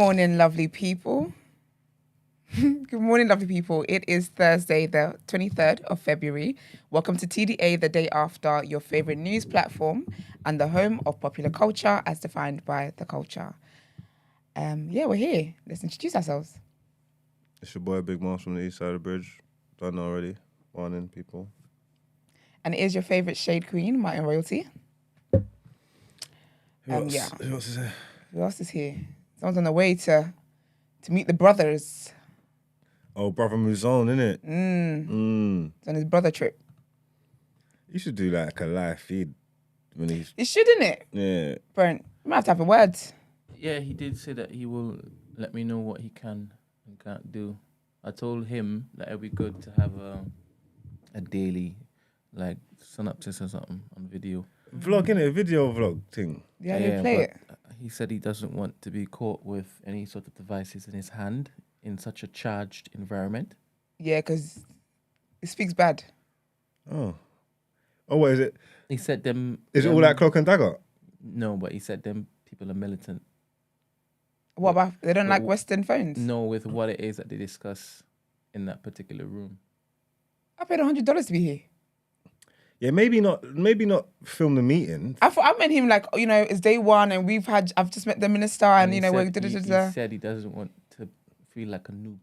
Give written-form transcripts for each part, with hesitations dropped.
morning, lovely people. Good morning, lovely people. It is Thursday, the 23rd of February. Welcome to TDA, the day after, your favorite news platform and the home of popular culture as defined by the culture. We're here. Let's introduce ourselves. It's your boy Big Moss from the east side of the bridge. Done already. Morning, people. And it is your favorite shade queen, Martin Royalty. Who else is there? Who else is here? Someone's on the way to meet the brothers. Oh, brother Motson, innit? It's on his brother trip. You should do like a live feed when he's... It should, innit? Yeah. Brent, you might have to have a word. Yeah, he did say that he will let me know what he can and can't do. I told him that it'd be good to have a daily, like, synopsis or something on video. Vlog, innit? A video vlog thing. Yeah, you play it. He said he doesn't want to be caught with any sort of devices in his hand in such a charged environment. Yeah, because it speaks bad. Oh, what is it? He said them... Is it all like cloak and dagger? No, but he said them people are militant. What about, they don't like Western phones? No, with what it is that they discuss in that particular room. I paid $100 to be here. Yeah, maybe not film the meeting. I met him like, it's day one and I've just met the minister and, he we're... said he doesn't want to feel like a noob.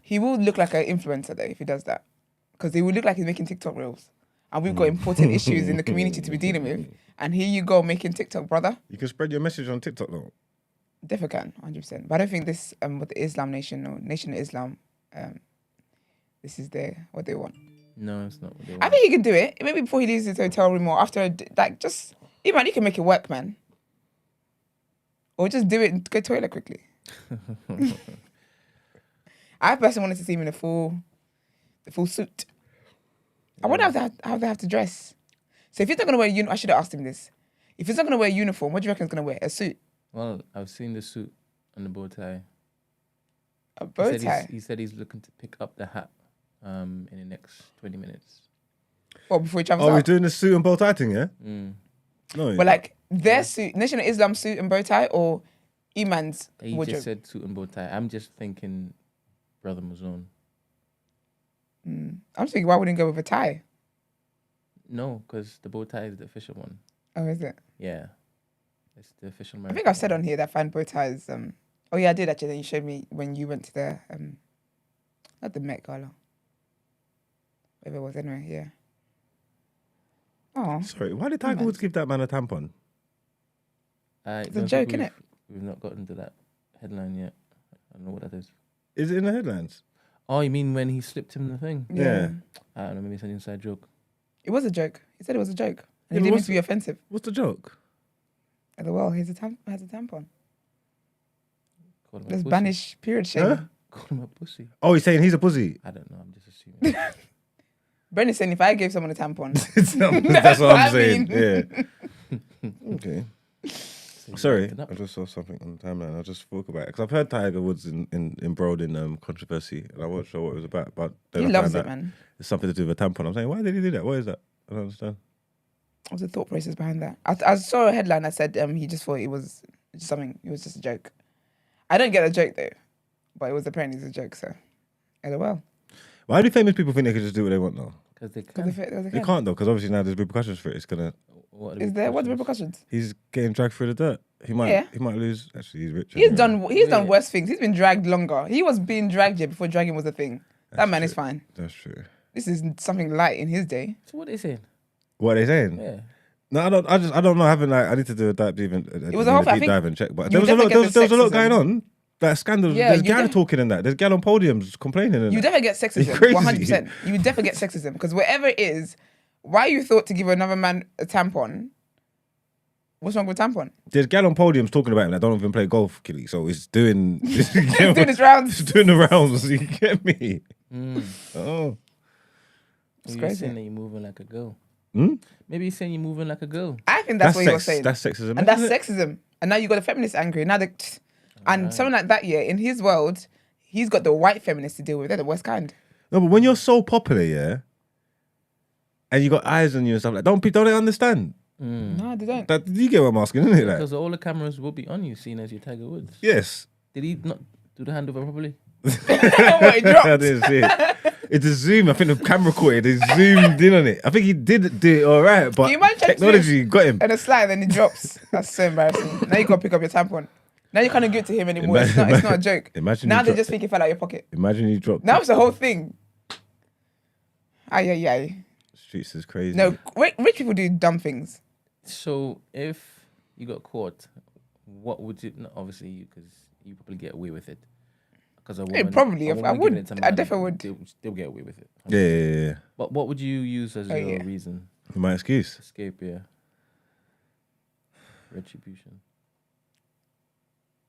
He will look like an influencer though if he does that. Because he will look like he's making TikTok reels. And we've got important issues in the community to be dealing with. And here you go making TikTok, brother. You can spread your message on TikTok though. Definitely can, 100%. But I don't think this, with the Islam Nation or Nation of Islam, this is what they want. No, it's not what they want. I think he can do it. Maybe before he leaves his hotel room or after, you can make it work, man. Or just do it and go to the toilet quickly. I personally wanted to see him in the full suit. I wonder how they have to dress. So if he's not going to wear a uniform, I should have asked him this. If he's not going to wear a uniform, what do you reckon he's going to wear? A suit? Well, I've seen the suit and the bow tie. A bow tie? He said he's looking to pick up the hat in the next 20 minutes. What, before he travels Oh, out? we're doing the suit and bow tie thing, yeah? No. But like their suit, Nation of Islam suit and bow tie or Iman's He wardrobe? just said suit and bow tie. I'm just thinking Brother Motson. I'm just thinking, why wouldn't he go with a tie? No, because the bow tie is the official one. Oh, is it? Yeah. It's the official I American think I've said one. on here that I find bow ties. Oh yeah, I did actually. Then you showed me when you went to the not the Met Gala, whatever it was. Anyway, yeah. Oh, Sorry, why did Tiger Woods give that man a tampon? it's a joke, innit? We've not gotten to that headline yet. I don't know what that is. Is it in the headlines? Oh, you mean when he slipped him the thing? Yeah. I don't know, maybe it's an inside joke. It was a joke. He said it was a joke. And Yeah, he but didn't mean to be offensive. What's the joke? Well, he has a tampon. Call him a There's pussy. Spanish period shaming. Huh? Call him a pussy. Oh, he's saying he's a pussy. I don't know, I'm just assuming. Brendan's saying if I gave someone a tampon, That's what I I'm saying. mean. Yeah. Okay. So you're Sorry, acting up. I just saw something on the timeline. I just spoke about it because I've heard Tiger Woods embroiled in controversy, and I wasn't sure what it was about. But then he I loves found it, out man. it's something to do with a tampon. I'm saying, why did he do that? What is that? I don't understand. What's the thought process behind that? I saw a headline that said he just thought it was just something. It was just a joke. I don't get the joke though, but it was apparently a joke. So, LOL. Why do famous people think they can just do what they want though? Because they Because can. They can't though, because obviously now there's repercussions for it. It's gonna. What Is there? What are the repercussions? He's getting dragged through the dirt. He might lose. Actually, he's rich. He's anyway. done worse things. He's been dragged longer. He was being dragged here before dragging was a thing. That man is fine. That's true. This is something light in his day. So what are they saying? What are they saying? Yeah. No, I don't know. I need to do a deep was a whole thing, I deep think dive and check. But you there was a definitely lot. get There was the a lot sexism. going on. Like scandals. Yeah, There's you gal def- talking in that. There's gal on podiums complaining in You that. definitely get sexism. It's crazy. 100%. You would definitely get sexism because wherever it is, why you thought to give another man a tampon? What's wrong with tampon? There's gal on podiums talking about him that don't even play golf, Killy. So it's doing. It's He's doing his rounds. It's doing the rounds. You get me? Oh. It's Maybe crazy. you're saying that you're moving like a girl. Hmm? Maybe you're saying you're moving like a girl. I think that's what he was saying. That's sexism. And that's isn't it? sexism. And now you got a feminist angry. Now and something like that, yeah, in his world, he's got the white feminists to deal with. They're the worst kind. No, but when you're so popular, yeah, and you got eyes on you and stuff like, don't they understand? No, they don't. That you get what I'm asking, isn't it? Like, Because all the cameras will be on you, seeing as you're Tiger Woods. yes. Did he not do the handover properly? What, it dropped? I didn't see it. It's a zoom. I think the camera caught it. They zoomed in on it. I think he did do it all right, but Can you imagine technology got him. And a slide, then it drops. That's so embarrassing. Now you gotta pick up your tampon. Now you can't give it to him anymore. It's not a joke. Imagine now you they drop- just think it fell out your pocket. Imagine you dropped. Now it's the whole thing. Ay. Streets is crazy. No, rich people do dumb things. So if you got caught, what would you? No, obviously, because you probably get away with it. Because a woman, probably, a if I woman would, giving it to I man, definitely would. They'll get away with it. Yeah. But what would you use as your yeah. reason? My excuse. Escape, yeah. Retribution.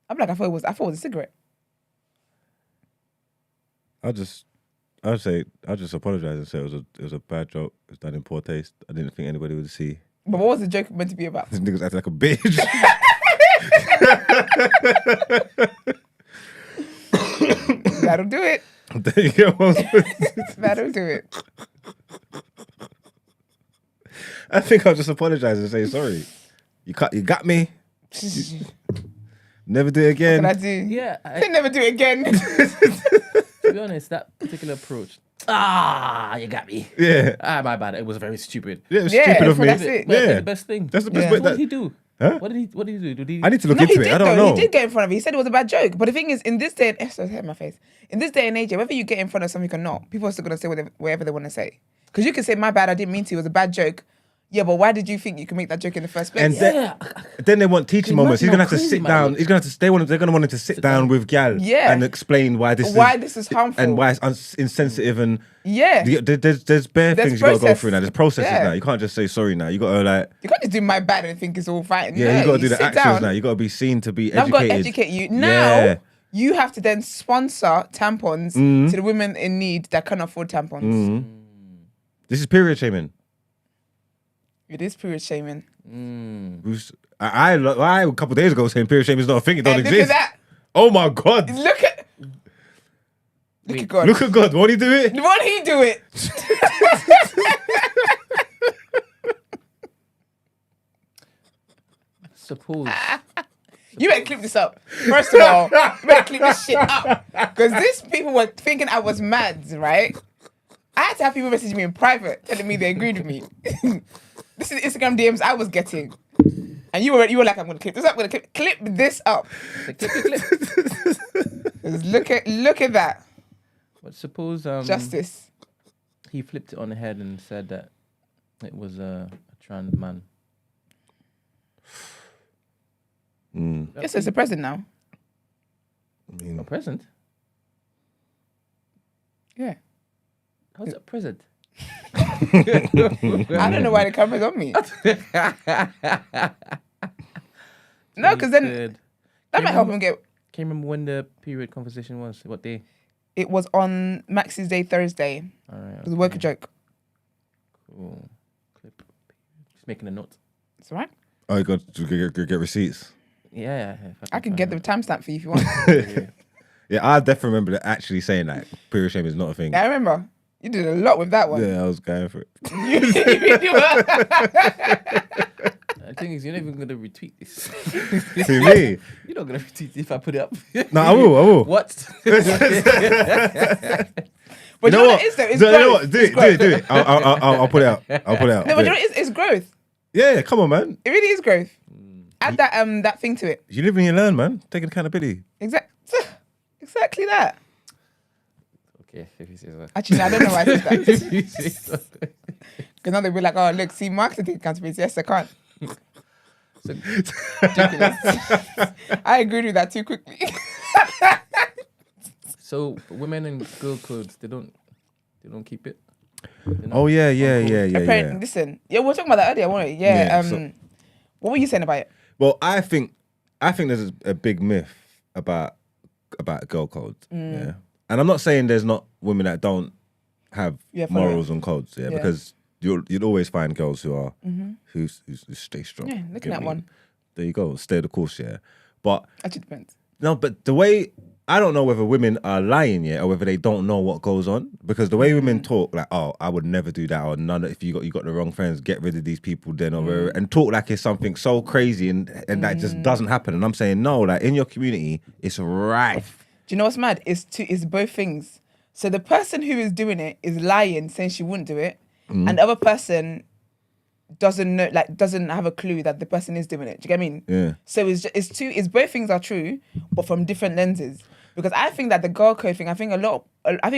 I'm like, I thought it was a cigarette. I'll just apologize and say it was a bad joke. It was done in poor taste. I didn't think anybody would see. But what was the joke meant to be about? This nigga's acting like a bitch. That'll do it. There you go. That'll do it. I think I'll just apologize and say sorry. You got me. Never do it again. What can I do? Yeah. They never do it again. To be honest, that particular approach. You got me. Yeah. My bad. It was very stupid. Yeah, it was Yeah, stupid of me. that's it. But Yeah. the best thing. That's the best Yeah. way. What did he do? Huh? What did he do? Did he? I need to look No, he into did it. I don't though. know. He did get in front of it. He said it was a bad joke. But the thing is, in this day and hit my face. In this day and age, whether you get in front of something or not, people are still gonna say whatever they want to say. Because you can say, "My bad, I didn't mean to. It was a bad joke." Yeah, but why did you think you could make that joke in the first place? And then they want teaching moments. He's gonna have to sit down. He's gonna have to. They're gonna want him to sit down with Gal. Yeah. And explain why this is harmful and why it's insensitive and Yeah. There's bare There's things you gotta go process. through now. There's processes Yeah. now. You can't just say sorry now. You gotta like. You can't just do my bad and think it's all fine. Yeah, you gotta do the sit actions down. now. You gotta be seen to be Now I've educated. got to educate you. Now Yeah. you have to then sponsor tampons to the women in need that can't afford tampons. This is period shaming. It is period shaming. I a couple of days ago was saying period shaming is not a thing. It don't And look exist. at that. Oh my god. Look at God. Look at God. Won't he do it? Won't he do it? Suppose. You better clip this up. First of all, you better clip this shit up. Because these people were thinking I was mad, right? I had to have people message me in private telling me they agreed with me. This is Instagram DMs I was getting. And you were like, I'm gonna clip this up, I'm gonna clip this up. Clip. 'Cause look at that. But suppose Justice. he flipped it on the head and said that it was a trans man. Yes, it's a present now. A present? Yeah. How's it a present? I don't know why the camera's on me. No, because then that might help him get. Can you remember when the period conversation was? What day? It was on Max's Day Thursday. All right. It was a work joke. Cool. Clip. Just making a note. It's all right. Oh, you got to get receipts. Yeah. If I can get the timestamp for you if you want. Yeah, I definitely remember actually saying that period shame is not a thing. Yeah, I remember. You did a lot with that one. Yeah, I was going for it. You really were. The thing is, you're not even going to retweet this. To me? You're not going to retweet it if I put it up. No, I will. What? But you know what it is though? It's You know growth. what? Do it. I'll put it out. No, but you know what it is? It's growth. Yeah, come on, man. It really is growth. Add that thing to it. You live and you learn, man. Taking accountability. Exactly that. Okay, if you say so. Actually, no, I don't know why I said that. If you say so. Because now they'll be like, oh, look, see, Mark's taking accountability. Yes, I can't. So, Ridiculous. I agreed with that too quickly. so women in girl codes, they don't keep it. Oh yeah. Apparently, listen. Yeah, we were talking about that earlier, weren't we? Yeah. Yeah, What were you saying about it? Well, I think there's a big myth about girl codes. Yeah, and I'm not saying there's not women that don't have morals and codes. Yeah, because you'd always find girls who are who stay strong. Yeah, look at that one. There you go, stay the course. Yeah, but Actually, depends. no, but the way I don't know whether women are lying yet or whether they don't know what goes on, because the way women talk, like, oh, I would never do that, or none. If you got the wrong friends, get rid of these people then, or and talk like it's something so crazy and that just doesn't happen. And I'm saying no, like in your community, it's rife. Do you know what's mad? It's both things. So the person who is doing it is lying, saying she wouldn't do it, and the other person doesn't know, like doesn't have a clue that the person is doing it. Do you get what I mean? Yeah. So it's both things are true, but from different lenses. Because I think that the girl code thing, I think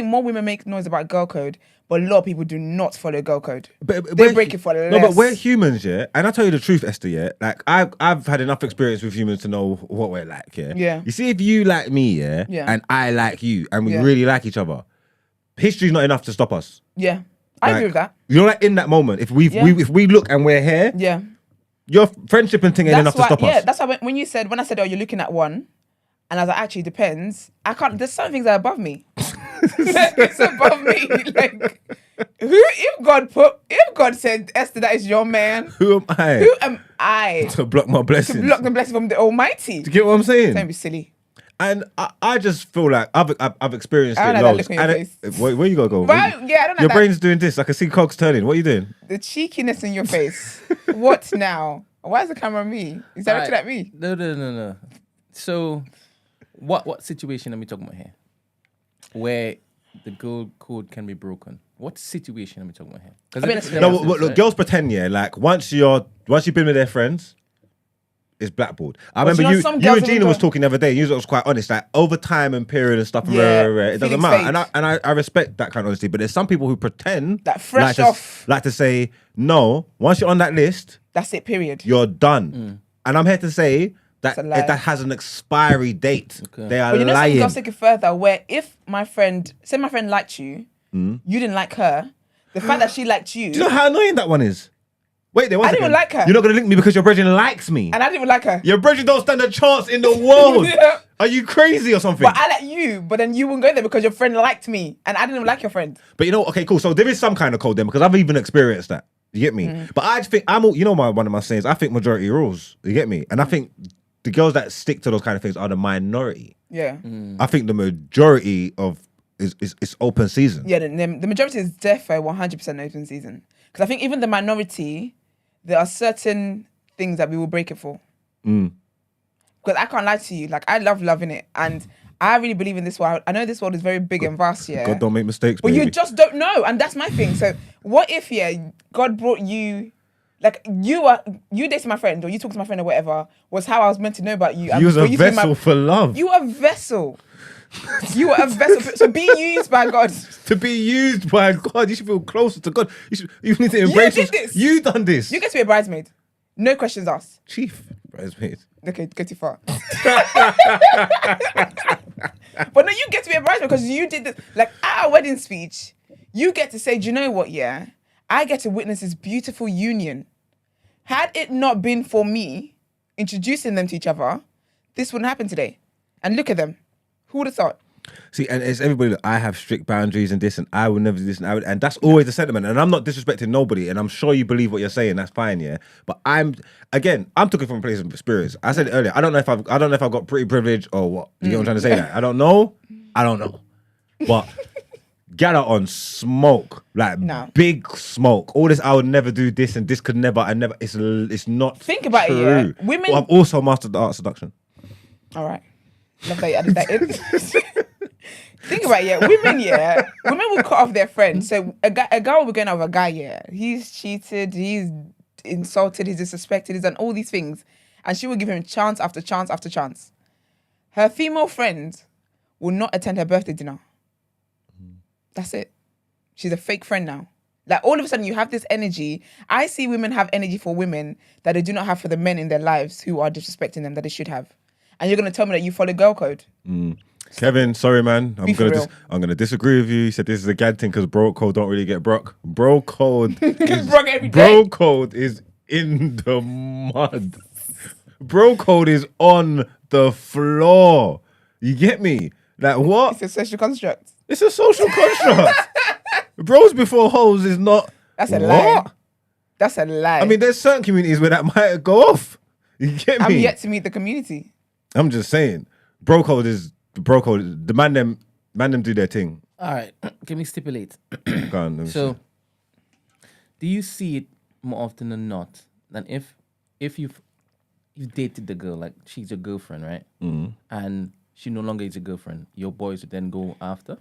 more women make noise about girl code, but a lot of people do not follow girl code. But they break it for less. No, but we're humans, yeah. And I tell you the truth, Esther, yeah. Like I've had enough experience with humans to know what we're like, yeah. Yeah. You see, if you like me, yeah, and I like you, and we really like each other, history's not enough to stop us. Yeah. I agree with that. You know, like in that moment, if we look and we're here, your friendship and thing ain't enough to stop us. Yeah, that's why when I said, oh, you're looking at one, and I was like, actually, depends. I can't. There's some things that are above me. It's above me. Like, if God said, Esther, that is your man. Who am I? Who am I to block my blessings? To block the blessing from the Almighty. Do you get what I'm saying? Don't be silly. And I just feel like I've experienced I it don't know that look on your face. Where you gotta go? Right? Yeah, I don't know. Your brain's doing this. I can see cogs turning. What are you doing? The cheekiness in your face. What now? Why is the camera on me? Is that looking at me? No. So, what situation are we talking about here? Where the girl code can be broken? What situation are we talking about here? Look, girls pretend, yeah, like once you've been with their friends, it's blackballed. I remember you and Gina was talking the other day. You was quite honest, like over time and period and stuff. It doesn't matter, and I respect that kind of honesty. But there's some people who pretend that fresh off, like to say no. Once you're on that list, that's it. Period. You're done. And I'm here to say that that has an expiry date. Okay. They are lying. Some girls take it further. Where if my friend liked you, you didn't like her. The fact that she liked you. Do you know how annoying that one is? Wait there, I didn't even like her. You're not going to link me because your brethren likes me. And I didn't even like her. Your brethren don't stand a chance in the world. Are you crazy or something? But I like you, but then you wouldn't go there because your friend liked me. And I didn't even like your friend. But you know, okay, cool. So there is some kind of code then, because I've even experienced that. You get me? But I think, one of my sayings, I think majority rules. You get me? And I think the girls that stick to those kind of things are the minority. Yeah. I think the majority of is open season. Yeah, the majority is defo 100% open season. Because I think even the minority, there are certain things that we will break it for. Because I can't lie to you. Like, I love loving it. And I really believe in this world. I know this world is very big and vast, yeah. God don't make mistakes, but baby. You just don't know. And that's my thing. So what if, God brought you... Like, you dating my friend, or you talk to my friend or whatever, was how I was meant to know about you. You was a vessel for love. You are a vessel. You are a vessel. So be used by God. To be used by God, you should feel closer to God. You need to embrace this. You done this. You get to be a bridesmaid. No questions asked. Chief bridesmaid. Okay, go too far. But no, you get to be a bridesmaid because you did this. Like, at our wedding speech, you get to say, do you know what, I get to witness this beautiful union. Had it not been for me introducing them to each other, this wouldn't happen today. And look at them. Who would have thought? See, and it's everybody, I have strict boundaries and this, and I would never do this, and that's always the sentiment. And I'm not disrespecting nobody, and I'm sure you believe what you're saying. That's fine, yeah. But I'm talking from a place of experience. I said it earlier. I don't know if I've got pretty privilege or what. You get what I'm trying to say? That I don't know. But get out on smoke, like big smoke. All this, I would never do this, and this could never. I never. It's not. Think about true. it, yeah. Women. I've also mastered the art of seduction. All right. Love that you added that in. Think about it, women will cut off their friends. So a guy will be going out with a guy, he's cheated, he's insulted, he's disrespected, he's done all these things, and she will give him chance after chance after chance. Her female friend will not attend her birthday dinner. That's it. She's a fake friend now. Like, all of a sudden you have this energy. I see women have energy for women that they do not have for the men in their lives who are disrespecting them that they should have. And you're going to tell me that you follow girl code. Kevin, sorry, man. I'm gonna disagree with you. You said this is a gad thing because bro code don't really get broke. Bro code is in the mud. Bro code is on the floor. You get me? Like, what? It's a social construct. It's a social construct. Bros before hoes is not. That's a lie. That's a lie. I mean, there's certain communities where that might go off. You get me? I'm yet to meet the community. I'm just saying, bro code is bro code. The man them do their thing. All right, can we stipulate? Go on, let me So, see. do you see it more often than not than if you've dated the girl, like she's your girlfriend, right? And she no longer is your girlfriend, your boys would then go after?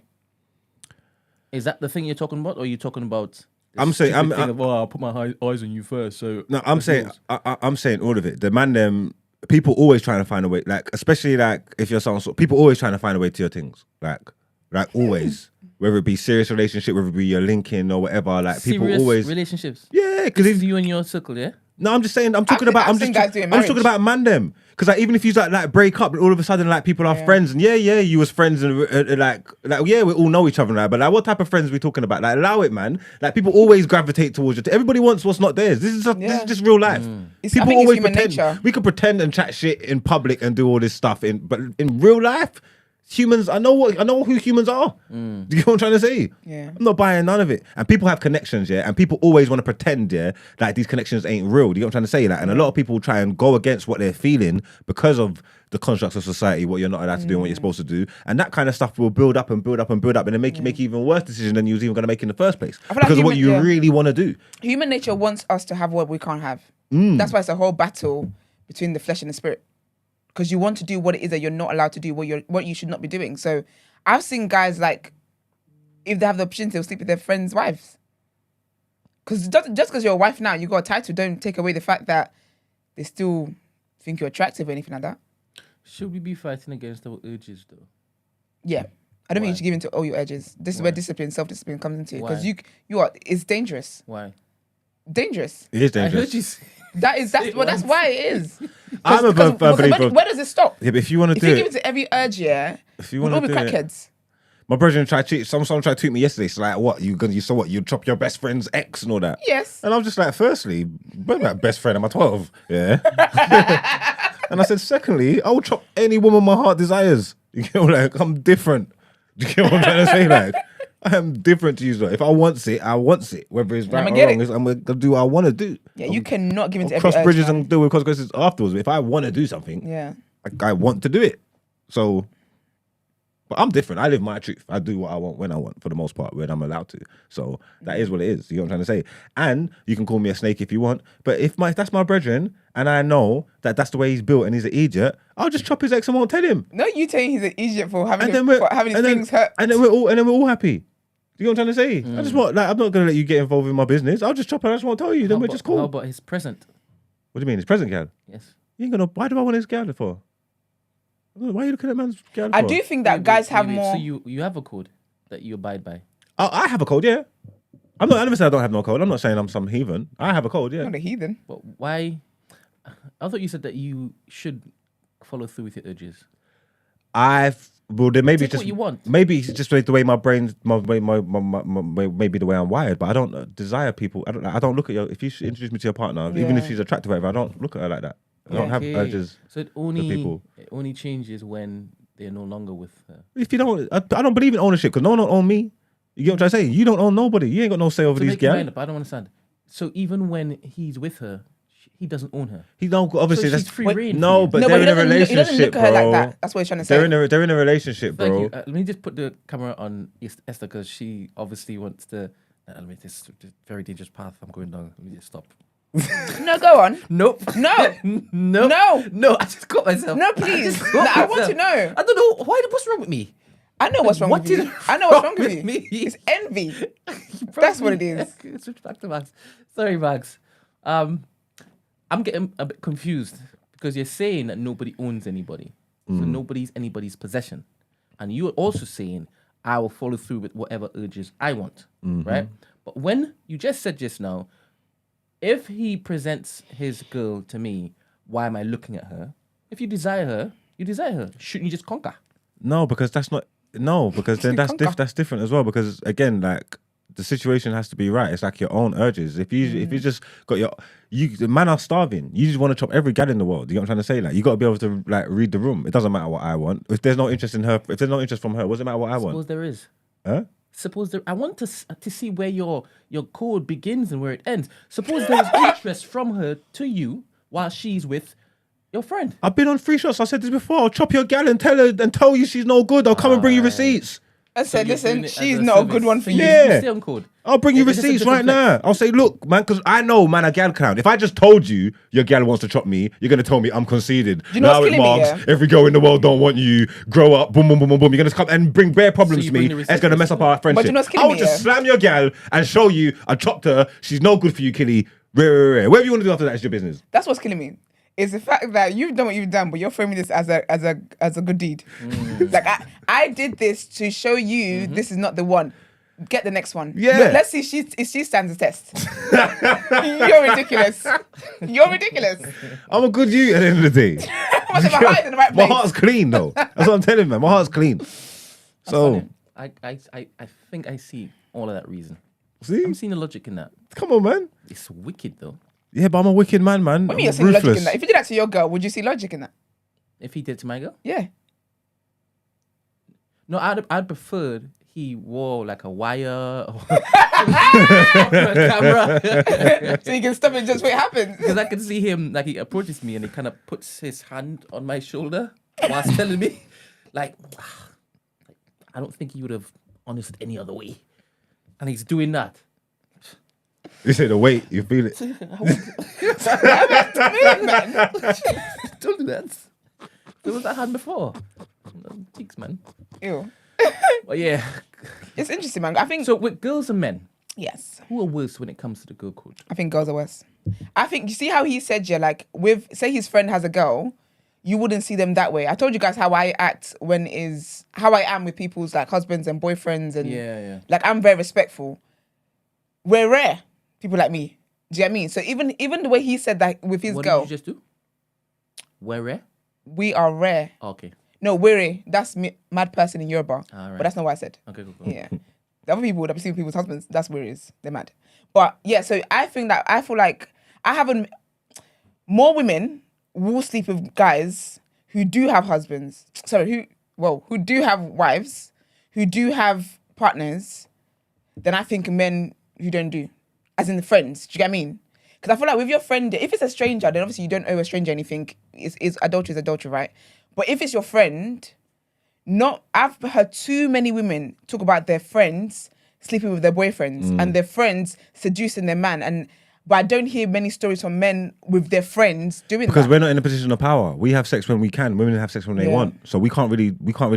Is that the thing you're talking about, or are you talking about? I'm saying I'll put my eyes on you first. So no, I'm saying I'm saying all of it. The man them people always trying to find a way, like especially like if you're someone, people always trying to find a way to your things, like always. Whether it be serious relationship, whether it be your linking or whatever, like serious people always relationships. Yeah, because This is you and your circle, yeah. No, I'm just saying. I'm talking about. I'm talking about man them. Because like even if you like break up, all of a sudden like people are friends and yeah, you was friends and like yeah, we all know each other now. But like, what type of friends are we talking about? Like, allow it, man. Like people always gravitate towards you. Everybody wants what's not theirs. This is just real life. People always pretend. Nature. We could pretend and chat shit in public and do all this stuff but in real life. Humans, I know who humans are. Do you get what I'm trying to say? Yeah. I'm not buying none of it. And people have connections, yeah, and people always want to pretend, yeah, like these connections ain't real. Do you get what I'm trying to say? Like, and a lot of people try and go against what they're feeling because of the constructs of society, what you're not allowed to do and what you're supposed to do. And that kind of stuff will build up and build up and build up and then make you make even worse decisions than you was even going to make in the first place. Because of what you really want to do. Human nature wants us to have what we can't have. That's why it's a whole battle between the flesh and the spirit. Because you want to do what it is that you're not allowed to do, what you should not be doing. So I've seen guys like, if they have the opportunity, they'll sleep with their friends' wives. Because just because you're a wife now, you got a title, don't take away the fact that they still think you're attractive or anything like that. Should we be fighting against our urges though? Yeah. I don't think you should give in to all your urges. This is where discipline, self-discipline comes into it. Because it's dangerous. Why? Dangerous. It is dangerous. I heard you say that's why it is. I'm a believer. Where does it stop? Yeah, but if you want to If do you it, give it to every urge, if you we'll want all to be do it, crackheads. my brother tried to cheat. Someone tried to tweet me yesterday. So like, what you saw what you chop your best friend's ex and all that. Yes. And I was just like, firstly, where's my best friend? Am I 12? Yeah. And I said, secondly, I will chop any woman my heart desires. You know, like I'm different. Do you get what I'm trying to say? Like I am different to you. So if I want it, I want it. Whether it's right or wrong, I'm gonna do what I want to do. Yeah, you cannot give in to every cross urge, bridges man. and deal with consequences afterwards. If I want to do something, Yeah. I want to do it. So, but I'm different. I live my truth. I do what I want when I want, for the most part, when I'm allowed to. So that is what it is. You know what I'm trying to say? And you can call me a snake if you want. But if that's my brethren, and I know that that's the way he's built and he's an idiot, I'll just chop his ex and won't tell him. No, you saying he's an idiot for having And his feelings hurt. And then we're all happy. You know what I'm trying to say? I just want, I'm not gonna let you get involved in my business. I'll just chop it. I just won't tell you. Then we're just cool. How about his present? What do you mean? His present gal? Yes. You ain't gonna. Why do I want his gal for? Why are you looking at man's gal for? I do think that guys have Wait, more. So you have a code that you abide by? I have a code, yeah. I never said I don't have no code. I'm not saying I'm some heathen. I have a code, yeah. Not a heathen. But why? I thought you said that you should follow through with your urges. Then maybe Take what you want. Maybe it's just the way my brain, maybe the way I'm wired. But I don't desire people. I don't look at you. If you introduce me to your partner, even if she's attractive, or whatever, I don't look at her like that. I don't have urges. So it only changes when they're no longer with her. If you don't, I don't believe in ownership because no one don't own me. You get what I'm trying to say? You don't own nobody. You ain't got no say over these guys. I don't understand. So even when he's with her, he doesn't own her. He don't. Obviously, So that's she's free reign. no, but they're in a relationship, he doesn't look at her bro. like that. That's what he's trying to say. They're in a relationship, bro. Thank you. Let me just put the camera on Esther because she obviously wants to. Let me this very dangerous path I'm going down. Let me just stop. No, go on. Nope. No. No. I just got myself. No, please. I want to know. I don't know what's wrong with me. I know what's wrong with you. I know what's wrong with you. me? It's envy. That's what it is. Switch back to Max. Sorry, Max. I'm getting a bit confused because you're saying that nobody owns anybody. So nobody's anybody's possession. And you're also saying, I will follow through with whatever urges I want, right? But when you just said just now, if he presents his girl to me, why am I looking at her? If you desire her, you desire her. Shouldn't you just conquer? No, because that's not. No, because then that's different as well. Because again, like the situation has to be right. It's like your own urges. If you just got the man are starving. You just want to chop every gal in the world. You know what I'm trying to say? Like you got to be able to like read the room. It doesn't matter what I want. If there's no interest in her, if there's no interest from her, what does it matter what I want? Suppose there is. Huh? Suppose there. I want to see where your code begins and where it ends. Suppose there is interest from her to you while she's with Your friend. I've been on 3 shots. I said this before. I'll chop your gal and tell you she's no good. I'll come and bring you receipts. I said, you're listen, doing it she's as a not a service. good one for you. Yeah. You stay on code. I'll bring you It's just a receipts right different now. I'll say, look, man, because I know, man, a gal clown. If I just told you your gal wants to chop me, you're gonna tell me I'm conceited. you know now what's it killing me, marks. Every girl in the world don't want you. Grow up. Boom, boom, boom, boom, boom. You're gonna come and bring bare problems you to me. bring the It's gonna mess up our friendship. you know what's killing I'll me, just slam your gal and show you I chopped her. She's no good for you, Killy. Whatever you want to do after that is your business. That's what's killing me. Is the fact that you've done what you've done, but you're framing this as a good deed. Like I did this to show you this is not the one. Get the next one. Yeah. Let's see if she stands the test. You're ridiculous. You're ridiculous. I'm a good you at the end of the day. What's in my heart in the right My place? heart's clean though. That's what I'm telling you, man. My heart's clean. So I think I see all of that reason. see, I'm seeing the logic in that. come on, man. It's wicked though. Yeah, but I'm a wicked man, man. What do you mean I'm you're seeing logic in ruthless. that? If you did that to your girl, would you see logic in that? If he did to my girl, Yeah. no, I'd preferred he wore like a wire or a camera So you can stop it just when it happens. because I could see him like he approaches me and he kind of puts his hand on my shoulder whilst telling me, like, I don't think he would have honest any other way, and he's doing that. You say the weight, you feel it. Don't do that. There was that hand before. Cheeks, man. Ew. But yeah. It's interesting, man. I think So with girls and men, yes. who are worse when it comes to the girl code? I think girls are worse. I think you see how he said, yeah, like say his friend has a girl, you wouldn't see them that way. I told you guys how I act how I am with people's like husbands and boyfriends and Yeah. like I'm very respectful. We're rare, people like me. Do you get what I mean? So even the way he said that with his What girl, did you just do? Where? we are rare. Okay. No, we're that's mad person in Yoruba. All right. But that's not what I said. Okay, cool. Yeah. The other people that see people's husbands, that's where it is. They're mad. But yeah, so I feel like more women will sleep with guys who do have husbands. Sorry, who do have wives, who do have partners, than I think men who don't do. As in the friends. Do you get what I mean? Because I feel like with your friend, if it's a stranger, then obviously you don't owe a stranger anything. Is adultery, right? But if it's your friend, I've heard too many women talk about their friends sleeping with their boyfriends and their friends seducing their man. But I don't hear many stories from men with their friends doing Because that. we're not in a position of power. We have sex when we can. Women have sex when they want. So we can't really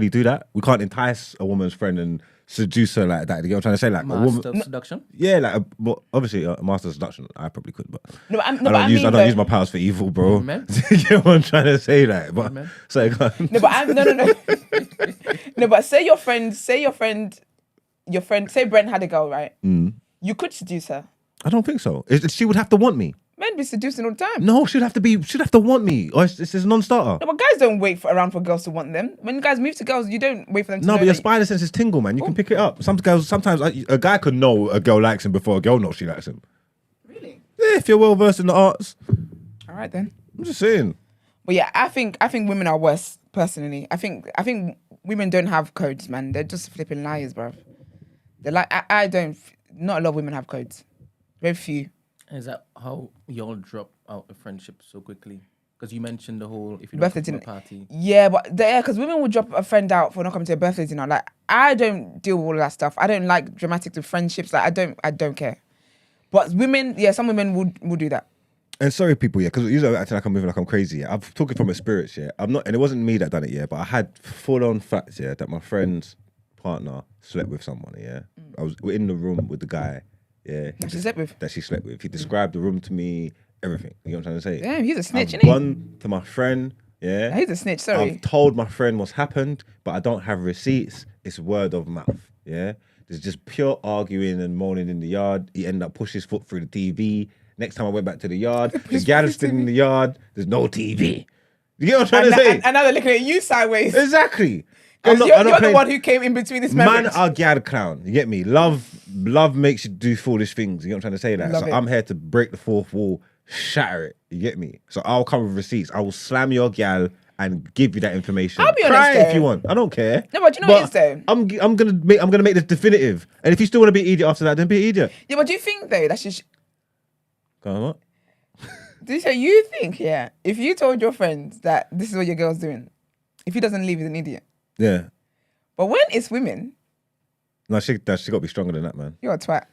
do that. We can't entice a woman's friend and seduce her like that. You get what I'm trying to say? Like a woman. Master of seduction? Yeah, like obviously a master of seduction. I probably could, but I I don't use my powers for evil, bro. Amen. You get what I'm trying to say? Like, but Amen. so go on. No, but no. No, but say your friend, say Brent had a girl, right? You could seduce her. I don't think so. She would have to want me. Men be seducing all the time. No, she'd have to want me, or it's a non-starter. No, but guys don't wait around for girls to want them. When guys move to girls, you don't wait for them to No, know but your that- spider sense is tingle, man. You can pick it up. Sometimes a guy could know a girl likes him before a girl knows she likes him. Really? Yeah, if you're well versed in the arts. All right then. I'm just saying. But yeah, I think women are worse personally. I think women don't have codes, man. They're just flipping liars, bro. They're like I don't. Not a lot of women have codes. Very few. Is that how y'all drop out a friendship so quickly? Because you mentioned the whole if you Birthday don't come to dinner. a party. Yeah, but because women will drop a friend out for not coming to a birthday dinner. Like I don't deal with all of that stuff. I don't like dramatic with friendships. Like I don't care. But women, yeah, some women will do that. And sorry, people, yeah, because usually I'm acting like I'm moving like I'm crazy. Yeah. I'm talking from experience, yeah. I'm not, and it wasn't me that done it, yeah. But I had full-on facts, yeah, that my friend's partner slept with someone, yeah. We're in the room with the guy, yeah. That she slept with. That she slept with. He described the room to me, everything. You know what I'm trying to say? Damn, he's a snitch, I've isn't he? gone to my friend, yeah. He's a snitch. Sorry. I've told my friend what's happened, but I don't have receipts. It's word of mouth, yeah. There's just pure arguing and moaning in the yard. He ended up pushing his foot through the TV. Next time I went back to the yard, the gal is still in the yard. There's no TV. You get what I'm trying to say? And now they're looking at you sideways. Exactly. You're the playing- one who came in between this Man marriage. are gal clown. You get me? Love makes you do foolish things. You get what I'm trying to say? Like, Love so it. I'm here to break the fourth wall, shatter it. You get me? So I'll come with receipts. I will slam your gal and give you that information. I'll be Cry honest, if though. you want. I don't care. No, but do you know what it is, though? I'm gonna make this definitive. And if you still want to be an idiot after that, then be an idiot. Yeah, but do you think though that she? Go on, what? So you think, if you told your friends that this is what your girl's doing, if he doesn't leave, he's an idiot. Yeah. But when it's women... No, she got to be stronger than that, man. You're a twat.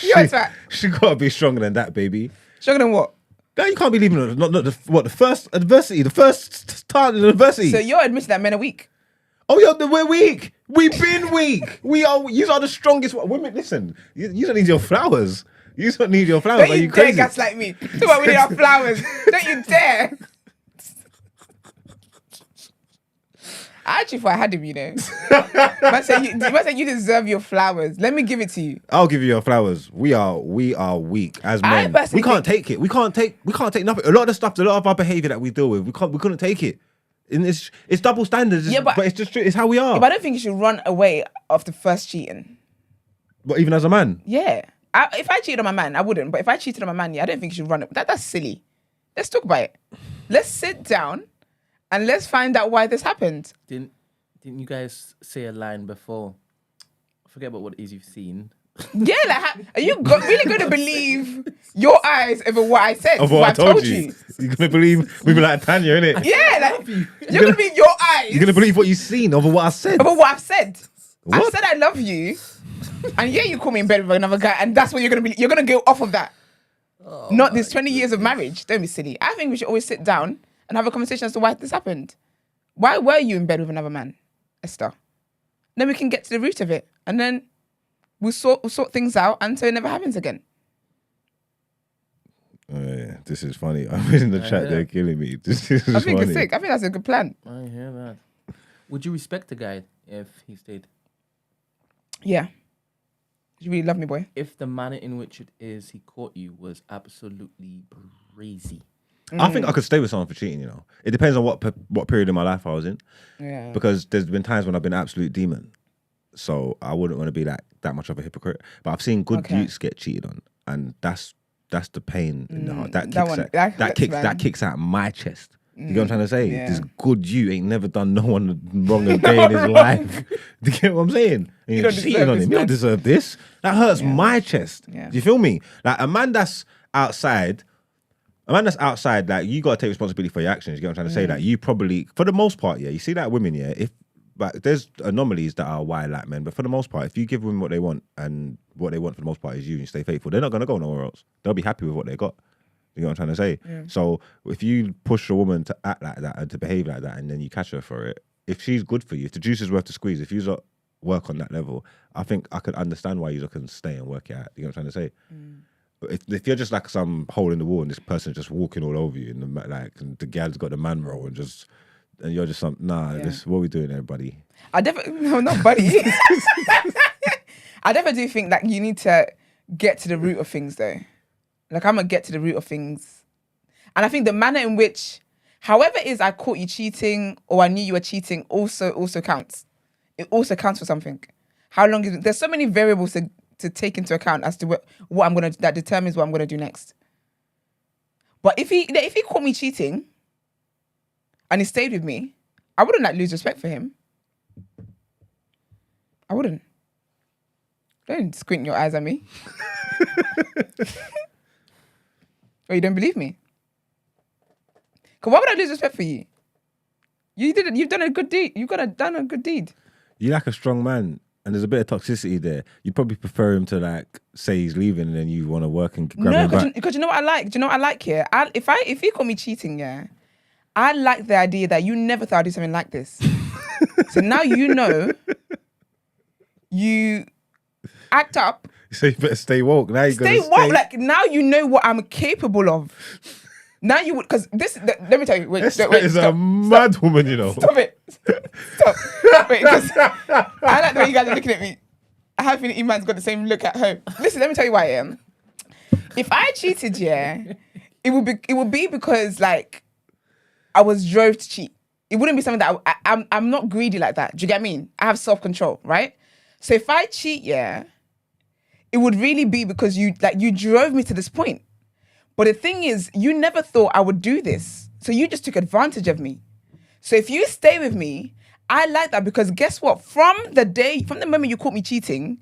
You're a twat. She got to be stronger than that, baby. Stronger than what? No, you can't be leaving the first adversity, the first time in adversity. So you're admitting that men are weak? Oh, yeah, we're weak. We've been weak. You are the strongest. Women, listen, you don't need your flowers. You don't need your flowers. Don't you dare gaslight me. Talk about we need our flowers. Don't you dare. I actually thought I had him, you know. Man said you deserve your flowers. Let me give it to you. I'll give you your flowers. We are weak as men. We can't take it. We can't take nothing. A lot of our behaviour that we deal with, we couldn't take it. And it's double standards. But it's just true. It's how we are. Yeah, but I don't think you should run away after first cheating. But even as a man? Yeah. If I cheated on my man, I wouldn't. But if I cheated on my man, I don't think you should run. That's silly. Let's talk about it. Let's sit down and let's find out why this happened. Didn't you guys say a line before? Forget about what it is you've seen. Yeah, like, are you really going to believe your eyes over what I said? Of what I told you? You're going to believe women like Tanya, innit? Yeah, like, you're going to believe your eyes. You're going to believe what you've seen over what I said. Over what I've said. What? I said I love you, and you call me in bed with another guy, and that's what you're going to be. You're going to go off of that. Oh, not this 20 years of marriage. Don't be silly. I think we should always sit down and have a conversation as to why this happened. Why were you in bed with another man, Esther? Then we can get to the root of it, and then we'll sort things out until it never happens again. Oh, yeah. This is funny. I'm in the chat. They're killing me. This is I think funny. it's sick. I think that's a good plan. I hear that. Would you respect a guy if he stayed? Yeah. You really love me, boy. If the manner in which it is he caught you was absolutely crazy. I think I could stay with someone for cheating, you know. It depends on what period in my life I was in. Yeah. Because there's been times when I've been an absolute demon. So I wouldn't want to be that much of a hypocrite. But I've seen good youths get cheated on. And that's the pain in the heart. That kicks out my chest. You get what I'm trying to say? Yeah. This good you ain't never done no one wrong a day in his life. Do you get what I'm saying? And You you're don't cheating on him. You don't deserve this. That hurts my chest. Yeah. Do you feel me? Like a man that's outside, like you gotta take responsibility for your actions. You get what I'm trying to say? Like you probably, for the most part, you see that women, but there's anomalies that are wild like men, but for the most part, if you give women what they want, and what they want for the most part is you and you stay faithful, they're not gonna go nowhere else. They'll be happy with what they got. You know what I'm trying to say? Yeah. So if you push a woman to act like that and to behave like that, and then you catch her for it, if she's good for you, if the juice is worth the squeeze, if you work on that level, I think I could understand why you can stay and work it out. You know what I'm trying to say? If you're just like some hole in the wall and this person's just walking all over you, and the gal's got the man roll and you're just this, what are we doing there, buddy? No, not buddy. I definitely do think that you need to get to the root of things, though. Like, I'm going to get to the root of things. And I think the manner in which, however it is I caught you cheating or I knew you were cheating also counts. It also counts for something. How long is it? There's so many variables to take into account as to what I'm going to, that determines what I'm going to do next. But if he caught me cheating and he stayed with me, I wouldn't lose respect for him. I wouldn't. Don't squint your eyes at me. Oh, you don't believe me? Because why would I lose respect for you? You've done a good deed. You've done a good deed. You're like a strong man, and there's a bit of toxicity there. You'd probably prefer him to say he's leaving, and then you want to work and grab him back. Because you know what I like? Do you know what I like here? If he caught me cheating, I like the idea that you never thought I'd do something like this. So now you know. You act up. So you better stay woke. Now you stay woke. Like now you know what I'm capable of. Now you would, because let me tell you. Wait, Esther is a mad woman, you know. Stop it. Stop. Wait, because I like the way you guys are looking at me. I have a feeling Iman's got the same look at home. Listen, let me tell you why I am. If I cheated, it would be because I was drove to cheat. It wouldn't be something that I'm not greedy like that. Do you get what I mean? I have self-control, right? So if I cheat, it would really be because you drove me to this point. But the thing is, you never thought I would do this. So you just took advantage of me. So if you stay with me, I like that because guess what? From the moment you caught me cheating,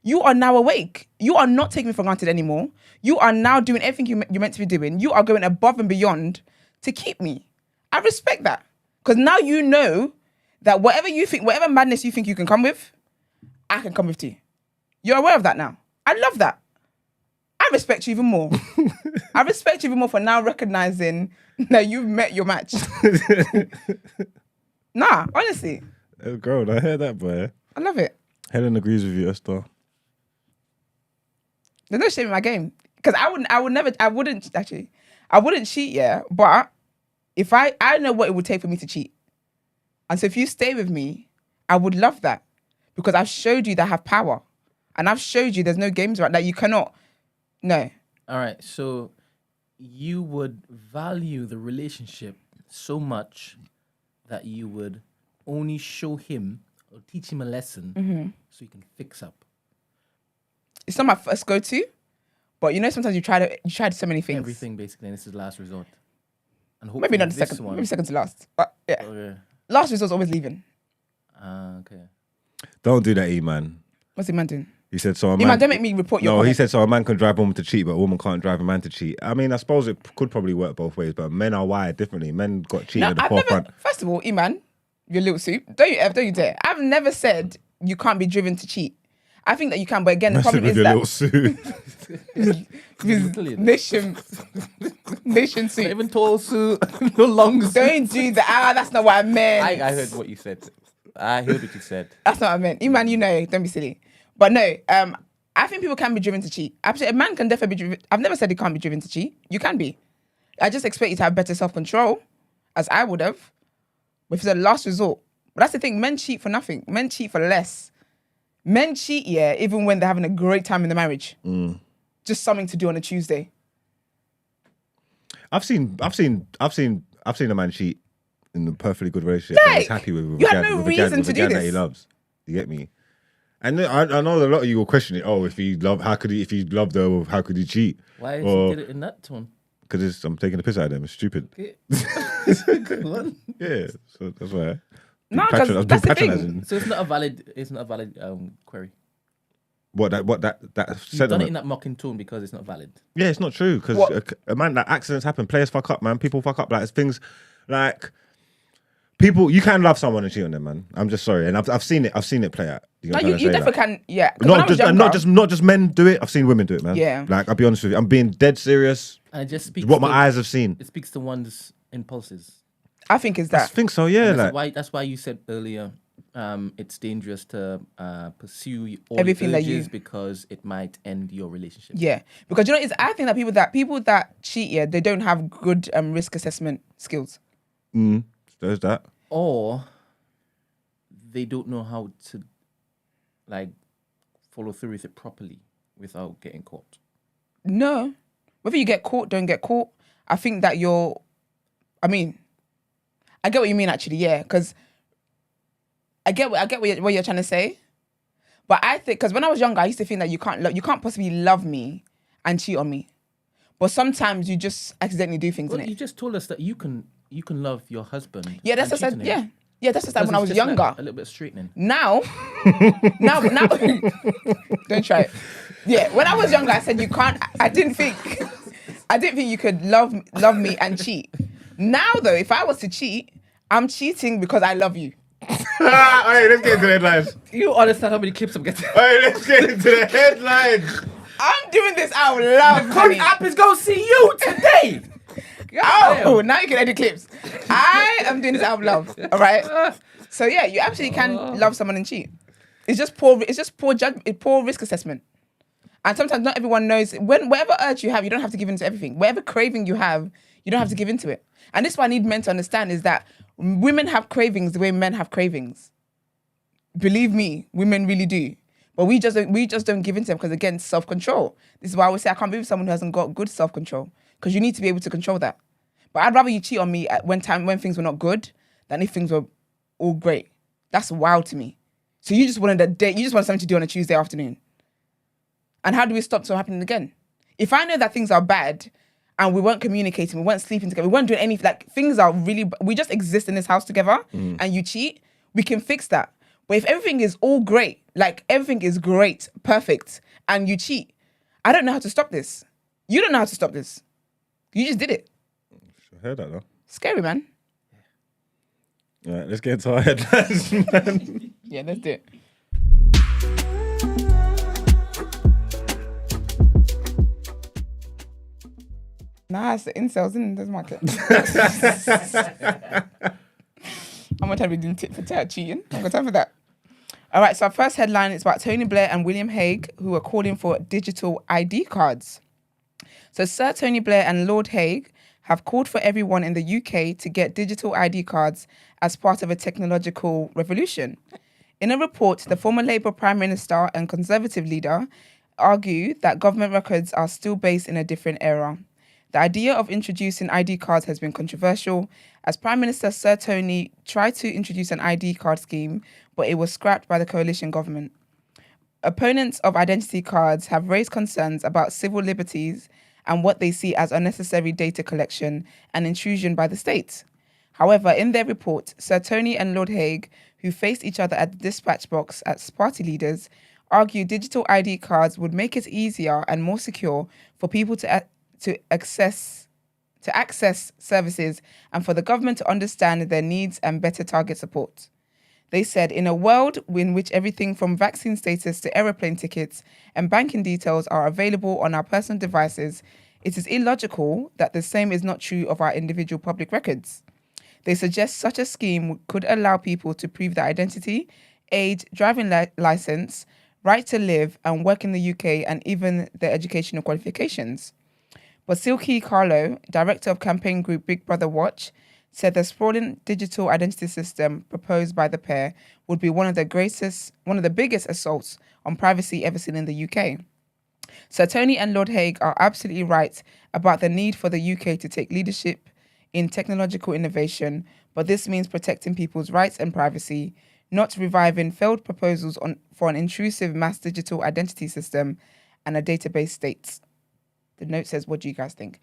You are now awake. You are not taking me for granted anymore. You are now doing everything you're meant to be doing. You are going above and beyond to keep me. I respect that. Because now you know that whatever madness you think you can come with, I can come with too. You're aware of that now. I love that. I respect you even more. I respect you even more for now recognizing that you've met your match. Nah, honestly. Girl, I hear that, boy. I love it. Helen agrees with you, Esther. There's no shame in my game. Because I wouldn't cheat, yeah. But if I know what it would take for me to cheat. And so if you stay with me, I would love that. Because I've showed you that I have power. And I've showed you there's no games right. Like you cannot, no. All right, so you would value the relationship so much that you would only show him or teach him a lesson so he can fix up. It's not my first go-to, but you know sometimes you tried so many things. Everything basically, and this is last resort. And Maybe not the this second, one. maybe second to last. But yeah, Okay. last resort's always leaving. Okay. Don't do that, E-man. What's the man doing? He said so. Man, don't make me report your. No, comment. he said so. A man can drive a woman to cheat, but a woman can't drive a man to cheat. I mean, I suppose it could probably work both ways, but men are wired differently. Men got cheating at the forefront. First of all, E-man, your little soup. Don't you dare. I've never said you can't be driven to cheat. I think that you can, but again, the problem is your that little suit. nation suit. Not even tall suit, no long suit. Don't do that. That's not what I meant. I heard what you said. I heard what you said. That's not what I meant. E-man, you know, don't be silly. But no, I think people can be driven to cheat. Absolutely, a man can definitely be driven. I've never said he can't be driven to cheat. You can be. I just expect you to have better self-control, as I would have, if it's a last resort. But that's the thing, men cheat for nothing. Men cheat for less. Men cheat, yeah, even when they're having a great time in the marriage. Just something to do on a Tuesday. I've seen a man cheat in a perfectly good relationship that he's happy with. You had no reason to do this. That he loves. You get me? And I know a lot of you will question it. Oh, if he loved her, how could he cheat? Why did he did it in that tone? Because I'm taking a piss out of them. It's stupid. Okay. Yeah, so that's why. No, because that's the thing. So it's not a valid query. What that You've sentiment. done it in that mocking tone because it's not valid. Yeah, it's not true because a man, like accidents happen, players fuck up, man. People fuck up, like it's things like people. You can love someone and cheat on them, man. I'm just sorry, and I've seen it play out. You definitely can, yeah. Not just men do it. I've seen women do it, man. Yeah. Like I'll be honest with you, I'm being dead serious. And it just speaks what my eyes have seen. It speaks to one's impulses. I think it's that. I think so, yeah. That's why you said earlier, it's dangerous to pursue all everything that urges because it might end your relationship. Yeah, because you know, I think that people that cheat, yeah, they don't have good risk assessment skills. There's that. Or they don't know how to like follow through with it properly without getting caught. No, whether you get caught, don't get caught. I think that I get what you mean actually, yeah, because I get what you're trying to say, but I think because when I was younger, I used to think that you can't possibly love me and cheat on me, but sometimes you just accidentally do things. Well, innit? you just told us that you can love your husband. Yeah, that's just and cheat on him. yeah, that's just like when I was younger. Like a little bit straightening. Now, don't try it. Yeah, when I was younger, I said you can't. I didn't think you could love me and cheat. Now though, if I was to cheat, I'm cheating because I love you. Alright, let's get into the headlines. You understand how many clips I'm getting? Alright, let's get into the headlines. I'm doing this out loud. The app is going to see you today. Oh, now you can edit clips. I am doing this out of love. All right. So yeah, you actually can love someone and cheat. It's just poor judgment, poor risk assessment. And sometimes not everyone knows whatever urge you have, you don't have to give into everything. Whatever craving you have, you don't have to give into it. And this is what I need men to understand is that women have cravings the way men have cravings. Believe me, women really do. But we just don't give into them because again, self-control. This is why I always say I can't be with someone who hasn't got good self-control because you need to be able to control that. But I'd rather you cheat on me when things were not good than if things were all great. That's wild to me. So you just wanted a date, you just want something to do on a Tuesday afternoon. And how do we stop it from happening again? If I know that things are bad and we weren't communicating, we weren't sleeping together, we weren't doing anything, like things are really, we just exist in this house together and you cheat, we can fix that. But if everything is all great, like everything is great, perfect, and you cheat, I don't know how to stop this. You don't know how to stop this. You just did it. I heard that though. Scary, man. All right, let's get into our headlines, man. Yeah, let's do it. Nah, it's the incels in this market. I'm gonna be doing tit for tat cheating. I've got time for that. All right, so our first headline is about Tony Blair and William Hague, who are calling for digital ID cards. So Sir Tony Blair and Lord Hague have called for everyone in the UK to get digital ID cards as part of a technological revolution. In a report, the former Labour Prime Minister and Conservative leader argue that government records are still based in a different era. The idea of introducing ID cards has been controversial, as Prime Minister Sir Tony tried to introduce an ID card scheme, but it was scrapped by the coalition government. Opponents of identity cards have raised concerns about civil liberties and what they see as unnecessary data collection and intrusion by the state. However, in their report, Sir Tony and Lord Hague, who faced each other at the dispatch box as party leaders, argued digital ID cards would make it easier and more secure for people to access services and for the government to understand their needs and better target support. They said, in a world in which everything from vaccine status to aeroplane tickets and banking details are available on our personal devices, it is illogical that the same is not true of our individual public records. They suggest such a scheme could allow people to prove their identity, age, driving license, right to live and work in the UK, and even their educational qualifications. But Silky Carlo, director of campaign group Big Brother Watch, said the sprawling digital identity system proposed by the pair would be one of the biggest assaults on privacy ever seen in the UK. Sir Tony and Lord Hague are absolutely right about the need for the UK to take leadership in technological innovation, but this means protecting people's rights and privacy, not reviving failed proposals for an intrusive mass digital identity system and a database state. The note says, what do you guys think?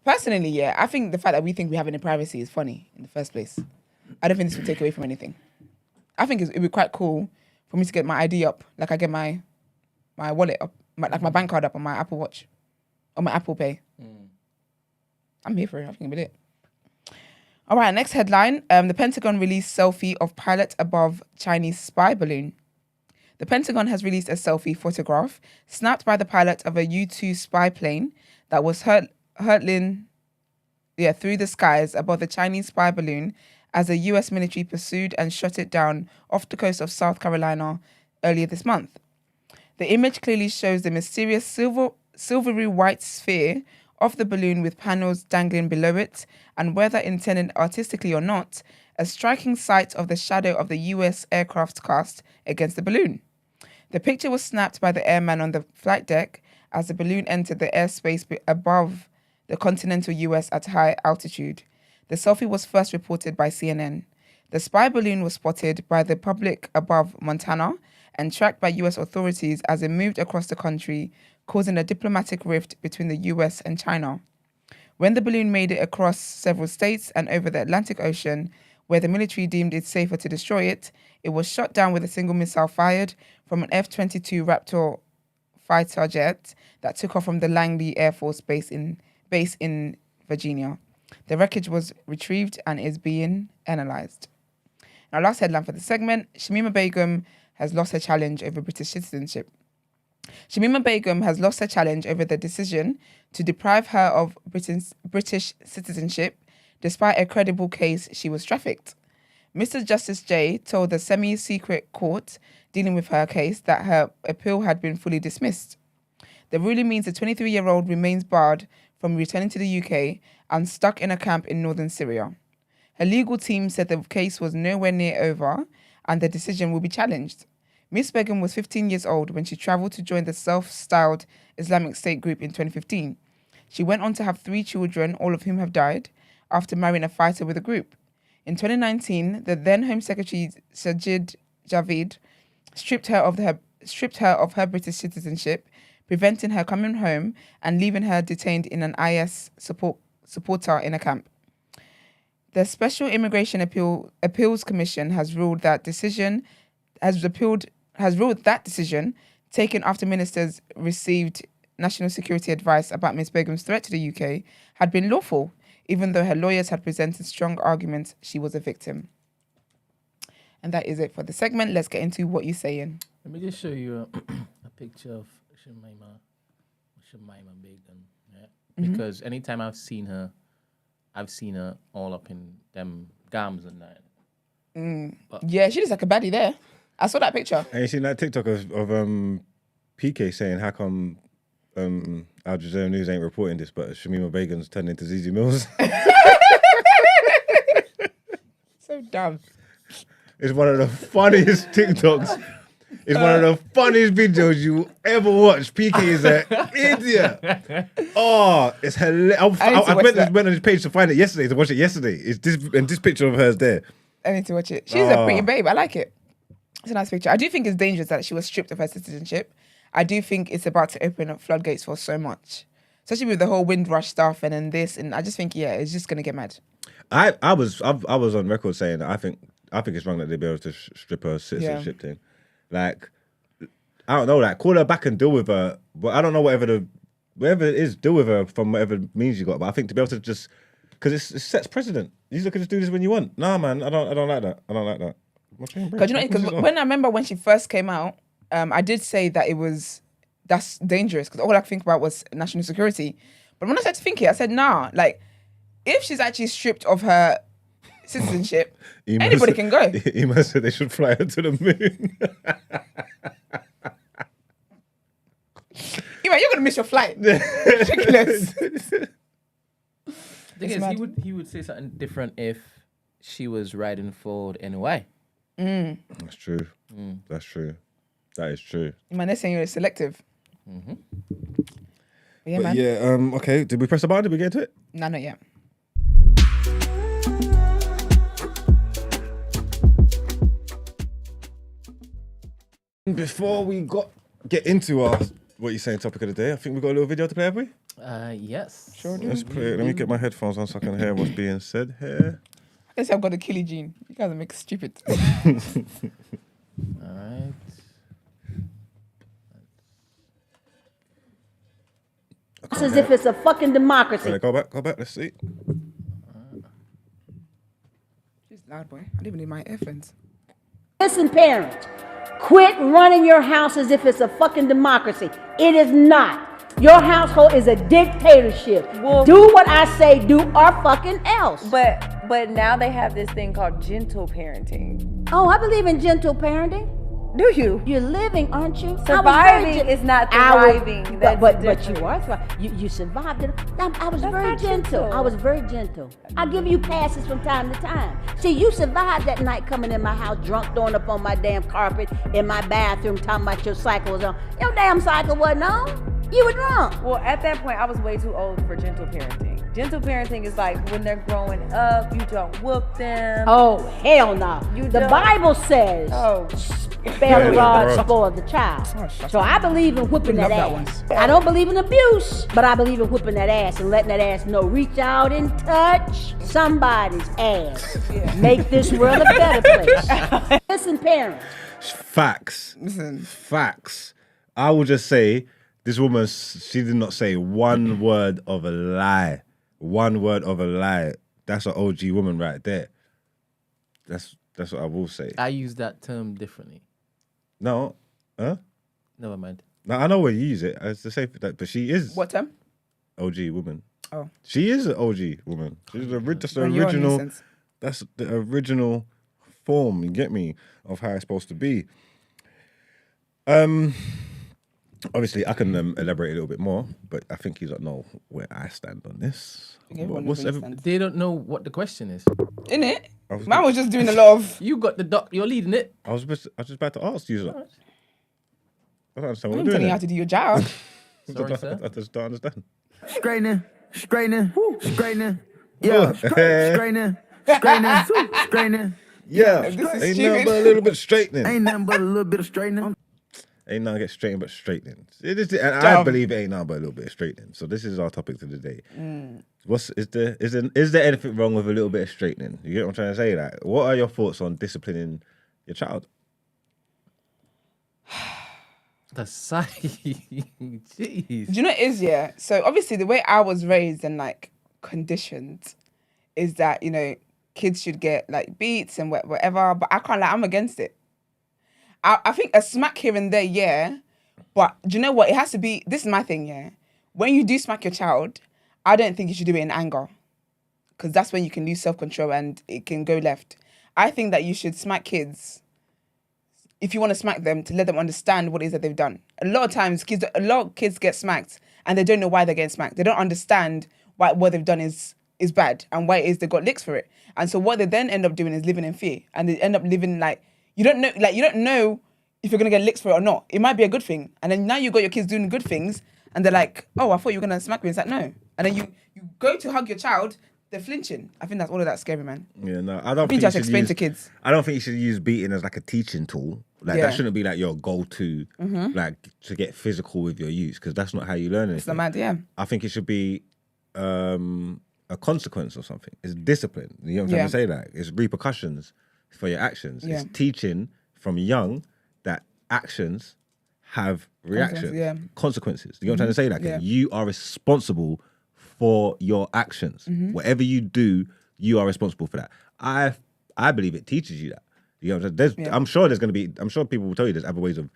Personally, yeah, I think the fact that we think we have any privacy is funny in the first place. I don't think this will take away from anything. I think it would be quite cool for me to get my ID up, like I get my wallet up, my bank card up on my Apple Watch, or my Apple Pay. I'm here for it. I think it'll be it. All right, next headline. The Pentagon released selfie of pilot above Chinese spy balloon. The Pentagon has released a selfie photograph snapped by the pilot of a U-2 spy plane that was hurtling through the skies above the Chinese spy balloon as the US military pursued and shot it down off the coast of South Carolina earlier this month. The image clearly shows the mysterious silvery white sphere of the balloon with panels dangling below it, and whether intended artistically or not, a striking sight of the shadow of the US aircraft cast against the balloon. The picture was snapped by the airman on the flight deck as the balloon entered the airspace above the continental US at high altitude. The selfie was first reported by CNN. The spy balloon was spotted by the public above Montana and tracked by US authorities as it moved across the country, causing a diplomatic rift between the US and China. When the balloon made it across several states and over the Atlantic Ocean, where the military deemed it safer to destroy it, it was shot down with a single missile fired from an F-22 Raptor fighter jet that took off from the Langley Air Force Base in Virginia. The wreckage was retrieved and is being analysed. Our last headline for the segment, Shamima Begum has lost her challenge over British citizenship. Shamima Begum has lost her challenge over the decision to deprive her of British citizenship despite a credible case she was trafficked. Mr. Justice J told the semi-secret court dealing with her case that her appeal had been fully dismissed. The ruling means the 23-year-old remains barred from returning to the UK and stuck in a camp in northern Syria. Her legal team said the case was nowhere near over and the decision will be challenged. Miss Begum was 15 years old when she travelled to join the self-styled Islamic State group in 2015. She went on to have 3 children, all of whom have died, after marrying a fighter with the group. In 2019, the then Home Secretary Sajid Javid stripped her of her British citizenship, preventing her coming home and leaving her detained in an IS supporter in a camp. The Special Immigration Appeals Commission has ruled that decision has ruled that decision, taken after ministers received national security advice about Ms. Begum's threat to the UK, had been lawful, even though her lawyers had presented strong arguments she was a victim. And that is it for the segment. Let's get into what you're saying. Let me just show you a picture of Shamima Begum. Yeah? Because anytime I've seen her all up in them gams and that. Yeah, she looks like a baddie there. I saw that picture. And you seen that TikTok of PK saying, how come Al Jazeera News ain't reporting this, but Shamima Begum's turned into Zizi Mills? So dumb. It's one of the funniest TikToks. It's one of the funniest videos you ever watch. PK is an idiot. Oh, it's hilarious. I went on his page to find it yesterday, to watch it yesterday. It's this picture of hers there. I need to watch it. She's a pretty babe. I like it. It's a nice picture. I do think it's dangerous that she was stripped of her citizenship. I do think it's about to open up floodgates for so much, especially with the whole Windrush stuff and then this. And I just think, yeah, it's just gonna get mad. I was on record saying that I think it's wrong that they'd be able to strip her citizenship thing. Like, I don't know, like call her back and deal with her. But I don't know whatever it is, deal with her from whatever means you got. But I think to be able to just, because it sets precedent. You can just do this when you want. Nah, man, I don't like that. I don't like that. Because when I remember when she first came out, I did say that that's dangerous because all I think about was national security. But when I started to think it, I said, nah, like if she's actually stripped of her citizenship, anybody can go. Ema said they should fly her to the moon. Ema, you're gonna miss your flight. Ridiculous. The thing is, he would say something different if she was riding forward anyway. That's true. That's true. That is true. Man, they're saying you're selective. Yeah, man. Yeah, okay. Did we press the button? Did we get to it? No, not yet. Before we get into our what you saying topic of the day, I think we got a little video to play, have we? Yes. Sure do. Let's play it. Let me get my headphones on so I can hear what's being said here. I guess I've got a killie gene. You guys make stupid. All right. It's as if it's a fucking democracy. Right, go back. Let's see. She's loud, boy. I don't even need my earphones. Listen, parents, quit running your house as if it's a fucking democracy. It is not. Your household is a dictatorship. Well, do what I say, do or fucking else. But now they have this thing called gentle parenting. Oh, I believe in gentle parenting. Do you? You're living, aren't you? Surviving is not thriving. But you are thriving. You survived it. I was very gentle. I was very gentle. I give you passes from time to time. See, you survived that night coming in my house drunk, throwing up on my damn carpet in my bathroom, talking about your cycle was on. Your damn cycle wasn't on. You were drunk. Well, at that point, I was way too old for gentle parenting. Gentle parenting is like when they're growing up, you don't whoop them. Oh, hell no. The Bible says, spare the rod, spoil the child. So I believe in whipping that ass. I don't believe in abuse, but I believe in whipping that ass and letting that ass know, reach out and touch somebody's ass. Make this world a better place. Listen, parents. Facts. Listen. Facts. I will just say, this woman, she did not say one word of a lie. One word of a lie. That's an OG woman right there. That's what I will say. I use that term differently. No. Huh? Never mind. No, I know where you use it. It's the same, but she is. What term? OG woman. Oh. She is an OG woman. She's that's the original. That's the original form, you get me, of how it's supposed to be. Obviously, I can elaborate a little bit more, but I think you don't know where I stand on this. They don't know what the question is. In it? Man was just doing a lot of... You got the doc, you're leading it. I was just about to ask you. I don't understand what I'm we're telling doing. you how to do your job. Sorry, sir. I just don't understand. Straightening. Yeah, straightening. Yeah, This is ain't stupid. nothing but a little bit straightening. Ain't nothing but a little bit of straightening. Ain't nothing get straightening but straightening. It is, and I believe it ain't nothing but a little bit of straightening. So this is our topic of the day. Is there anything wrong with a little bit of straightening? You get what I'm trying to say? Like, what are your thoughts on disciplining your child? The size. Jeez. Do you know what it is, yeah? So obviously the way I was raised and like conditioned is that, you know, kids should get like beats and whatever, but I can't, like, I'm against it. I think a smack here and there, yeah, but do you know what? It has to be, this is my thing, yeah. When you do smack your child, I don't think you should do it in anger, because that's when you can lose self-control and it can go left. I think that you should smack kids, if you want to smack them, to let them understand what it is that they've done. A lot of times, a lot of kids get smacked and they don't know why they're getting smacked. They don't understand why what they've done is bad and why it is they got licks for it. And so what they then end up doing is living in fear, and they end up living like, you don't know if you're gonna get licks for it or not. It might be a good thing, and then now you got your kids doing good things, and they're like, "Oh, I thought you were gonna smack me." It's like, no, and then you go to hug your child, they're flinching. I think that's all of that scary, man. Yeah, no, I don't think you should explain to kids. I don't think you should use beating as like a teaching tool. Like that shouldn't be like your go-to, like to get physical with your youth, because that's not how you learn it. It's not mad, yeah. I think it should be a consequence or something. It's discipline. You know what I'm trying to say? Like, it's repercussions for your actions. Yeah. It's teaching from young that actions have reactions, consequences. You know what I'm trying to say? Like, you are responsible for your actions. Whatever you do, you are responsible for that. I believe it teaches you that. You know, I'm sure people will tell you there's other ways of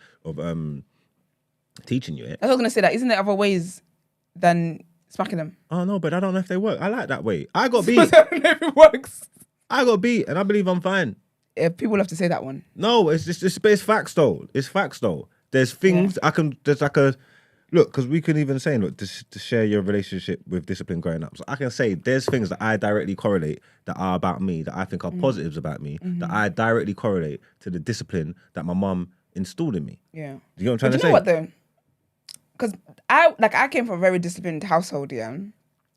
teaching you it. I was going to say that. Isn't there other ways than smacking them? Oh no, but I don't know if they work. I like that way. I got beat. I don't know if it works. I got beat, and I believe I'm fine. Yeah, people have to say that one. No, it's facts though. It's facts though. There's things there's like a look, because we can even say, look, to share your relationship with discipline growing up. So I can say there's things that I directly correlate that are about me, that I think are positives about me, that I directly correlate to the discipline that my mum installed in me. Yeah. Do you know what I'm trying to say? You know what though? Because I came from a very disciplined household, yeah.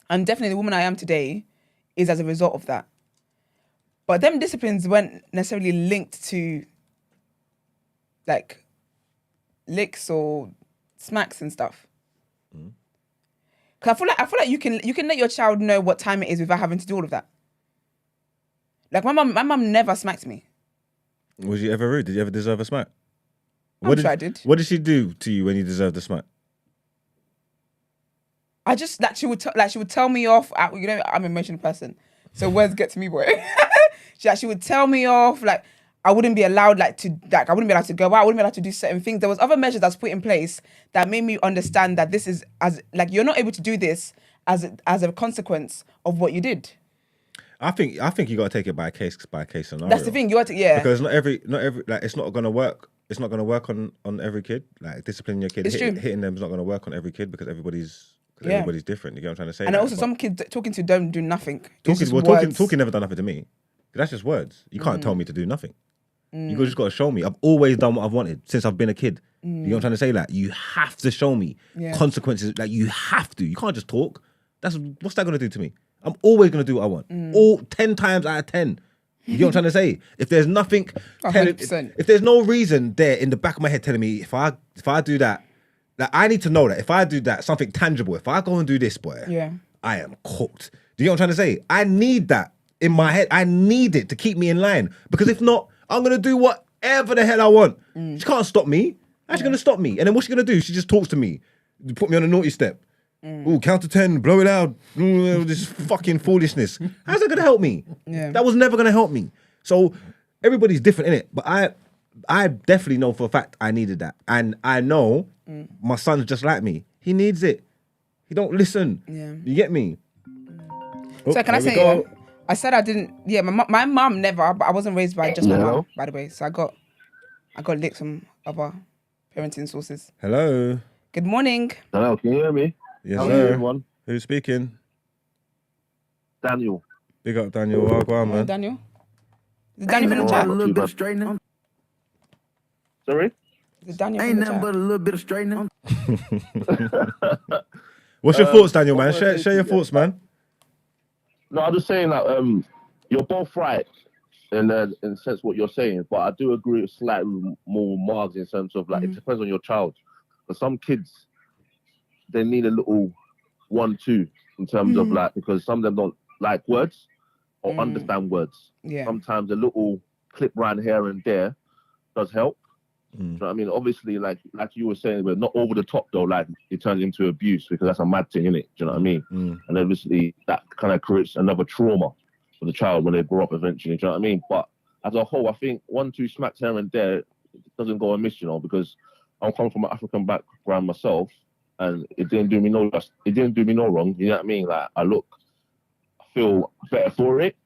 And definitely the woman I am today is as a result of that. But them disciplines weren't necessarily linked to like licks or smacks and stuff. Cause I feel like you can let your child know what time it is without having to do all of that. Like my mum never smacked me. Was you ever rude? Did you ever deserve a smack? I'm sure I did. What did she do to you when you deserved a smack? I just she would tell me off. You know, I'm an emotional person, so words get to me, boy. She would tell me off. Like I wouldn't be allowed to go out. I wouldn't be allowed to do certain things. There was other measures that's put in place that made me understand that this is as like you're not able to do this as a consequence of what you did. I think you got to take it by case scenario. That's the thing. You have to, because not every like it's not gonna work. It's not gonna work on every kid. Like disciplining your kid, hitting them is not gonna work on every kid because everybody's different. You get what I'm trying to say? And also, some kids talking to don't do nothing. Talking never done nothing to me. That's just words. You can't tell me to do nothing. You just got to show me. I've always done what I've wanted since I've been a kid. You know what I'm trying to say? Like, you have to show me consequences. Like, you have to. You can't just talk. What's that going to do to me? I'm always going to do what I want. All 10 times out of 10. You know what I'm trying to say? If there's nothing, if there's no reason there in the back of my head telling me if I do that, like I need to know that if I do that, something tangible. If I go and do this, boy, I am cooked. Do you know what I'm trying to say? I need that in my head. I need it to keep me in line, because if not, I'm gonna do whatever the hell I want. She can't stop me. How's she gonna stop me? And then what's she gonna do? She just talks to me, put me on a naughty step. Ooh, count to 10, blow it out. Ooh, this fucking foolishness. How's that gonna help me? Yeah. That was never gonna help me. So everybody's different, innit? But I definitely know for a fact I needed that. And I know my son's just like me. He needs it. He don't listen. Yeah. You get me? So can I say, I said I didn't, my mum never, but I wasn't raised by just my mum, by the way. So I got licked from other parenting sources. Hello. Good morning. Hello, can you hear me? Yes, sir. Everyone? Who's speaking? Daniel. Big up, Daniel. Well, go on, man. Daniel? Is Daniel in the chat? A little bit of straightening. Sorry? Is Daniel Ain't nothing but a little bit of straightening. What's your thoughts, Daniel, man? Share your thoughts, man. No, I'm just saying that you're both right in the sense what you're saying, but I do agree with slightly more Margs in terms of like it depends on your child. But some kids, they need a little 1-2 in terms of like, because some of them don't like words or understand words. Yeah. Sometimes a little clip round here and there does help. Do you know what I mean? Obviously, like you were saying, but not over the top though. Like it turns into abuse because that's a mad thing, innit? Do you know what I mean? And obviously that kind of creates another trauma for the child when they grow up eventually. Do you know what I mean? But as a whole, I think 1-2 smacks here and there doesn't go amiss, you know, because I'm coming from an African background myself, and it didn't do me no wrong. You know what I mean? Like I feel better for it.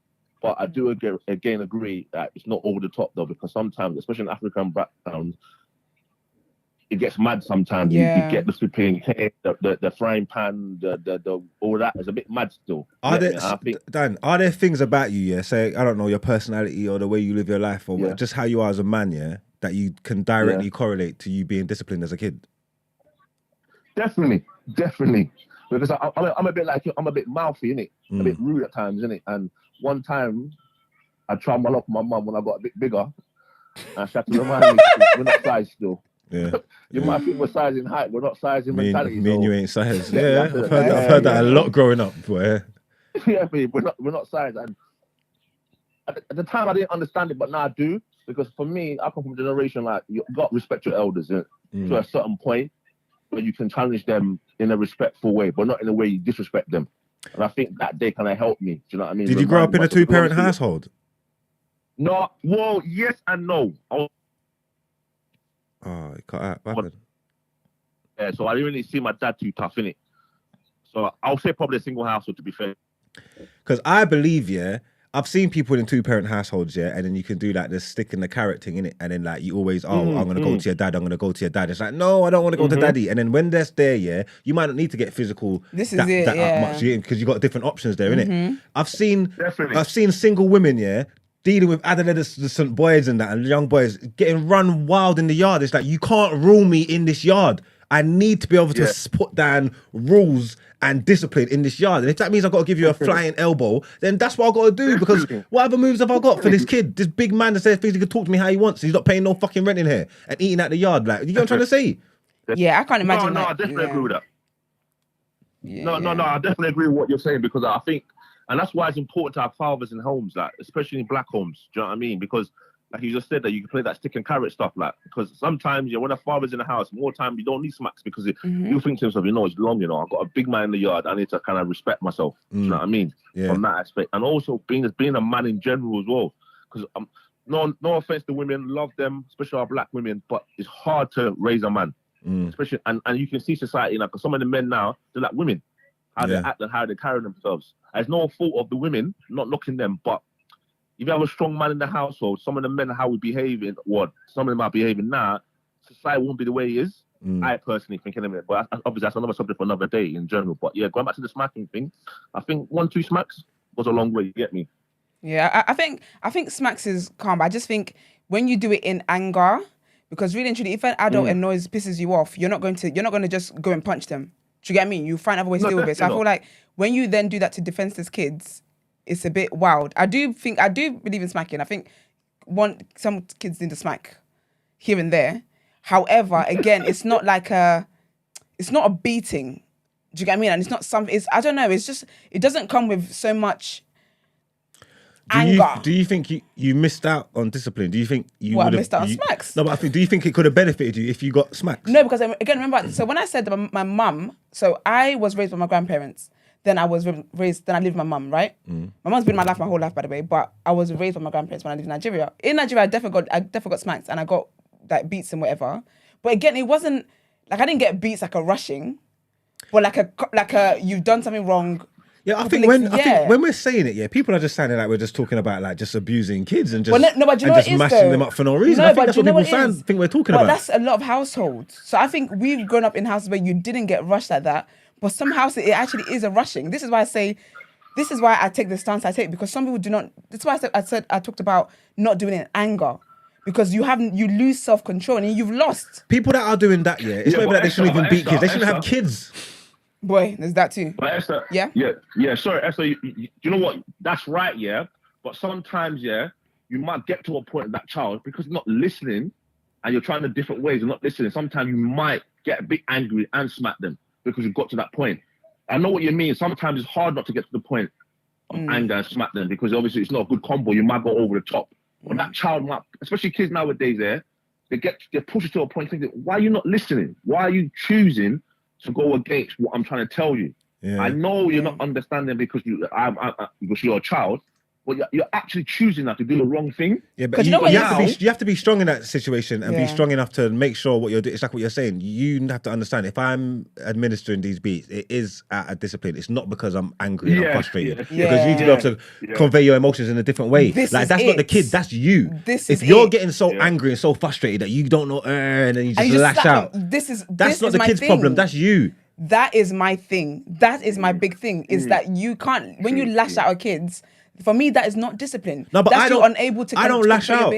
But I do again agree that it's not over the top though, because sometimes, especially in African backgrounds, it gets mad sometimes. Yeah. You get the flipping hair, the frying pan, the all that is a bit mad still. Are there things about you, yeah, say, I don't know, your personality or the way you live your life or just how you are as a man, yeah, that you can directly correlate to you being disciplined as a kid? Definitely. Because I'm a bit like you, I'm a bit mouthy, innit? A bit rude at times, innit? And one time, I tried my luck with my mum when I got a bit bigger. And she had to remind me, we're not size still. Yeah. You might think we're size in height, we're not size in mentality. Me and you ain't size. Yeah, I've heard that a lot growing up. Boy. Yeah, babe, we're not size. And at the time, I didn't understand it, but now I do. Because for me, I come from a generation like, you got to respect your elders to a certain point where you can challenge them in a respectful way, but not in a way you disrespect them. And I think that they kind of helped me. Do you know what I mean? Did you grow up in a 2-parent household? No. Well, yes and no. Oh, you cut out. What happened? Yeah, so I didn't really see my dad too tough, innit? So I'll say probably a single household, to be fair. Because I believe, I've seen people in 2-parent households, and then you can do like this stick in the carrot thing, innit? And then like you always, I'm going to go to your dad, I'm going to go to your dad. It's like, no, I don't want to go to daddy. And then when that's there, you might not need to get physical much, because you got different options there, innit? I've seen single women, dealing with adolescent boys and that, and young boys getting run wild in the yard. It's like, you can't rule me in this yard. I need to be able to put down rules and discipline in this yard. And if that means I've got to give you a flying elbow, then that's what I've got to do, because whatever moves have I got for this kid? This big man that says things, he can talk to me how he wants. He's not paying no fucking rent in here and eating at the yard. Like, you know what I'm trying to say? Yeah, I can't imagine. No, I definitely agree with that. No, I definitely agree with what you're saying, because I think, and that's why it's important to have fathers in homes, like, especially in black homes. Do you know what I mean? Because like you just said, that you can play that stick and carrot stuff, like, because sometimes when a father's in the house, more time you don't need smacks, because you think to yourself, it's long, I've got a big man in the yard, I need to kind of respect myself. Do you know what I mean? From that aspect. And also being a man in general as well, because no offense to women, love them, especially our black women, but it's hard to raise a man, especially, and you can see society, like, some of the men now, they're like women, how they act and how they carry themselves. It's no fault of the women, not knocking them, but if you have a strong man in the household, some of the men, how we behave some of them are behaving now, society won't be the way it is. I personally think, but obviously that's another subject for another day in general. But yeah, going back to the smacking thing, I think 1-2 smacks goes a long way. You get me? Yeah, I think smacks is calm. But I just think when you do it in anger, because really and truly, if an adult pisses you off, you're not going to just go and punch them. Do you get me? You find other ways to deal with it. So I feel like when you then do that to defenseless kids, it's a bit wild. I do believe in smacking. I think some kids need to smack here and there. However, again, it's not a beating. Do you get what I mean? And it's not something. I don't know. It's just, it doesn't come with so much anger. Do you think you missed out on discipline? Do you think you would have missed out on smacks? No, but do you think it could have benefited you if you got smacks? No, because again, remember. So when I said that my mum, so I was raised by my grandparents. Then I was raised. Then I lived with my mum, right? My mum's been in my life my whole life, by the way. But I was raised by my grandparents when I lived in Nigeria. In Nigeria, I definitely got smacked, and I got like beats and whatever. But again, it wasn't like I didn't get beats like a rushing, but like a you've done something wrong. Yeah, I think when we're saying it, people are just sounding like we're just talking about like just abusing kids and just mashing them up for no reason. I think that's what people think we're talking about. But that's a lot of households. So I think we've grown up in houses where you didn't get rushed like that. But some houses, it actually is a rushing. This is why I take the stance I take, because some people do not. That's why I talked about not doing it in anger, because you lose self-control and you've lost. People that are doing that, it's maybe that they shouldn't even beat kids. They shouldn't have kids. Boy, there's that too. But Esther, sorry, Esther, you know what? That's right, But sometimes, you might get to a point of that child, because you're not listening and you're trying the different ways and not listening. Sometimes you might get a bit angry and smack them, because you've got to that point. I know what you mean. Sometimes it's hard not to get to the point of anger and smack them, because obviously it's not a good combo. You might go over the top. But that child might, especially kids nowadays, they push you to a point thinking, why are you not listening? Why are you choosing to go against what I'm trying to tell you? Yeah. I know you're not understanding because because you're a child, but you're actually choosing now to do the wrong thing. Yeah, but you have to be strong in that situation and be strong enough to make sure what you're doing. It's like what you're saying. You have to understand, if I'm administering these beats, it is at a discipline. It's not because I'm angry and I'm frustrated. Because you need to be able to convey your emotions in a different way. That's not the kid, that's you. If you're getting so angry and so frustrated that you don't know, and then you just lash out. That's not the kid's problem, that's you. That is my thing. That is my big thing, is that you can't, when you lash out at kids, for me, that is not discipline. No, but that's unable to. I don't lash out.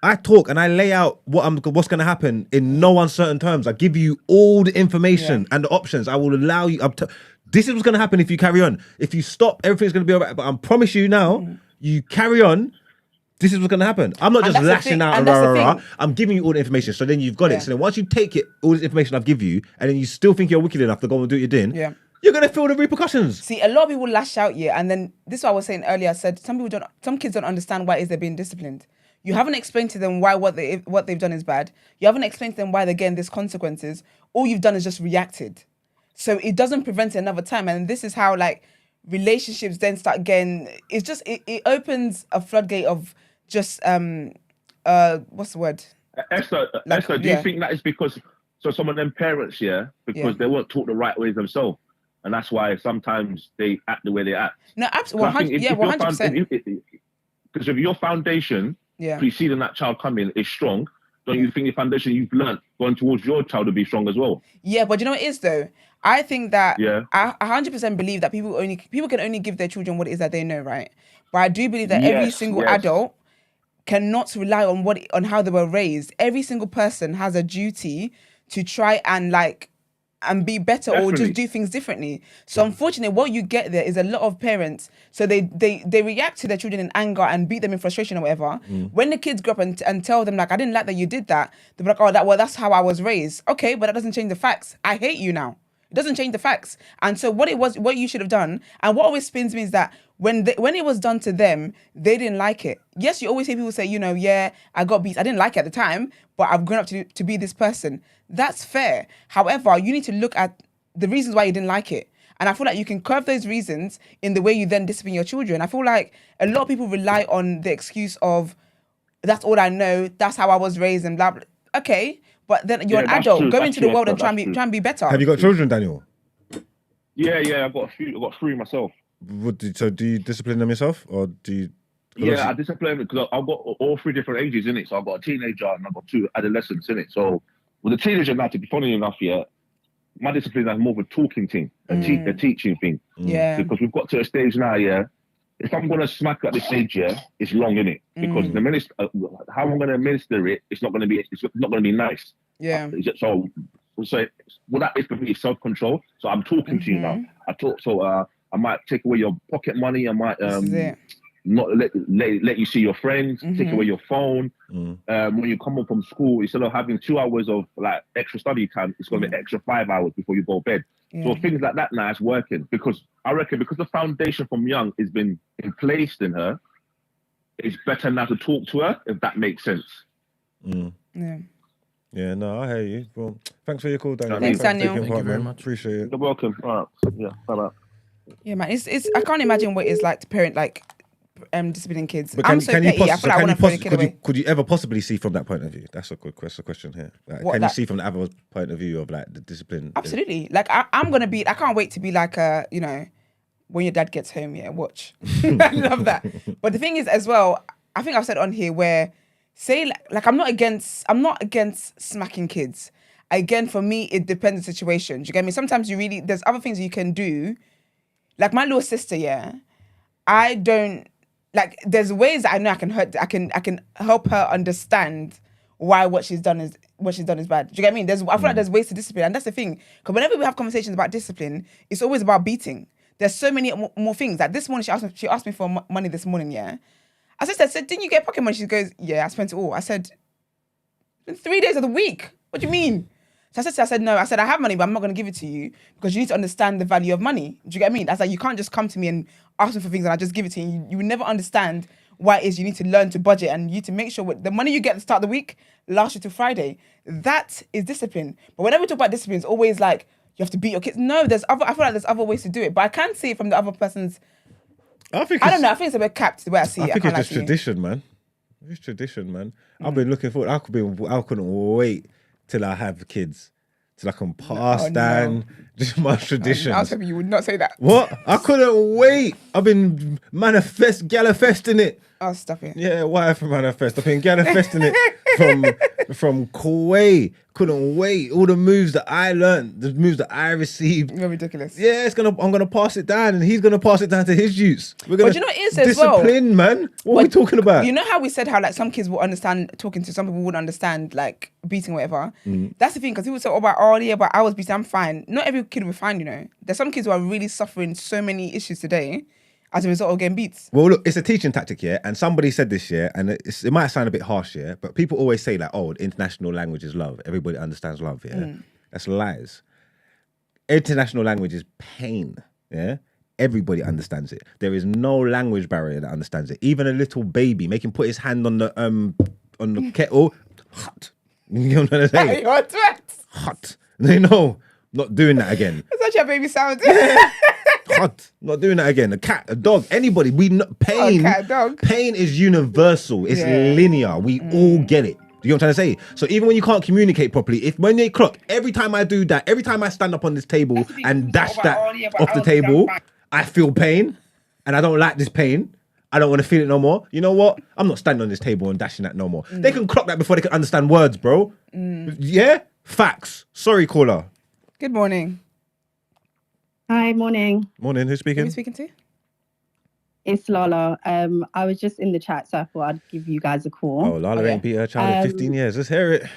I talk, and I lay out what's going to happen in no uncertain terms. I give you all the information and the options. I will allow you. This is what's going to happen if you carry on. If you stop, everything's going to be all right. But I promise you now, you carry on. This is what's going to happen. I'm not just lashing out and rah. I'm giving you all the information. So then you've got it. So then once you take it, all this information I've given you, and then you still think you're wicked enough to go and do what you're doing. Yeah. You're gonna feel the repercussions. See, a lot of people lash out, and then this is what I was saying earlier. I said some kids don't understand why it is they're being disciplined. You haven't explained to them why what they've done is bad. You haven't explained to them why they're getting these consequences. All you've done is just reacted. So it doesn't prevent it another time. And this is how relationships then start getting. It's just it opens a floodgate of just what's the word? Esther, do you think that is because some of them parents because they weren't taught the right ways themselves? And that's why sometimes they act the way they act. No, absolutely. 100%. Because if your foundation preceding that child coming is strong, don't you think the foundation you've learned going towards your child will be strong as well? Yeah, but you know what it is though? I think that I 100% believe that people can only give their children what it is that they know, right? But I do believe that every single adult cannot rely on how they were raised. Every single person has a duty to try and be better or just do things differently. So unfortunately, what you get there is a lot of parents, so they react to their children in anger and beat them in frustration or whatever. When the kids grow up and tell them I didn't like that you did that, they're like, that's how I was raised. Okay, but that doesn't change the facts. I hate you now. It doesn't change the facts. And so what you should have done, and what always spins me is that when it was done to them, they didn't like it. Yes, you always hear people say, I got beat. I didn't like it at the time, but I've grown up to be this person. That's fair. However, you need to look at the reasons why you didn't like it. And I feel like you can curve those reasons in the way you then discipline your children. I feel like a lot of people rely on the excuse of, that's all I know, that's how I was raised and blah, blah. Okay, but then you're an adult. Go into the world and try and be better. Have you got children, Daniel? Yeah, I've got three myself. So do you discipline them yourself, or do you? Yeah, I discipline them because I've got all three different ages in it. So I've got a teenager and I've got two adolescents in it. So with the teenager now, to be funny enough, my discipline is more of a talking thing, a teaching thing. Yeah. Because we've got to a stage now, if I'm going to smack at this stage, it's long, innit? Because the how I'm going to administer it, it's not going to be nice. Yeah. So what that is for me is self-control. So I'm talking to you now. I might take away your pocket money. I might not let you see your friends. Take away your phone. When you come home from school, instead of having 2 hours of extra study time, it's going to be extra 5 hours before you go to bed. So things like that now is working, because I reckon because the foundation from young has been placed in her, it's better now to talk to her, if that makes sense. Yeah, no, I hear you. Well, thanks for your call, Daniel. Thanks, Daniel. Thank you very much. Appreciate it. You're welcome. All right. Yeah, bye-bye. Yeah, man, it's I can't imagine what it's like to parent disciplining kids. But I'm so petty. I feel like I want to throw the kid away. Could you ever possibly see from that point of view? That's a good question here. Can you see from the other point of view of the discipline? Absolutely. I can't wait to be when your dad gets home. Yeah, watch. I love that. But the thing is, as well, I think I've said on here where I'm not against smacking kids. Again, for me, it depends on the situation. Do you get me? Sometimes there's other things you can do. Like my little sister, I don't. There's ways that I know I can help her understand why what she's done is bad. Do you get me? I feel like there's ways to discipline, and that's the thing. Because whenever we have conversations about discipline, it's always about beating. There's so many more things. Like this morning, she asked me for money this morning. Yeah, I said, didn't you get pocket money? She goes, yeah, I spent it all. I said, 3 days of the week. What do you mean? So I said, no. I said, I have money, but I'm not going to give it to you because you need to understand the value of money. Do you get me? That's you can't just come to me and ask me for things and I just give it to you. You will never understand why it is you need to learn to budget and you need to make sure the money you get at the start of the week lasts you to Friday. That is discipline. But whenever we talk about discipline, it's always like you have to beat your kids. No, I feel like there's other ways to do it. But I can see it from the other person's. I don't know. I think it's a bit capped the way I see it. I think it's just tradition, man. It's tradition, man. I've been looking forward. I couldn't wait till I have kids, till I can pass down just my traditions. I was hoping you would not say that. What? I couldn't wait. I've been galifesting it. Oh, stop it. Yeah, why for manifest? I've been galifesting it from Kuwait. Couldn't wait. All the moves that I learned, the moves that I received. You're ridiculous. Yeah, I'm gonna pass it down, and he's gonna pass it down to his youths. We're gonna but you know what it is as well? Discipline, man. What are we talking about? You know how we said how like some kids will understand talking to, some people wouldn't understand like beating or whatever. That's the thing, because people say but I was beaten, I'm fine. Not every kid will be fine, you know. There's some kids who are really suffering so many issues today as a result of getting beats. Well, look, it's a teaching tactic, yeah. And somebody said this, yeah, and it might sound a bit harsh, yeah, but people always say like, oh, the international language is love. Everybody understands love, yeah. That's lies. International language is pain, yeah. Everybody understands it. There is no language barrier that understands it. Even a little baby, make him put his hand on the kettle. Hot. You know what I'm saying? Hot. No, not doing that again. That's actually a baby sound. Hot. Not doing that again. A cat, a dog, anybody. Pain. Cat, dog. Pain is universal. It's linear. We all get it. Do you know what I'm trying to say? So even when you can't communicate properly, when they clock, every time I do that, every time I stand up on this table and dash that off the table, I feel pain, and I don't like this pain. I don't want to feel it no more. You know what? I'm not standing on this table and dashing that no more. They can clock that before they can understand words, bro. Yeah? Facts. Sorry, caller. Good morning. Hi, morning. Morning. Who's speaking? Who are you speaking to? It's Lala. I was just in the chat, so I thought I'd give you guys a call. Oh, Lala ain't beat her child in 15 years. Let's hear it.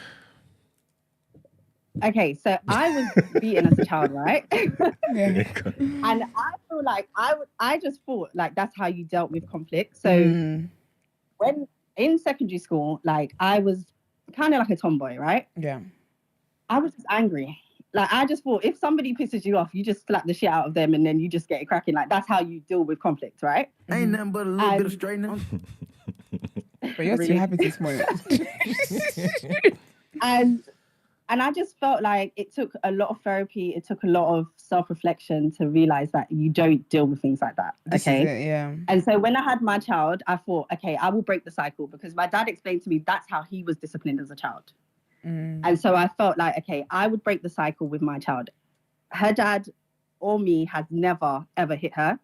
Okay, so I was beaten as a child, right? And I feel like I just thought like that's how you dealt with conflict. So when in secondary school, like I was kind of like a tomboy, right? Yeah. I was just angry. Like I just thought if somebody pisses you off, you just slap the shit out of them and then you just get it cracking. Like that's how you deal with conflict, right? Ain't nothing but a little bit of straightening. But you're too happy this morning. And I just felt like it took a lot of therapy. It took a lot of self-reflection to realize that you don't deal with things like that. This is it, yeah. And so when I had my child, I thought, okay, I will break the cycle because my dad explained to me that's how he was disciplined as a child. And so I felt like, okay, I would break the cycle with my child. Her dad or me has never, ever hit her.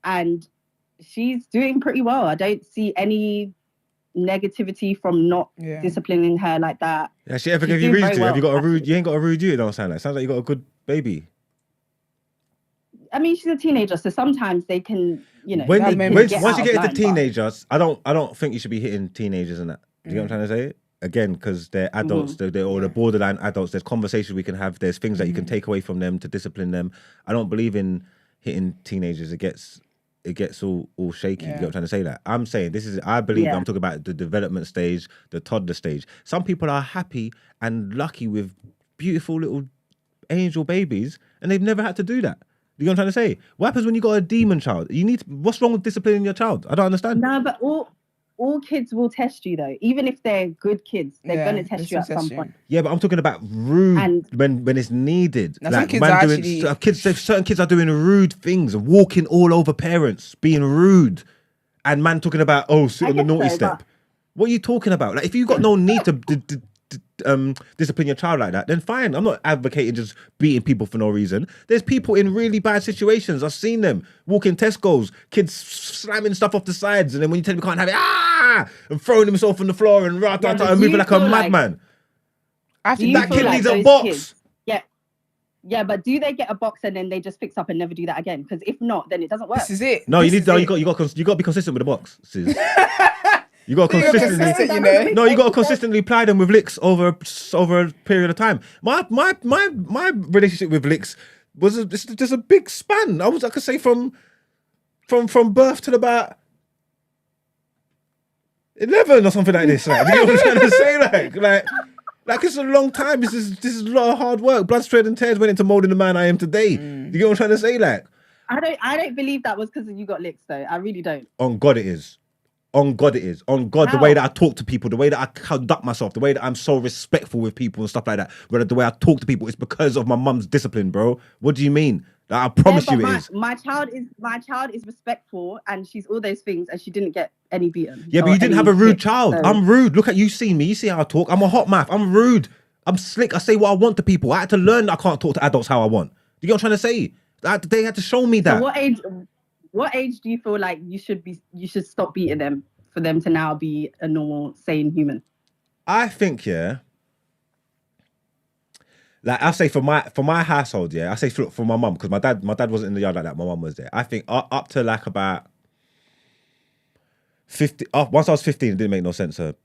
And she's doing pretty well. I don't see any negativity from not disciplining her like that. Has she ever gave you rude to? Have you got a rude? You ain't got a rude you. It don't sound like. Sounds like you got a good baby. I mean, she's a teenager, so sometimes they can, you know. Once you get into teenagers, I don't think you should be hitting teenagers and that. Do you know what I'm trying to say? Again, because they're adults, they're borderline adults. There's conversations we can have. There's things that you can take away from them to discipline them. I don't believe in hitting teenagers. It gets all shaky. You know what I'm trying to say? That I'm saying I believe I'm talking about the development stage, the toddler stage. Some people are happy and lucky with beautiful little angel babies, and they've never had to do that. You know what I'm trying to say? What happens when you got a demon child? What's wrong with disciplining your child? I don't understand. No, but all kids will test you though. Even if they're good kids, they're gonna test you at some point. Yeah, but I'm talking about rude when it's needed. Now, like certain kids are doing rude things, walking all over parents, being rude, and man talking about sit on the naughty step. What are you talking about? Like if you got no need to discipline your child like that, then fine. I'm not advocating just beating people for no reason. There's people in really bad situations. I've seen them walking Tesco's, kids slamming stuff off the sides, and then when you tell them you can't have it, and throwing himself on the floor and and moving like a madman. That kid needs a box. Kids, yeah, but do they get a box and then they just fix up and never do that again? Because if not, then it doesn't work. This is it. No, you got to be consistent with the box. You got to consistently, you got to consistently ply them with licks over a period of time. My relationship with licks was just a big span. I could say from birth till about 11 or something like this. Like, you know what I'm trying to say? Like it's a long time. This is a lot of hard work. Blood, sweat, and tears went into molding the man I am today. You get what I'm trying to say? Like, I don't believe that was because you got licks though. I really don't. On God, it is. On God it is. On God, the way that I talk to people, the way that I conduct myself, the way that I'm so respectful with people and stuff like that, the way I talk to people, it's because of my mum's discipline, bro. What do you mean? Like, I promise you it is. My child is respectful and she's all those things and she didn't get any beaten. Yeah, but you didn't have a rude child. So. I'm rude. Look at you, see me. You see how I talk. I'm a hot mouth. I'm rude. I'm slick. I say what I want to people. I had to learn that I can't talk to adults how I want. You know what I'm trying to say? They had to show me that. So what age do you feel like you should stop beating them for them to now be a normal, sane human? I think, yeah. Like I say for my household, yeah. I say for my mum, because my dad wasn't in the yard like that. My mum was there. I think up to like about 50. Once I was 15, it didn't make no sense. It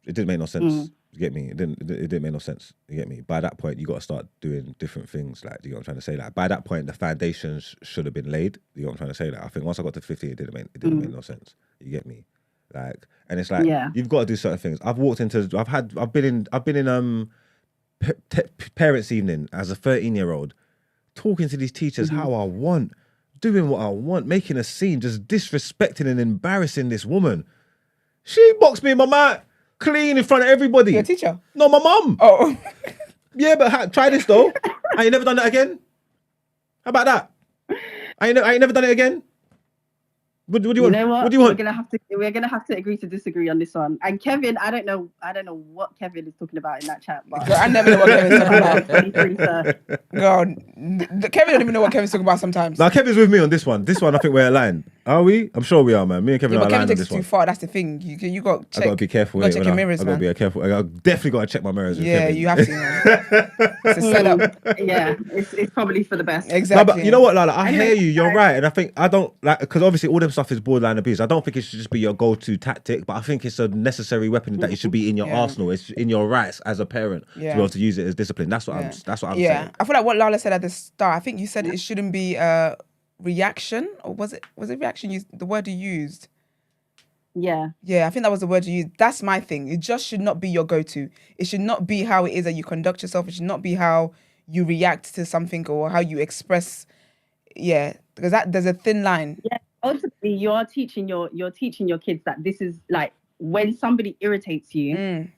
didn't make no sense. You get me? It didn't make no sense. You get me? By that point, you got to start doing different things. Like, you know what I'm trying to say? Like, by that point, the foundations should have been laid. You know what I'm trying to say? Like, I think once I got to 15, it didn't make no sense. You get me? Like, and it's like you've got to do certain things. I've been in parents' evening as a 13-year-old, talking to these teachers how I want, doing what I want, making a scene, just disrespecting and embarrassing this woman. She boxed me in my mouth. Clean in front of everybody. Your teacher? No, my mum. Oh. Yeah, but try this though. I ain't never done that again. How about that? I ain't never done it again. What do you want? You know what? What do you want? We're gonna have to agree to disagree on this one. And Kevin, I don't know what Kevin is talking about in that chat. But Girl, I never know what Kevin's talking about. Girl, Kevin don't even know what Kevin's talking about sometimes. Now Kevin's with me on this one. This one, I think we're aligned. Are we? I'm sure we are, man. Me and Kevin are but aligned Kevin on takes this it one. too far. That's the thing. You got to check. I got to be careful. Check your mirrors, I man. got to be careful. I definitely got to check my mirrors. Yeah, Kevin. you have to. It's a setup. Yeah, it's probably for the best. Exactly. No, but you know what, Lala? I hear you. You're right, and I think I don't like, because obviously all them stuff is borderline abuse. I don't think it should just be your go-to tactic, but I think it's a necessary weapon that it should be in your arsenal. It's in your rights as a parent to be able to use it as discipline. That's what I'm saying. Yeah, I feel like what Lala said at the start. I think you said it shouldn't be reaction, or was it reaction? The word you used. Yeah, I think that was the word you used. That's my thing. It just should not be your go-to. It should not be how it is that you conduct yourself. It should not be how you react to something or how you express. Yeah, because there's a thin line. Yeah, ultimately, you're teaching your kids that this is like when somebody irritates you,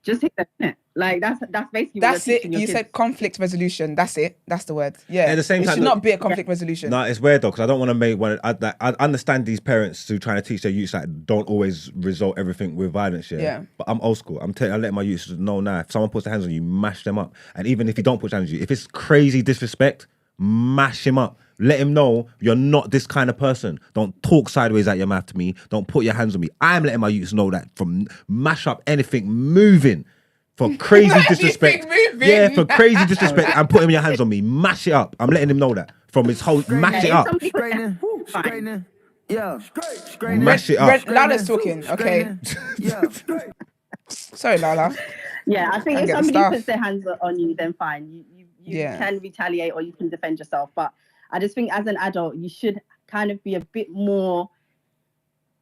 just hit them. Like that's basically that's what you're it. teaching your You kids. said conflict resolution. That's it. That's the word. Yeah. At the same time, it should not be a conflict resolution. No, it's weird though, because I don't want to make one. I understand these parents who trying to teach their youths that don't always result everything with violence. Yeah. But I'm old school. I'm letting my youths know now. If someone puts their hands on you, mash them up. And even if you don't put your hands on you, if it's crazy disrespect, mash him up. Let him know you're not this kind of person. Don't talk sideways out your mouth to me. Don't put your hands on me. I'm letting my youths know that from mash up anything moving. For crazy disrespect. Yeah, for crazy disrespect and putting your hands on me. Mash it up. I'm letting him know that. From his whole mash it up. Mash it up. Lala's talking, okay. Sorry, Lala. Yeah, I think if somebody puts their hands on you, then fine. You can retaliate or you can defend yourself. But I just think as an adult, you should kind of be a bit more,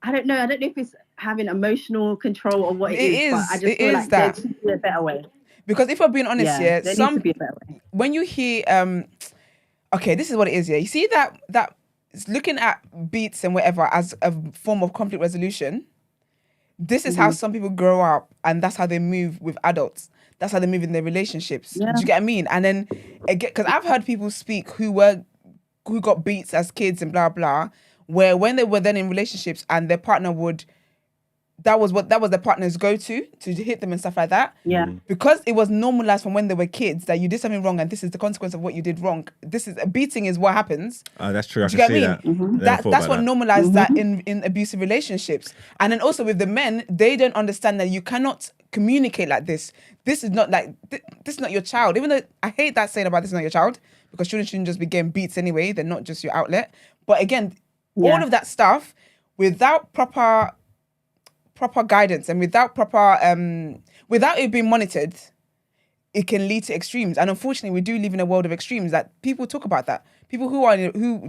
I don't know if it's having emotional control or what it is, but I just feel like there should be a better way. Because if we're being honest, there needs to be a better way. When you hear, okay, this is what it is, You see that looking at beats and whatever as a form of conflict resolution, this is how some people grow up and that's how they move with adults. That's how they move in their relationships. Yeah. Do you get what I mean? And then, because I've heard people speak who got beats as kids and blah, blah, where when they were then in relationships and their partner that was their partner's go-to to hit them and stuff like that. Yeah. Because it was normalized from when they were kids that you did something wrong and this is the consequence of what you did wrong. Beating is what happens. That's true. Do you get me? That. Mm-hmm. That's what normalized that in abusive relationships. And then also with the men, they don't understand that you cannot communicate like this. This is not like this is not your child. Even though I hate that saying about this is not your child, because children shouldn't just be getting beats anyway. They're not just your outlet. But again, all of that stuff without proper guidance and without it being monitored, it can lead to extremes. And unfortunately, we do live in a world of extremes that people talk about that. People who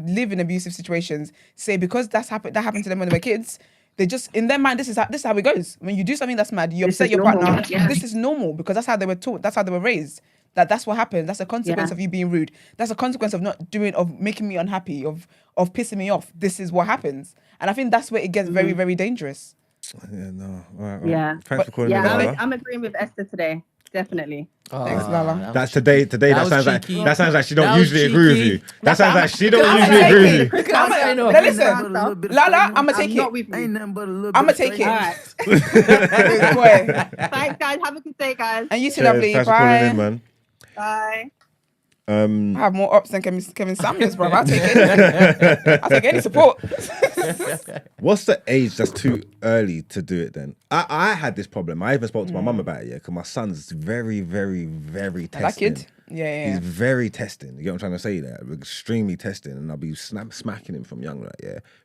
live in abusive situations say because that happened to them when they were kids, they just, in their mind, this is how it goes. When you do something that's mad, you upset your partner. Yeah. This is normal because that's how they were taught. That's how they were raised. That's what happens. That's a consequence of you being rude. That's a consequence of of making me unhappy, of pissing me off. This is what happens. And I think that's where it gets very, very dangerous. Yeah, no. All right. Yeah. Thanks for calling in, Yeah, Lala. I'm agreeing with Esther today. Definitely. Thanks, Lala. That's today. That sounds like she don't usually agree with you. That sounds like she don't I'm usually agree with you. Listen, Lala, I'm gonna take it. Ain't nothing but a little I'm bit gonna of take it. straightening. Boy. Thanks, guys. Have a good day, guys. And you too, Cheers. lovely. Thanks for calling in, Bye. man. Bye. I have more ups than Kevin Samuels, bro. I'll take it. I'll take any support. What's the age that's too early to do it then? I had this problem. I even spoke to my mum about it, because my son's very, very, very testing. That kid? Yeah. He's very testing. You get what I'm trying to say there? Extremely testing. And I'll be smacking him from young,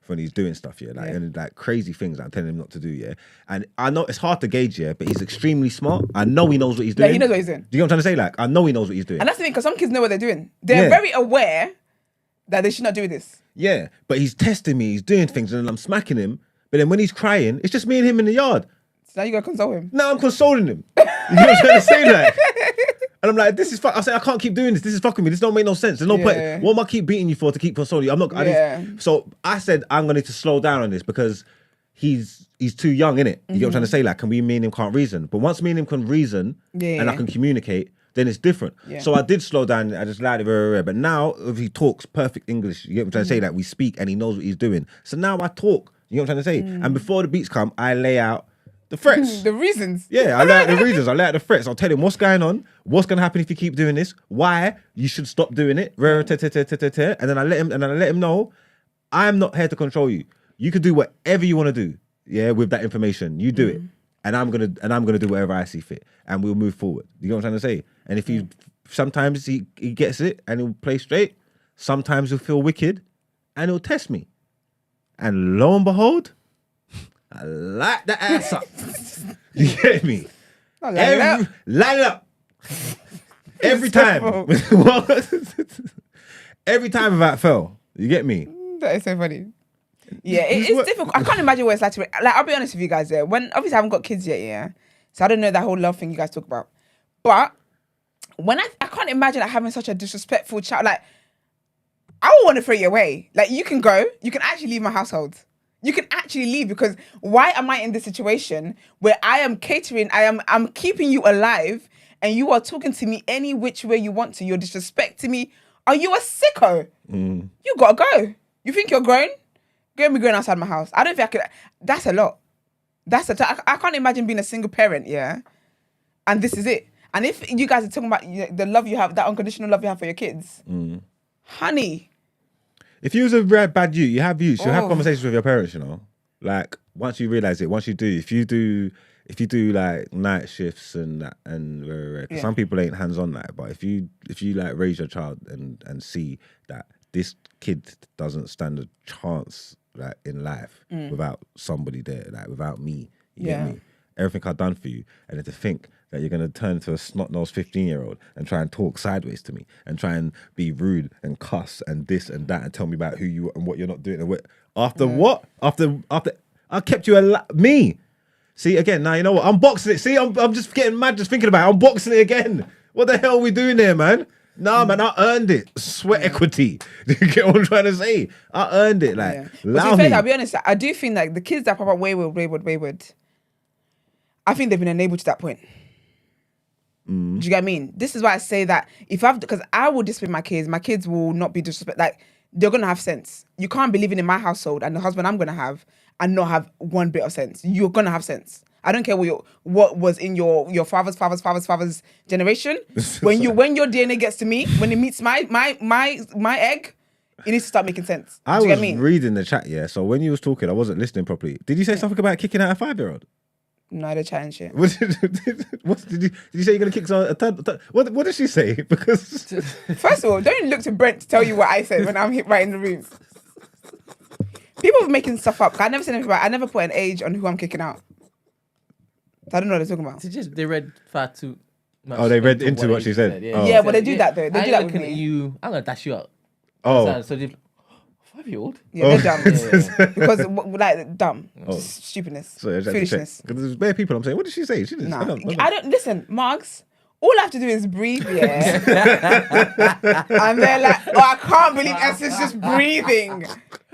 when he's doing stuff, and like crazy things that I'm telling him not to do, And I know it's hard to gauge, but he's extremely smart. I know he knows what he's doing. Yeah, he knows what he's doing. Do you get what I'm trying to say? I know he knows what he's doing. And that's the thing, because some kids know what they're doing. They're very aware that they should not do this. Yeah, but he's testing me, he's doing things, and then I'm smacking him. But then when he's crying, it's just me and him in the yard. So now you gotta console him. No, I'm consoling him. You know what I'm trying to say? And I'm like, this is fuck. I say, I can't keep doing this. This is fucking me. This don't make no sense. There's no point. What am I keep beating you for to keep consoling you? I'm not. So I said I'm going to need to slow down on this because he's too young, innit? You get what I'm trying to say? Can me and him can't reason? But once me and him can reason and I can communicate, then it's different. Yeah. So I did slow down. I just lied it very rare. But now if he talks perfect English, you get what I'm trying to say? We speak and he knows what he's doing. So now I talk. You know what I'm trying to say? And before the beats come, I lay out the threats. The reasons. Yeah, I lay out the reasons. I lay out the threats. I'll tell him what's going on, what's going to happen if you keep doing this, why you should stop doing it. And then I let him know I'm not here to control you. You can do whatever you want to do. Yeah, with that information, you do it, and I'm gonna do whatever I see fit, and we'll move forward. You know what I'm trying to say? And if sometimes he gets it and he'll play straight. Sometimes he'll feel wicked, and he'll test me. And lo and behold, I light the ass up. You get me? Light it up. Every time. Every time without fail. You get me? That is so funny. Yeah, it's difficult. I can't imagine what it's like to... I'll be honest with you guys, when obviously I haven't got kids yet, so I don't know that whole love thing you guys talk about. But when I can't imagine having such a disrespectful child. I would want to throw you away. You can go. You can actually leave my household. You can actually leave, because why am I in this situation where I am catering, I'm keeping you alive, and you are talking to me any which way you want to. You're disrespecting me. Are you a sicko? You gotta go. You think you're grown? Go and be going outside my house. I don't think I could. That's a lot. I can't imagine being a single parent, and this is it. And if you guys are talking about the love you have, that unconditional love you have for your kids, honey. If you was a bad you have you'll have conversations with your parents, once you realise it, once you do, if you do night shifts and that, and some people ain't hands on that, but if you raise your child and see that this kid doesn't stand a chance in life without somebody there, without me, you get me? Everything I've done for you, and then to think that you're going to turn to a snot-nosed 15-year-old and try and talk sideways to me and try and be rude and cuss and this and that and tell me about who you are and what you're not doing. And after what? After I kept you alive. Me. See, again, now you know what? I'm boxing it. See, I'm just getting mad just thinking about it. I'm boxing it again. What the hell are we doing here, man? Nah, man, I earned it. Sweat equity. Do you get what I'm trying to say? I earned it. But to be fair, I'll be honest, I do think the kids that pop up wayward, I think they've been enabled to that point. Do you get what I mean? This is why I say that because I will discipline my kids will not be disrespectful. They're going to have sense. You can't be living in my household and the husband I'm going to have and not have one bit of sense. You're going to have sense. I don't care what was in your father's generation. When your DNA gets to me, when it meets my egg, it needs to start making sense. I was reading the chat, so when you was talking, I wasn't listening properly. Did you say something about kicking out a 5-year-old? No, they're chatting shit. What did you say you're going to kick someone a third? What did she say? Because first of all, don't look to Brent to tell you what I said when I'm right in the room. People are making stuff up. I never said anything about it. I never put an age on who I'm kicking out. I don't know what they're talking about. They read far too much. Oh, they read into what she said. Yeah, but they do that though. They do that with me. You, I'm gonna dash you out. Oh, so they 5-year-old. Yeah, they're dumb. Because dumb, stupidness, foolishness. Because there's bare people. I'm saying, what did she say? She didn't. I don't listen, Margs. all I have to do is breathe, yeah. And they're like, oh, I can't believe Esther's just breathing.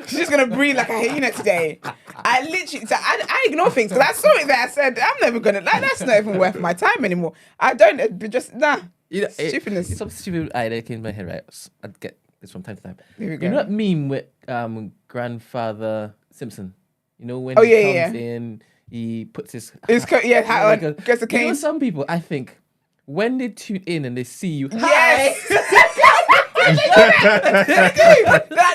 She's just gonna breathe like a hyena today. I literally, so I ignore things because I saw it there. I said, I'm never gonna, like, that's not even worth my time anymore. I don't, just, nah. You know, stupidness. It's some stupid idea that came in my head, right? I'd get this from time to time. Here we go. You know that meme with Grandfather Simpson? You know, when he he comes in, he puts his hat on, gets a cane. You know, some people, I think, when they tune in and they see you, yes! Like,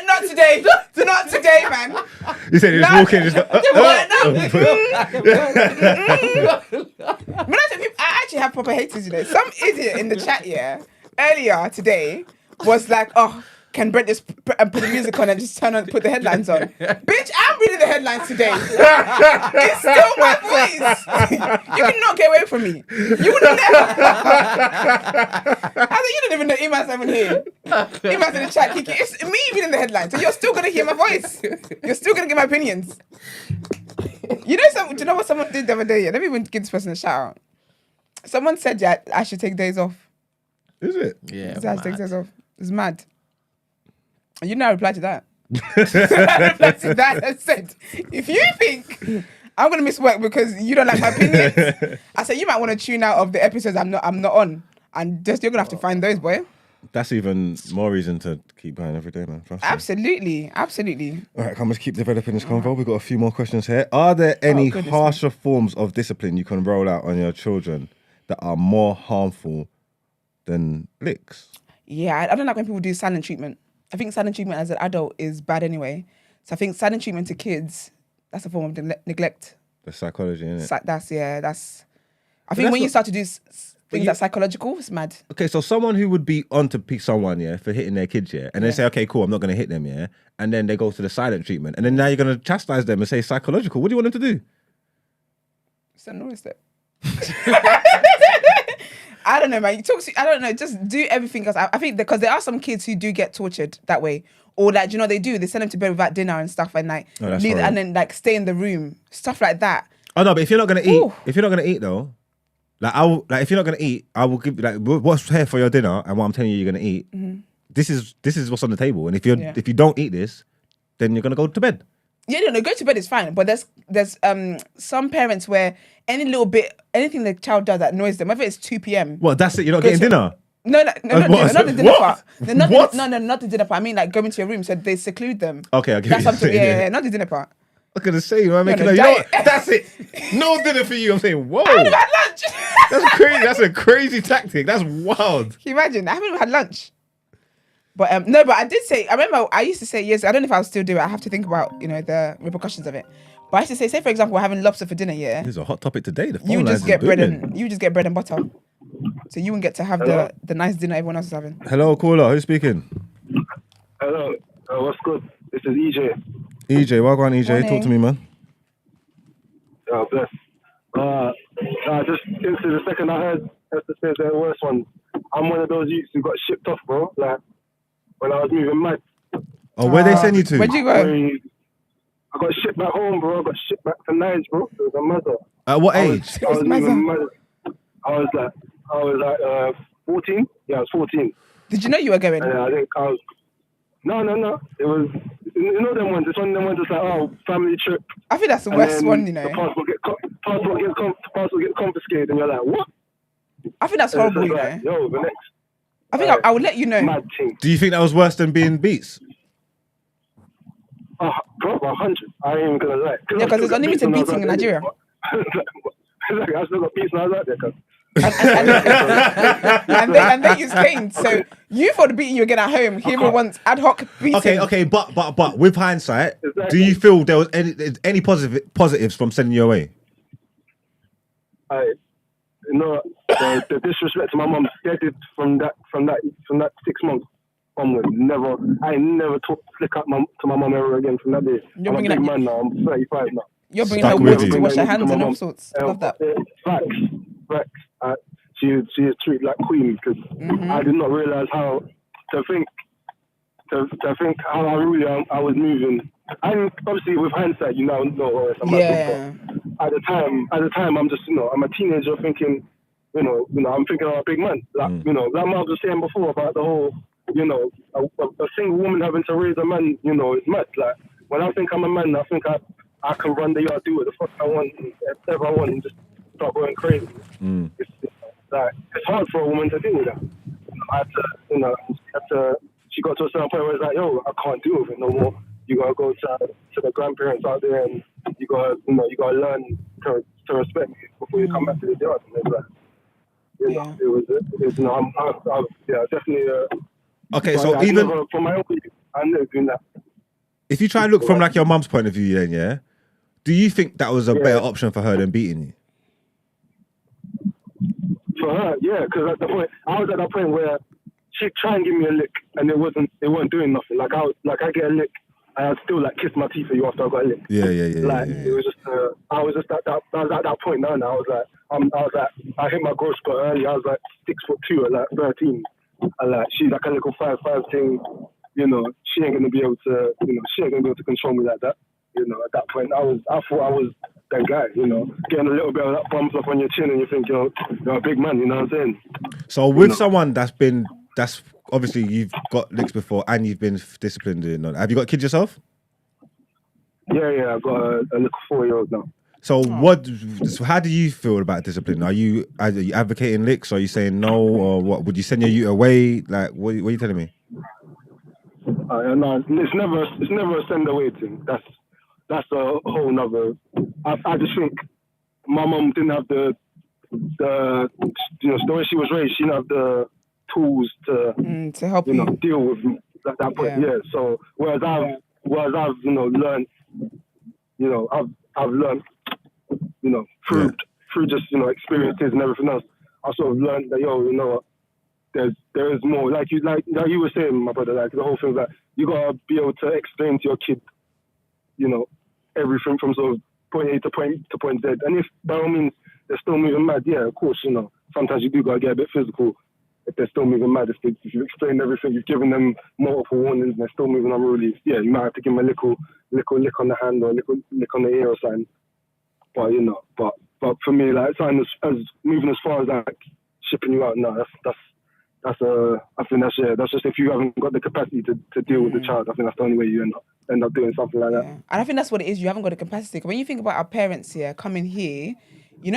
not today. Not today, man. You said he was walking, just like, I actually have proper haters, you know. Some idiot in the chat, earlier today was like, oh, can Brent just put the music on and just put the headlines on? Bitch, I'm reading the headlines today. It's still my voice. You cannot get away from me. You would never. I said, you don't even know Iman's even here. Iman's in the chat, Kiki. It's me reading the headlines. So you're still going to hear my voice. You're still going to get my opinions. You know, do you know what someone did the other day? Let me even give this person a shout out. Someone said, I should take days off. Is it? Yeah. I should take days off. It's mad. You know I replied to that. I replied to that and said, if you think I'm gonna miss work because you don't like my opinions, I said you might want to tune out of the episodes I'm not on, and just you're gonna have to find those, boy. That's even more reason to keep going every day, man. Trust me. Absolutely. All right, come, let's keep developing this convo. We've got a few more questions here. Are there any harsher forms of discipline you can roll out on your children that are more harmful than licks? Yeah, I don't like when people do silent treatment. I think silent treatment as an adult is bad anyway. So I think silent treatment to kids, that's a form of neglect. The psychology, innit? That's. I think when you start to do things that's psychological, it's mad. Okay, so someone who would be on to pick someone, for hitting their kids, and they say, okay, cool, I'm not going to hit them, and then they go to the silent treatment, and then now you're going to chastise them and say psychological. What do you want them to do? It's a noise step. I don't know, man. I don't know. Just do everything else. I think because there are some kids who do get tortured that way, or like, you know, they send them to bed without dinner and stuff, and like leave, and then like stay in the room, stuff like that. Oh no, but if you're not gonna eat, though, if you're not gonna eat, I will give what's here for your dinner and what I'm telling you're gonna eat. Mm-hmm. This is what's on the table, and if you don't eat this, then you're gonna go to bed. Yeah, no, go to bed is fine, but there's some parents where anything the child does that annoys them, whether it's 2 p.m. Well, that's it. You're not getting dinner. No, not the dinner part. Not the dinner part. I mean, like going to your room, so they seclude them. Okay, I'll give you that. Yeah, not the dinner part. I'm gonna say, man, you know what? That's it. No dinner for you. I'm saying, whoa. I haven't had lunch. That's crazy. That's a crazy tactic. That's wild. Can you imagine? I haven't even had lunch. But no, but I did say, I remember I used to say, yes, I don't know if I'll still do it. I have to think about, the repercussions of it. But I used to say for example, we're having lobster for dinner, This is a hot topic today. You just get bread and butter. So you wouldn't get to have the nice dinner everyone else is having. Hello, caller. Who's speaking? Hello. What's good? This is EJ. EJ, welcome on EJ. Morning. Talk to me, man. Oh, bless. Just into the second I heard Esther say the worst one. I'm one of those youths who got shipped off, bro. Like, when I was moving mad. Oh, where they send you to? Where'd you go? I got shipped back home, bro. I got shipped back to Nige, bro. It was a mother. At what age? I was moving mad. I was like 14. Yeah, I was 14. Did you know you were going? And I think I was... No. It was... You know them ones? It's one of them ones that's like, family trip. I think that's the worst one, The passport get confiscated and you're like, what? I think that's horrible, like, yo, the next... I think I would let you know. Mad thing. Do you think that was worse than being beats? Bro, 100. I ain't even gonna lie. Yeah, because there's unlimited beating in Nigeria. I still got beats when I was out there, cuz. and they use canes. So you thought the beating you get at home, Hero wants ad hoc beating. Okay, but with hindsight, do you feel there was any positives from sending you away? The disrespect to my mum started from that 6 months onwards. I never flick up to my mum ever again from that day. I'm a big man now. I'm 35 now. You're bringing her water to wash her hands and all sorts. Love that. Facts. She is treated like queen because I did not realize how to think how I was moving. And obviously with hindsight, At the time, I'm just, I'm a teenager thinking, I'm thinking of a big man. Like, like Mark was saying before about the whole, a single woman having to raise a man, is mad. Like, when I think I'm a man, I think I can run the yard, do what the fuck I want, whatever I want, and just start going crazy. It's hard for a woman to deal with that. She got to a certain point where it's like, yo, I can't deal with it no more. You gotta go to the grandparents out there, and you gotta learn to respect me before you come back to the yard. And it's like, definitely. Okay, so even from my own point of view, I'm never doing that. If you try and look from like your mum's point of view, then yeah, do you think that was a better option for her than beating you? For her, yeah, because I was at that point where she'd try and give me a lick, and it weren't doing nothing. Like I get a lick, I'd still like kiss my teeth at you after I got a lick. Yeah. It was just, I was just at that point now. I was like, I hit my growth spurt early. I was like 6'2" at like 13, and like she's like a little 5'5" thing. She ain't gonna be able to control me like that. At that point, I thought I was that guy. Getting a little bit of that bumps up on your chin, and you think you're a big man. You know what I'm saying? So with someone that's obviously you've got licks before and you've been disciplined. Have you got kids yourself? Yeah, I've got a little 4-year-old now. So how do you feel about discipline? Are you advocating licks? Or are you saying no, or what? Would you send your youth away? Like, what are you telling me? No, it's never a send away thing. That's a whole nother. I just think my mum didn't have the way she was raised. She didn't have the tools to help you deal with at that point. Yeah. So whereas I've learned, I've learned, through just experiences and everything else. I sort of learned that there is more. Like you were saying, my brother. Like the whole thing that you gotta be able to explain to your kid, everything from sort of point A to point Z. And if by all means they're still moving mad, yeah, of course, sometimes you do gotta get a bit physical if they're still moving mad. If you've explained everything, you've given them multiple warnings and they're still moving unruly, yeah, you might have to give them a little lick on the hand or a little lick on the ear or something. But but for me, like something as moving as far as like shipping you out, no, I think that's just if you haven't got the capacity to deal with the child. I think that's the only way you end up doing something like that. And I think that's what it is. You haven't got the capacity. When you think about our parents here coming here,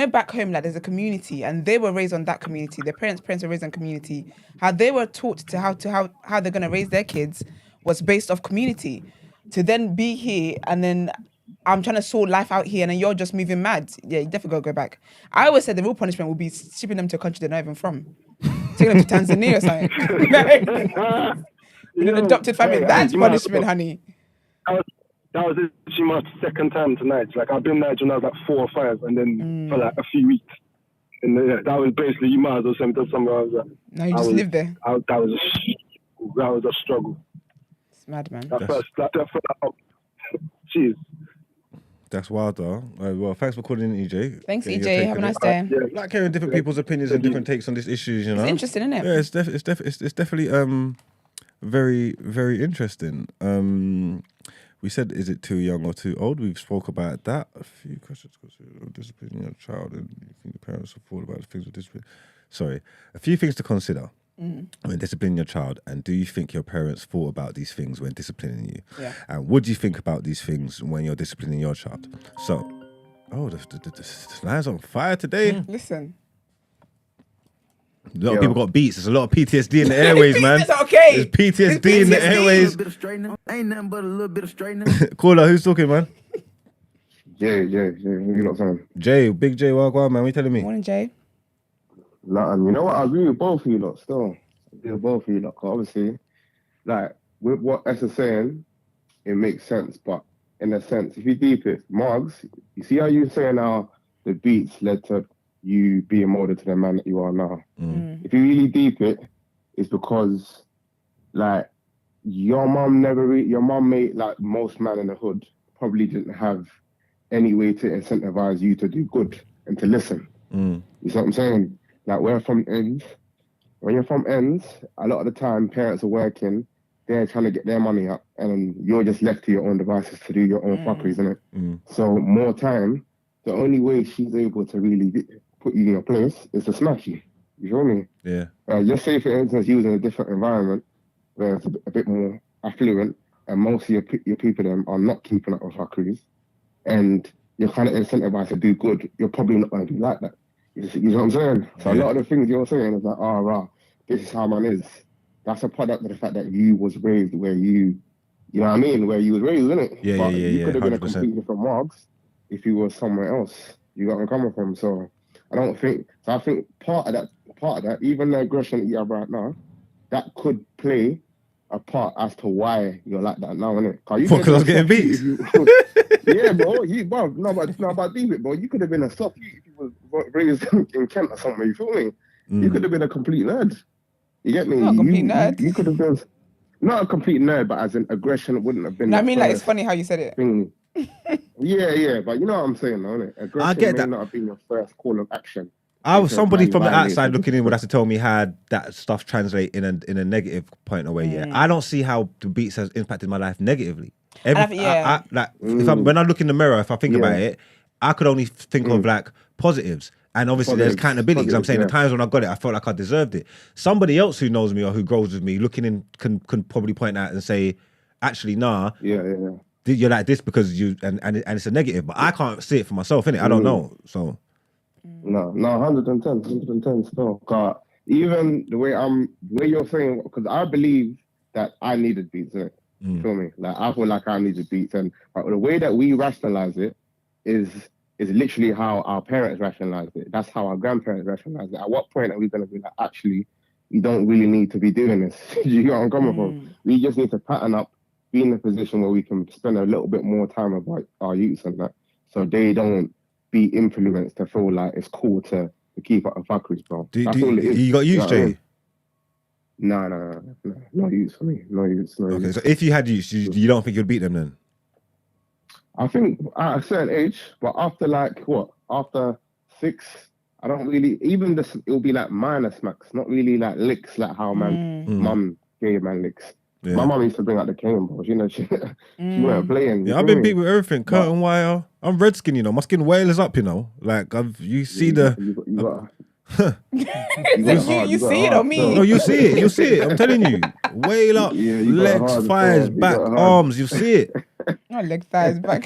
back home, like there's a community, and they were raised on that community. Their parents were raised on community. How they were taught to how they're gonna raise their kids was based off community. To then be here and then I'm trying to sort life out here, and then you're just moving mad. Yeah, you definitely gotta go back. I always said the real punishment would be shipping them to a country they're not even from. Taking them to Tanzania or something. An adopted family. That's punishment, honey. That was actually my second time tonight. Like I've been there when I was like 4 or 5, and then for like a few weeks. And that was basically, you might as well send me to somewhere else. No, you just live there. That was a struggle. It's mad, man. Jeez. That's wild, though. Well, thanks for calling in, EJ. Thanks, EJ. Have a nice day. I like hearing different people's opinions and different takes on these issues. It's interesting, isn't it? Yeah, it's definitely very, very interesting. We said, is it too young or too old? We've spoke about that. A few questions consider disciplining your child, and you think the parents have thought about things with discipline. Sorry, a few things to consider when disciplining your child, and do you think your parents thought about these things when disciplining you? Yeah. And would you think about these things when you're disciplining your child? So, the line's on fire today. Listen. A lot of people got beats. There's a lot of PTSD in the airways, man. It's okay. There's PTSD in the airways. Ain't nothing but a little bit of straightening. Caller, who's talking, man? Jay. You know what I'm saying? Big Jay, well, go on, man. What are you telling me? Morning, Jay. Like, you know what? I agree with both of you lot still. I agree with both of you lot. Obviously, like, with what Esther's saying, it makes sense. But in a sense, if you deep it, Margs, you see how you're saying how the beats led to you being molded to the man that you are now. If you really deep it, it's because, like, your mum mate, like most men in the hood, probably didn't have any way to incentivize you to do good and to listen. You see what I'm saying? Like, when you're from ends, a lot of the time parents are working, they're trying to get their money up, and you're just left to your own devices to do your own fuckeries, innit? So more time, the only way she's able to really put you in your place is to smash you. You feel me? Yeah. Just say, for instance, you was in a different environment where it's a bit more affluent, and most of your people them are not keeping up with fuckeries, and you're kind of incentivized to do good. You're probably not going to be like that. You know what I'm saying? So a lot of the things you're saying is like, oh, rah, this is how man is. That's a product of the fact that you was raised where you know what I mean? Where you was raised, isn't it? Yeah, but yeah, you could have been 100%. a completely different marks if you were somewhere else. You got where I'm coming from. So I think part of that, even the aggression that you have right now, that could play a part as to why you're like that now, innit? Because I was getting beat. Yeah, bro. But deep it, bro. You could have been a soft if you was raised in Kent or something. You feel me? You could have been a complete nerd. You get me? Not a complete nerd. You could have been not a complete nerd, but as an aggression wouldn't have been. No, I mean, like, it's funny how you said it. Thing. Yeah, but you know what I'm saying, though, innit? Aggression I get may that. not have been your first call of action. Somebody from the outside looking in would have to tell me how that stuff translate in a negative point of way. Yeah, I don't see how the beats has impacted my life negatively. When I look in the mirror, if I think about it, I could only think of like positives. And obviously there's accountability, because I'm saying the times when I got it, I felt like I deserved it. Somebody else who knows me or who grows with me, looking in, can probably point out and say, actually, nah, you're like this because you, and it's a negative, but I can't see it for myself, innit? I don't know, so. No, 110 still. Cause even the way you're saying, because I believe that I needed beats, innit? You feel me? Like, I feel like I needed beats, and the way that we rationalize it is literally how our parents rationalized it. That's how our grandparents rationalized it. At what point are we going to be like, actually, we don't really need to be doing this? You know what I'm coming from? We just need to pattern up, be in a position where we can spend a little bit more time with our youths and that, so they don't be influenced to feel like it's cool to keep up with fuckeries, bro. That's all it is. You got youths, Jay? No, no youths for me. No youths. Okay, so if you had youths, you don't think you'd beat them then? I think at a certain age, but after after 6, I don't really, it'll be like minor smacks, not really like licks, like how mum gave man licks. Yeah. My mum used to bring out the cane, bro. You know, she weren't playing. Yeah, I've been beat with everything, curtain wire. I'm red skin, you know. My skin whale is up, you know. Like you see the. You see it on me. No, you see it. I'm telling you, whale up, legs, thighs, back, arms. You see it. Not leg, thighs, back.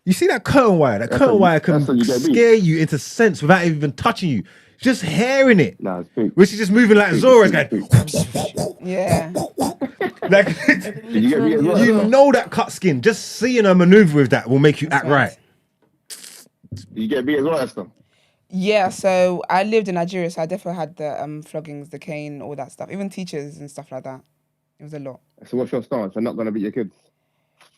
You see that curtain wire? That curtain wire can scare you into sense without even touching you. Just hearing it. Nah, it's big. Which is just moving like Zora's going. Yeah. Like, you know that cut skin. Just seeing her maneuver with that will make you act right. You get beat as well, Esther? Yeah, so I lived in Nigeria, so I definitely had the floggings, the cane, all that stuff. Even teachers and stuff like that. It was a lot. So what's your stance? You're not going to beat your kids?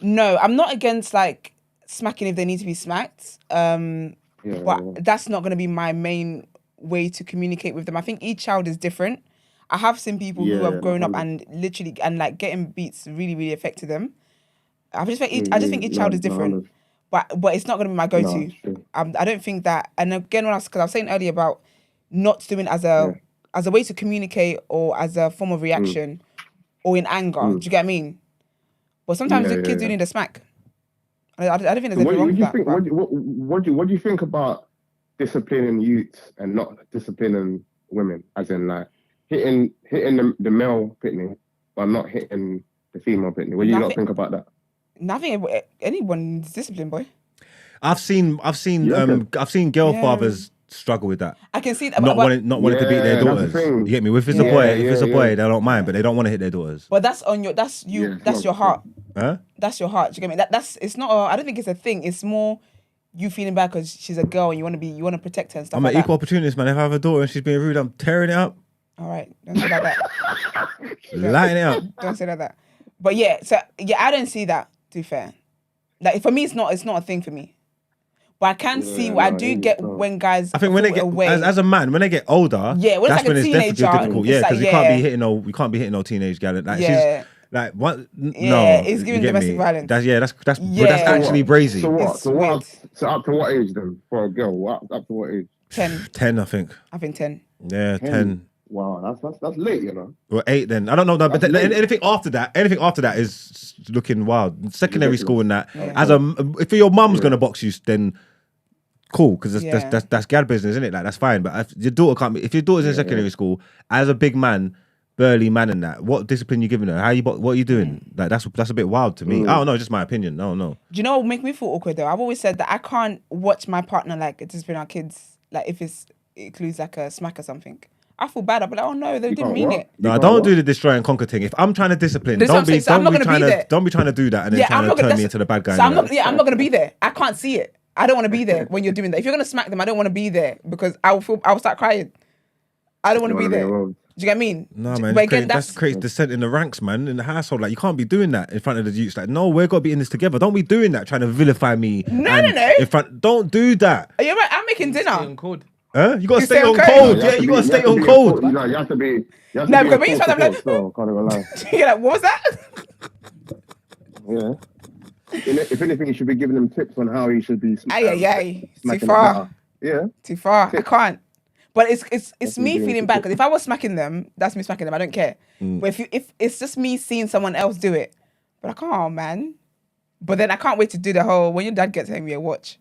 No, I'm not against like smacking if they need to be smacked. But that's not going to be my main way to communicate with them. I think each child is different. I have seen people who have grown up and literally like getting beats really, really affected them. I just think each child is different. But it's not going to be my go-to. I don't think that. And again, because I was saying earlier about not doing as a way to communicate or as a form of reaction or in anger. Do you get what I mean? But sometimes the kids do need a smack. I don't think there's anything wrong with that. What do you think about disciplining youths and not disciplining women? As in, like, hitting the male pitney, but not hitting the female pitney. What do you not think about that? Nothing. Anyone needs discipline, boy. I've seen girl fathers struggle with that. I can see that. Not wanting to beat their daughters. You get me? If it's a boy, they don't mind, but they don't want to hit their daughters. But that's your heart. Huh? That's your heart. Do you get me? It's not. I don't think it's a thing. It's more you feeling bad because she's a girl and you want to protect her and stuff. I'm an equal opportunist, man. If I have a daughter and she's being rude, I'm tearing it up. All right, don't say like that. Lighting it up. Don't say like that. But I don't see that. To be fair, like for me, it's not a thing for me. But I can see. I do get when guys. I think when they get as a man, when they get older, when that's like when a it's teenager, difficult. Yeah, because you can't be hitting no teenage gal. Like she's like what? Yeah, it's giving domestic violence. That's actually brazy. So up to what age then for a girl? Up to what age? 10. 10, I think. I think 10. Yeah, 10. Wow, that's late, you know. Well, 8 then. I don't know, but anything after that is looking wild. Secondary school and that. Yeah. If your mum's gonna box you, then cool, because that's gal business, isn't it? Like, that's fine. But if your daughter can't be, if your daughter's in secondary school, as a big man, burly man and that, what discipline you giving her? What are you doing? Like, that's a bit wild to me. I don't know, just my opinion. I don't know. Do you know what would make me feel awkward though? I've always said that I can't watch my partner like discipline our kids, like if it includes like a smack or something. I feel bad. I'll be like, oh no, they didn't mean it. No, don't do the destroy and conquer thing. If I'm trying to discipline, don't be trying to do that and then trying to turn me into the bad guy. So I'm not going to be there. I can't see it. I don't want to be there when you're doing that. If you're going to smack them, I don't want to be there because I will start crying. I don't want to be there. Do you get what I mean? No, man. That creates dissent in the ranks, man, in the household. Like, you can't be doing that in front of the youths. Like, no, we're got to be in this together. Don't be doing that, trying to vilify me. No. Don't do that. Are you right? I'm making dinner. Huh? You gotta stay on cold. Yeah, you gotta stay on cold. You have to be. No, because when you start, I'm like, you're like, what was that? Yeah. If anything, you should be giving them tips on how you should be. Too far. Yeah. Too far. I can't. But it's me feeling bad because if I was smacking them, that's me smacking them. I don't care. But if it's just me seeing someone else do it, but I can't, man. But then I can't wait to do the whole when your dad gets angry, watch.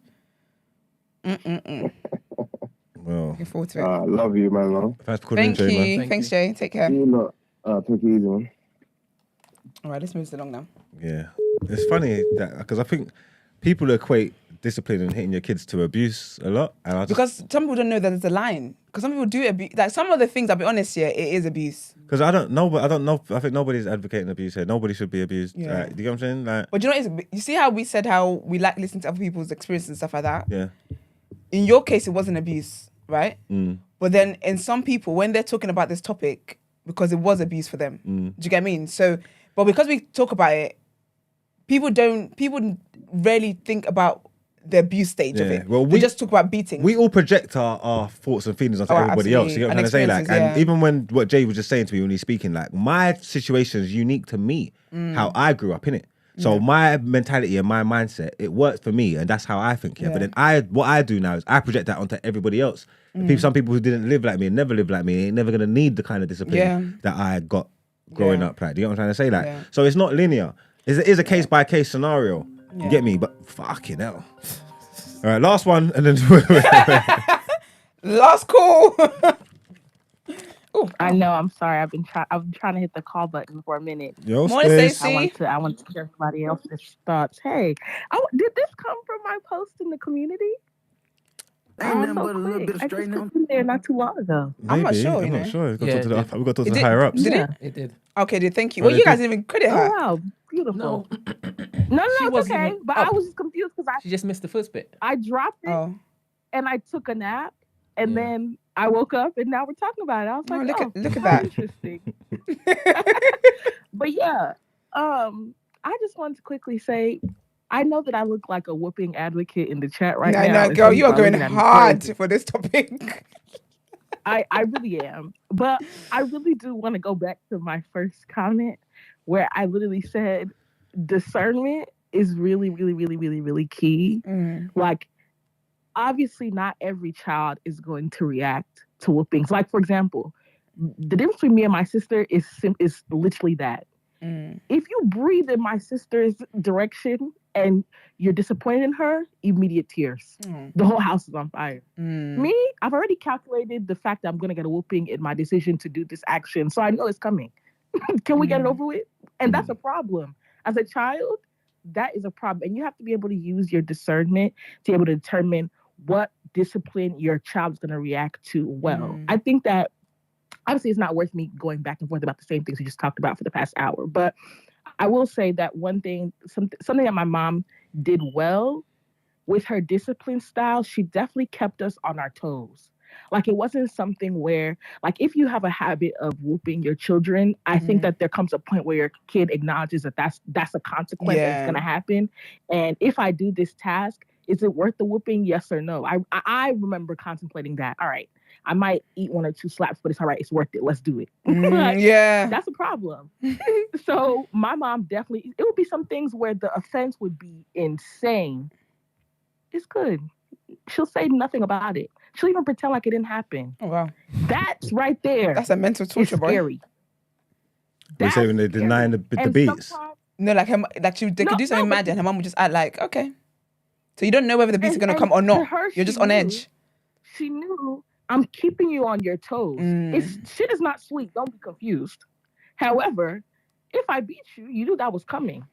Well, looking forward to it. Love you, man. Thank you. Thanks, Jay. Take care. Take it easy, man. All right, let's move along now. Yeah, it's funny that because I think people equate discipline and hitting your kids to abuse a lot, and because some people don't know that there's a line. Because some people do abuse. Like some of the things, I'll be honest, it is abuse. Because I don't know. I think nobody's advocating abuse here. Nobody should be abused. Yeah. Do you know what I'm saying? Like, but you know, you see how we said how we like listening to other people's experiences and stuff like that. Yeah. In your case, it wasn't abuse, right? But then in some people, when they're talking about this topic, because it was abuse for them, do you get what I mean? So, but because we talk about it, people rarely think about the abuse stage of it. Well, we just talk about beating. We all project our thoughts and feelings onto everybody else. You know what I'm trying to say? Like, and even when what Jay was just saying to me when he's speaking, like, my situation is unique to me, how I grew up in it. So my mentality and my mindset, it works for me, and that's how I think. But then what I do now is I project that onto everybody else. Some people who didn't live like me and never lived like me ain't never gonna need the kind of discipline that I got growing up. Like, do you know what I'm trying to say? Like, so it's not linear. It is a case by case scenario. You get me? But fucking hell. All right, last one, and then last call. I know. I'm sorry. I'm trying to hit the call button for a minute. Yo, I want to hear everybody else's thoughts. Hey, did this come from my post in the community? Ain't nothing but a little bit of straight now. There not too long ago. Maybe. I'm not sure. We got to talk to the higher ups. Did it? It did. Okay, thank you. Well, you guys didn't even credit her. Oh, wow. Beautiful. No, it's okay. But I was just confused because she just missed the first bit. I dropped it and I took a nap and then I woke up and now we're talking about it. I was like, look at that. Interesting. But yeah, I just wanted to quickly say, I know that I look like a whooping advocate in the chat right now. No, girl, you are going hard for this topic. I really am. But I really do want to go back to my first comment where I literally said discernment is really, really, really, really, really key. Like, obviously not every child is going to react to whoopings. Like, for example, the difference between me and my sister is literally that. If you breathe in my sister's direction and you're disappointed in her, immediate tears. The whole house is on fire. Me, I've already calculated the fact that I'm going to get a whooping in my decision to do this action. So I know it's coming. Can we get it over with? And that's a problem. As a child, that is a problem. And you have to be able to use your discernment to be able to determine what discipline your child is going to react to well. I think that obviously it's not worth me going back and forth about the same things we just talked about for the past hour. But I will say that one thing, something that my mom did well with her discipline style, she definitely kept us on our toes. Like, it wasn't something where, like, if you have a habit of whooping your children, I think that there comes a point where your kid acknowledges that that's a consequence that's going to happen. And if I do this task, is it worth the whooping? Yes or no? I remember contemplating that. All right, I might eat 1 or 2 slaps, but it's all right. It's worth it. Let's do it. That's a problem. So my mom definitely, it would be some things where the offense would be insane. It's good. She'll say nothing about it. She'll even pretend like it didn't happen. Oh, wow. That's right there. That's a mental torture, boy. Scary. You say when they're denying the beats? No, like they could do something mad and her mom would just act like, okay. So you don't know whether the beats are going to come or not. You're just on edge. She knew, I'm keeping you on your toes. Shit is not sweet. Don't be confused. However, if I beat you, you knew that was coming.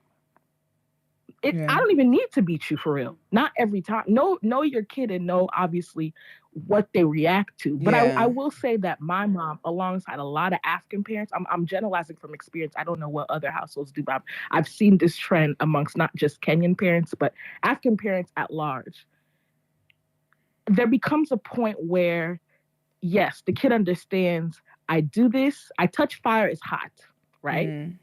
I don't even need to beat you for real. Not every time. Know your kid and know obviously what they react to. But I will say that my mom, alongside a lot of African parents, I'm generalizing from experience. I don't know what other households do, but I've seen this trend amongst not just Kenyan parents, but African parents at large. There becomes a point where, yes, the kid understands, I do this, I touch fire is hot, right?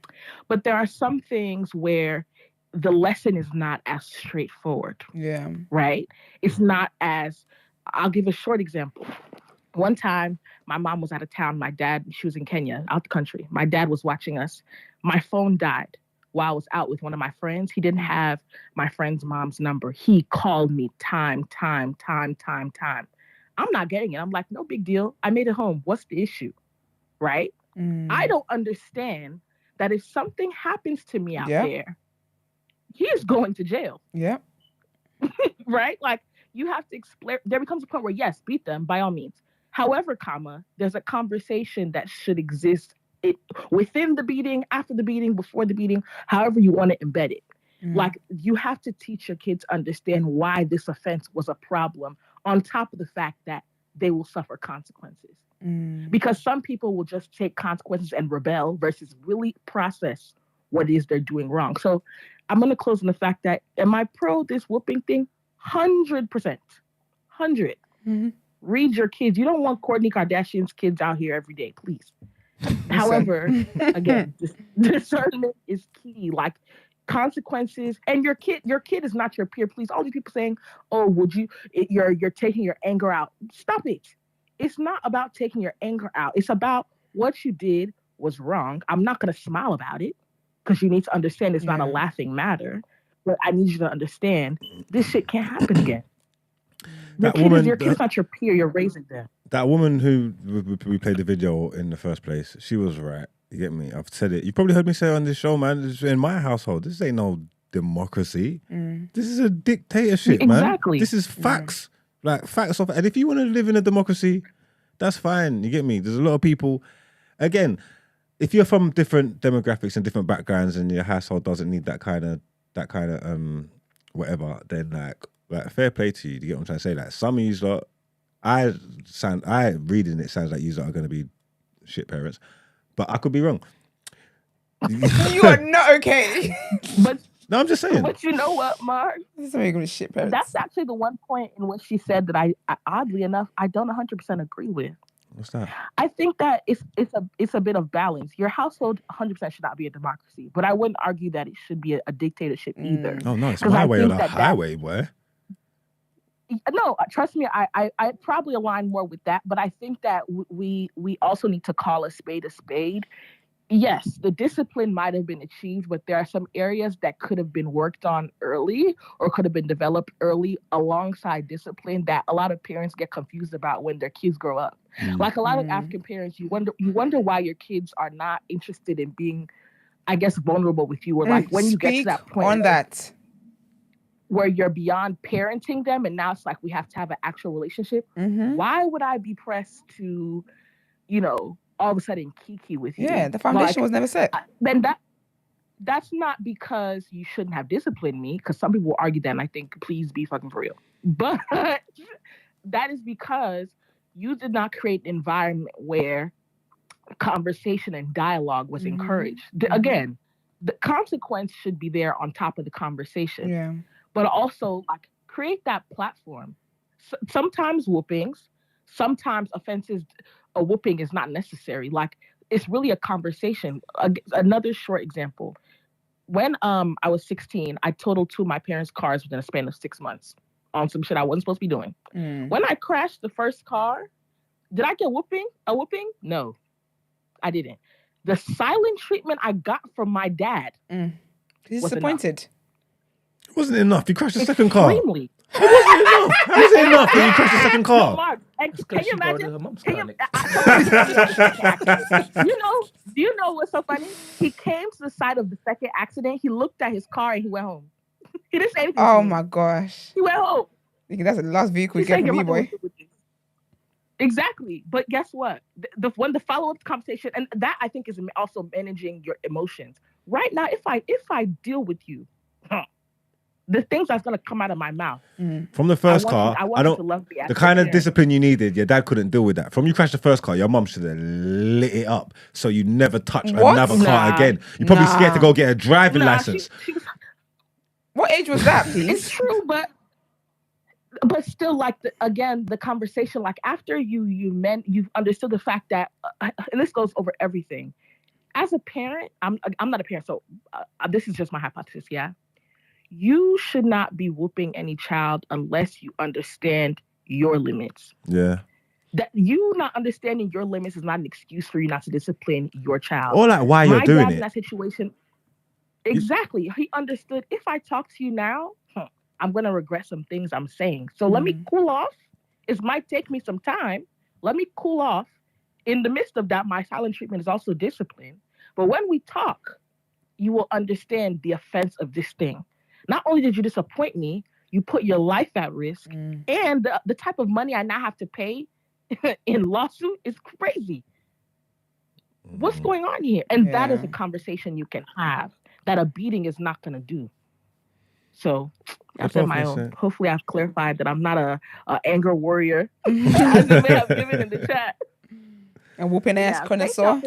But there are some things where the lesson is not as straightforward. Yeah. Right? It's not as, I'll give a short example. One time, my mom was out of town. My dad, she was in Kenya, out the country. My dad was watching us. My phone died while I was out with one of my friends. He didn't have my friend's mom's number. He called me time. I'm not getting it. I'm like, no big deal. I made it home. What's the issue? Right? I don't understand that if something happens to me out there, he is going to jail. Yeah. Right? Like, you have to explain. There becomes a point where, yes, beat them by all means. However, there's a conversation that should exist within the beating, after the beating, before the beating, however you want to embed it. Like, you have to teach your kids understand why this offense was a problem, on top of the fact that they will suffer consequences. Because some people will just take consequences and rebel versus really process what it is they're doing wrong. So I'm going to close on the fact that, am I pro this whooping thing? 100%. 100. Read your kids. You don't want Kourtney Kardashian's kids out here every day, please. However, again, discernment is key. Like, consequences, and your kid is not your peer. Please, all these people saying, "Oh, you're taking your anger out." Stop it. It's not about taking your anger out. It's about what you did was wrong. I'm not going to smile about it, because you need to understand it's not a laughing matter. But I need you to understand this shit can't happen again. Your kid is not your peer. You're raising them. That woman who we played the video in the first place, she was right. You get me? I've said it. You probably heard me say it on this show, man. In my household, this ain't no democracy. This is a dictatorship, man. Exactly. This is facts. Like, facts of. And if you want to live in a democracy, that's fine. You get me? There's a lot of people. Again, if you're from different demographics and different backgrounds, and your household doesn't need that kind of whatever, then like fair play to you. Do you get what I'm trying to say? Like, some of you lot, reading it sounds like you lot are going to be shit parents, but I could be wrong. You are not okay. But no, I'm just saying. But you know what, Mark? This is going to be shit parents. That's actually the one point in which she said that I oddly enough, I don't 100% agree with. What's that? I think that it's a bit of balance. Your household 100% should not be a democracy, but I wouldn't argue that it should be a dictatorship either. Oh no, it's my way or the highway, boy. No, trust me, I probably align more with that, but I think that we also need to call a spade a spade. Yes, the discipline might have been achieved, but there are some areas that could have been worked on early or could have been developed early alongside discipline that a lot of parents get confused about when their kids grow up. Like, a lot of African parents, you wonder why your kids are not interested in being, I guess, vulnerable with you, or like when you get to that point on that where you're beyond parenting them and now it's like we have to have an actual relationship. Why would I be pressed to, all of a sudden kiki with you? Yeah, the foundation was never set. Then that's not because you shouldn't have disciplined me, because some people will argue that, and I think, please be fucking for real. But that is because you did not create an environment where conversation and dialogue was encouraged. Again, the consequence should be there on top of the conversation. Yeah. But also, like, create that platform. Sometimes whoopings, sometimes offenses, a whooping is not necessary. Like, it's really a conversation. Another short example. When I was 16, I totaled 2 of my parents' cars within a span of 6 months on some shit I wasn't supposed to be doing. When I crashed the first car, did I get a whooping? No, I didn't. The silent treatment I got from my dad. He's disappointed. It wasn't enough. You crashed the second car. Extremely. It wasn't enough. It wasn't enough that you crashed the second car. No, Mark, can you imagine? Do you know what's so funny? He came to the side of the second accident. He looked at his car and he went home. He didn't say anything. Oh my gosh. He went home. That's the last vehicle you get from me, boy. Exactly. But guess what? When the follow-up conversation, and that I think is also managing your emotions. Right now, if I deal with you, the things that's going to come out of my mouth. From the first car, the kind of discipline you needed, your dad couldn't deal with that. From you crashed the first car, your mum should have lit it up so you never touch another car again. You're probably scared to go get a driving license. What age was that, please? It's true, but still, like, the conversation, like, after you've understood the fact that, and this goes over everything. As a parent, I'm not a parent, so this is just my hypothesis, yeah? You should not be whooping any child unless you understand your limits. Yeah. That you not understanding your limits is not an excuse for you not to discipline your child. Or like why you're doing it. In that situation, exactly. He understood, if I talk to you now, I'm going to regret some things I'm saying. So let me cool off. It might take me some time. Let me cool off. In the midst of that, my silent treatment is also discipline. But when we talk, you will understand the offense of this thing. Not only did you disappoint me, you put your life at risk. And the type of money I now have to pay in lawsuit is crazy. What's going on here? And that is a conversation you can have that a beating is not going to do. So that's my own. Hopefully I've clarified that I'm not a anger warrior, as you may have given in the chat. A whooping ass connoisseur.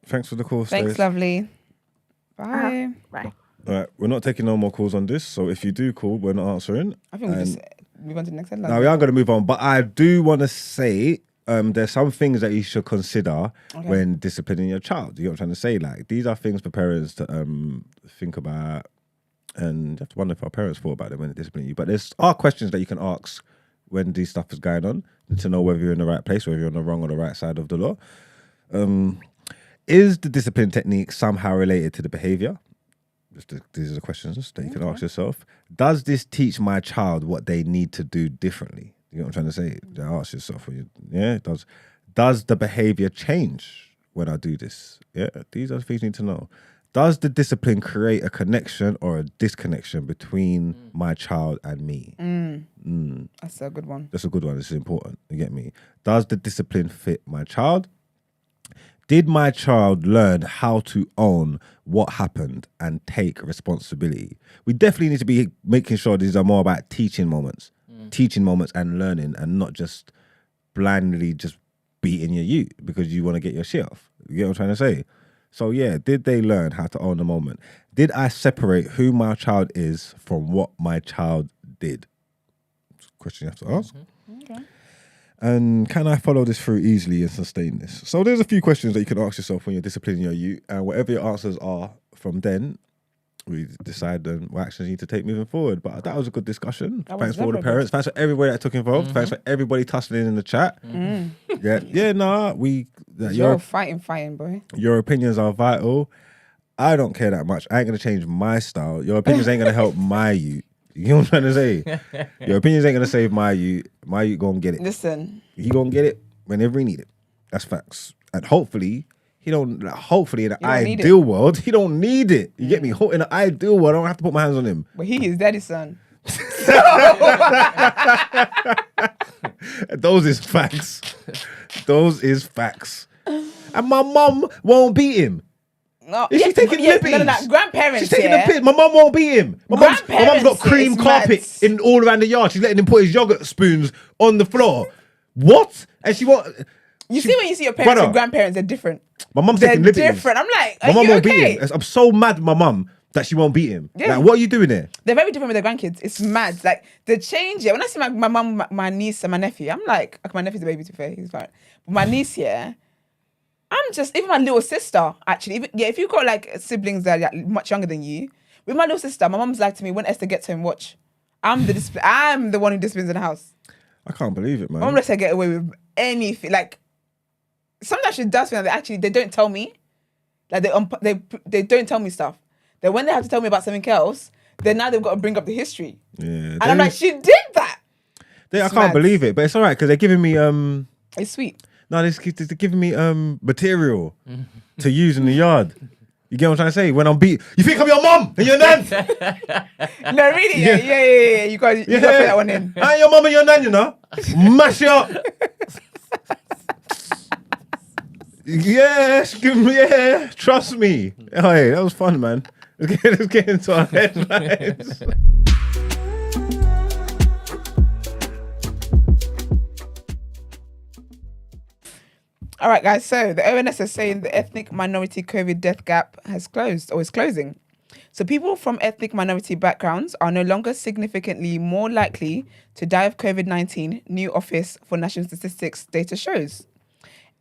Thanks for the call. Thanks, lovely. Bye. Bye. All right, we're not taking no more calls on this. So if you do call, we're not answering. I think we just move on to the next headline. No, we are going to move on. But I do want to say there's some things that you should consider when disciplining your child. You know what I'm trying to say? Like, these are things for parents to think about. And you have to wonder if our parents thought about them when they discipline you. But there's questions that you can ask when these stuff is going on to know whether you're in the right place, whether you're on the wrong or the right side of the law. Is the discipline technique somehow related to the behavior? These are the questions that you can ask yourself. Does this teach my child what they need to do differently? You know what I'm trying to say? Ask yourself. It does. Does the behavior change when I do this? Yeah, these are the things you need to know. Does the discipline create a connection or a disconnection between my child and me? That's a good one. That's a good one. This is important. You get me? Does the discipline fit my child? Did my child learn how to own what happened and take responsibility? We definitely need to be making sure these are more about teaching moments and learning, and not just blindly just beating your youth because you want to get your shit off. You get what I'm trying to say? So yeah, did they learn how to own the moment? Did I separate who my child is from what my child did? It's a question you have to ask. Okay. And can I follow this through easily and sustain this? So there's a few questions that you can ask yourself when you're disciplining your youth, and whatever your answers are from then, we decide what actions you need to take moving forward. But that was a good discussion. Thanks for all the parents. Thanks for everybody that took involved. Thanks for everybody tussling in the chat. You're fighting, boy. Your opinions are vital. I don't care that much. I ain't gonna change my style. Your opinions ain't gonna help my youth. You know what I'm trying to say? Your opinions ain't gonna save my youth. My youth gonna get it. Listen, he gonna get it whenever he need it. That's facts. And hopefully he don't. Hopefully in the ideal world, he don't need it. You get me? In the ideal world, I don't have to put my hands on him. But he is daddy's son. Those is facts. Those is facts. And my mum won't beat him. No, she's taking liberties. No. Grandparents. She's taking the piss. My mum won't beat him. My mum's got cream carpet in all around the yard. She's letting him put his yogurt spoons on the floor. What? And she won't. You see when you see your parents and grandparents, they're different. My mum's taking liberties. They're different. I'm like, my mum won't beat him. I'm so mad with my mum that she won't beat him. Yeah. Like, what are you doing there? They're very different with their grandkids. It's mad. Like, the change, when I see my mum, my niece, and my nephew, I'm like, okay, my nephew's a baby, to be fair, he's fine. But my niece, I'm just, even my little sister, actually, if you've got like siblings that are much younger than you, with my little sister, my mum's like to me, when Esther gets home, watch, I'm the one who disciplines in the house. I can't believe it, man. My mum lets her get away with anything. Like, sometimes she does things that they don't tell me. Like, they don't tell me stuff. Then when they have to tell me about something else, then now they've got to bring up the history. Yeah. And I'm like, she did that. I can't believe it, but it's all right because they're giving me... It's sweet. No, they're giving me material to use in the yard. You get what I'm trying to say? When I'm beat, you think I'm your mum and your nan? No, really? Yeah. You got to put that one in. I ain't your mum and your nan, you know? Mash it up. Yeah, trust me. Oh, hey, that was fun, man. Let's get into our headlines. All right, guys. So the ONS is saying the ethnic minority COVID death gap has closed or is closing. So people from ethnic minority backgrounds are no longer significantly more likely to die of COVID-19, new Office for National Statistics data shows.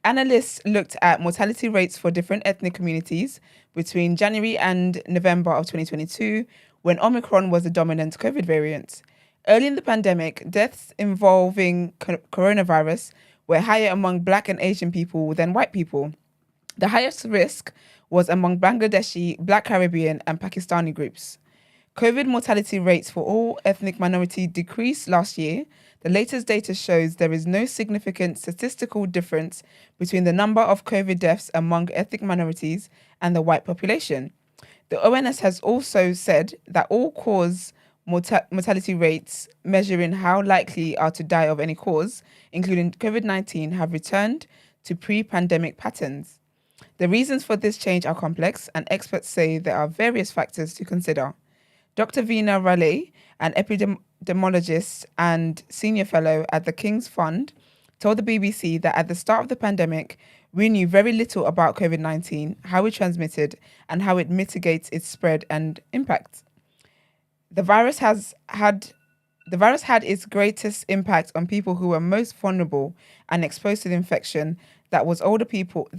Analysts looked at mortality rates for different ethnic communities between January and November of 2022, when Omicron was the dominant COVID variant. Early in the pandemic, deaths involving coronavirus were higher among Black and Asian people than white people. The highest risk was among Bangladeshi, Black Caribbean, and Pakistani groups. COVID mortality rates for all ethnic minorities decreased last year. The latest data shows there is no significant statistical difference between the number of COVID deaths among ethnic minorities and the white population. The ONS has also said that all-cause mortality rates measuring how likely are to die of any cause, including COVID-19, have returned to pre-pandemic patterns. The reasons for this change are complex, and experts say there are various factors to consider. Dr. Veena Raleigh, an epidemiologist and senior fellow at the King's Fund, told the BBC that at the start of the pandemic, we knew very little about COVID-19, how it transmitted, and how it mitigates its spread and impact. The virus had its greatest impact on people who were most vulnerable and exposed to the infection. That was older people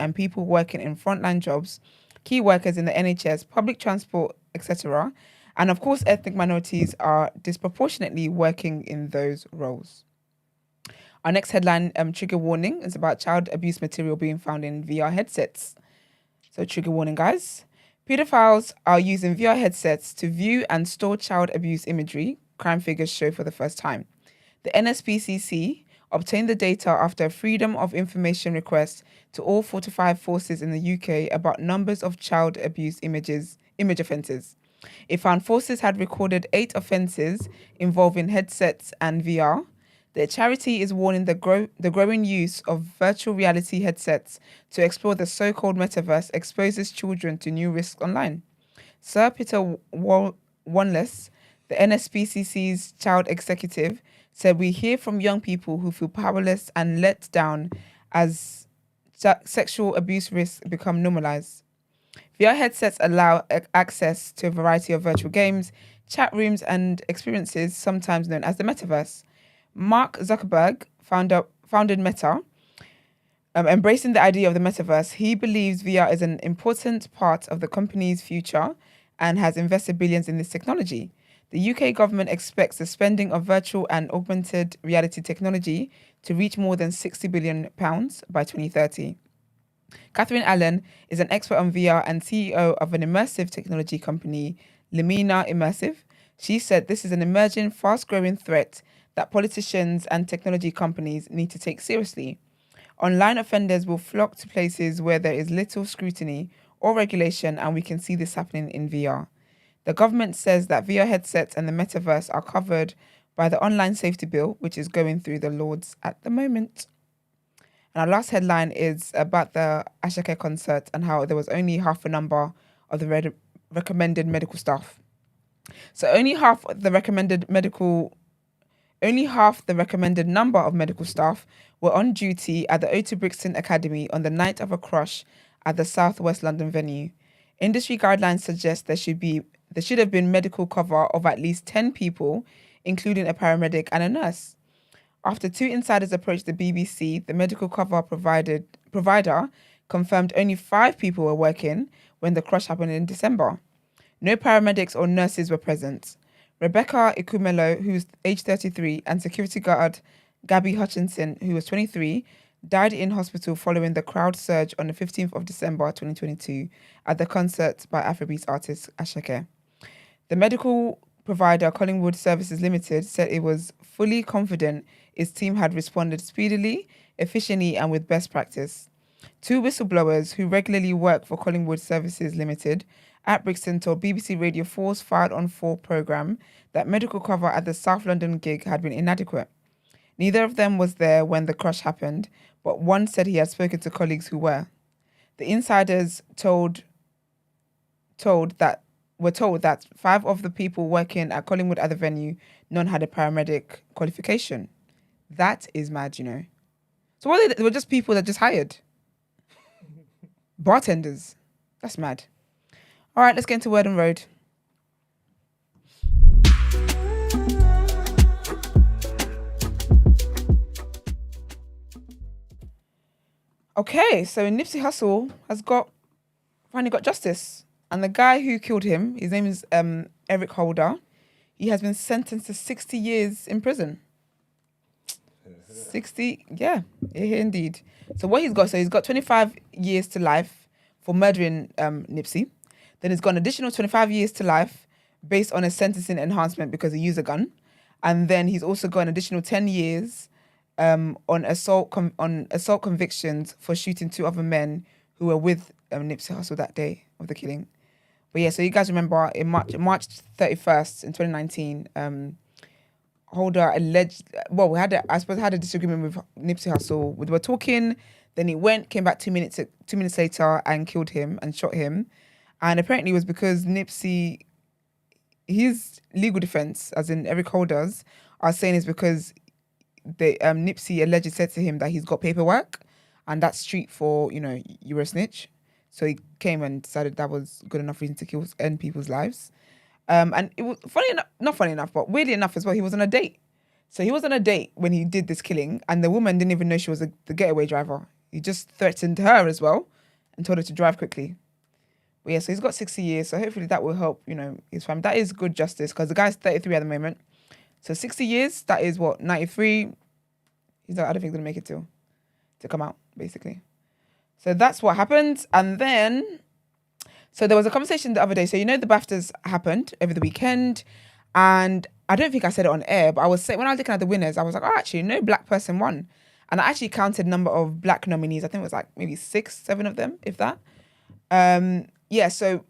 and people working in frontline jobs, key workers in the NHS, public transport, etc. And of course, ethnic minorities are disproportionately working in those roles. Our next headline, trigger warning, is about child abuse material being found in VR headsets. So trigger warning, guys. Pedophiles are using VR headsets to view and store child abuse imagery, crime figures show for the first time. The NSPCC obtained the data after a Freedom of Information request to all 45 forces in the UK about numbers of child abuse image offences. It found forces had recorded 8 offences involving headsets and VR. The charity is warning the growing use of virtual reality headsets to explore the so-called metaverse exposes children to new risks online. Sir Peter Wanless, the NSPCC's child executive, said, "We hear from young people who feel powerless and let down as sexual abuse risks become normalized. VR headsets allow access to a variety of virtual games, chat rooms, and experiences, sometimes known as the metaverse." Mark Zuckerberg founded Meta, embracing the idea of the metaverse. He believes VR is an important part of the company's future and has invested billions in this technology. The UK government expects the spending of virtual and augmented reality technology to reach more than £60 billion by 2030. Catherine Allen is an expert on VR and CEO of an immersive technology company, Lumina Immersive. She said this is an emerging, fast-growing threat that politicians and technology companies need to take seriously. Online offenders will flock to places where there is little scrutiny or regulation, and we can see this happening in VR. The government says that VR headsets and the metaverse are covered by the Online Safety Bill, which is going through the Lords at the moment. And our last headline is about the Ashake concert and how there was only half a number of the recommended medical staff. So only half the recommended number of medical staff were on duty at the O2 Brixton Academy on the night of a crush at the South West London venue. Industry guidelines suggest there should have been medical cover of at least 10 people, including a paramedic and a nurse. After 2 insiders approached the BBC, the medical cover provider confirmed only 5 people were working when the crush happened in December. No paramedics or nurses were present. Rebecca Ikumelo, who's age 33, and security guard Gabby Hutchinson, who was 23, died in hospital following the crowd surge on the 15th of December 2022 at the concert by Afrobeat artist Ashake. The medical provider Collingwood Services Limited said it was fully confident its team had responded speedily, efficiently, and with best practice. Two whistleblowers who regularly work for Collingwood Services Limited at Brixton told BBC Radio 4's Fired on 4 programme that medical cover at the South London gig had been inadequate. Neither of them was there when the crush happened, but one said he had spoken to colleagues who were. The insiders were told that 5 of the people working at Collingwood at the venue, none had a paramedic qualification. That is mad, you know. So they were just people that just hired. Bartenders. That's mad. All right, let's get into Word on Road. Okay, so Nipsey Hussle has finally got justice. And the guy who killed him, his name is Eric Holder. He has been sentenced to 60 years in prison. 60, yeah, indeed. So what he's got 25 years to life for murdering Nipsey. Then he's got an additional 25 years to life based on a sentencing enhancement because he used a gun. And then he's also got an additional 10 years on assault convictions for shooting 2 other men who were with Nipsey Hussle that day of the killing. But yeah, so you guys remember in March 31st in 2019, Holder alleged, well, had a disagreement with Nipsey Hussle. We were talking, then he came back 2 minutes later and killed him and shot him. And apparently it was because Nipsey, his legal defense, as in Eric Holder's, are saying is because Nipsey allegedly said to him that he's got paperwork and that's street for, you're a snitch. So he came and decided that was good enough reason to end people's lives. And it was not funny enough, but weirdly enough as well, he was on a date. So he was on a date when he did this killing, and the woman didn't even know she was the getaway driver. He just threatened her as well and told her to drive quickly. But yeah, so he's got 60 years. So hopefully that will help, his family. That is good justice because the guy's 33 at the moment. So 60 years, that is what, 93? I don't think he's going to make it to come out, basically. So that's what happened. And then, so there was a conversation the other day. So the BAFTAs happened over the weekend. And I don't think I said it on air, but I was saying, when I was looking at the winners, I was like, oh, actually, no black person won. And I actually counted number of black nominees. I think it was like maybe 6, 7 of them, if that. Yeah, so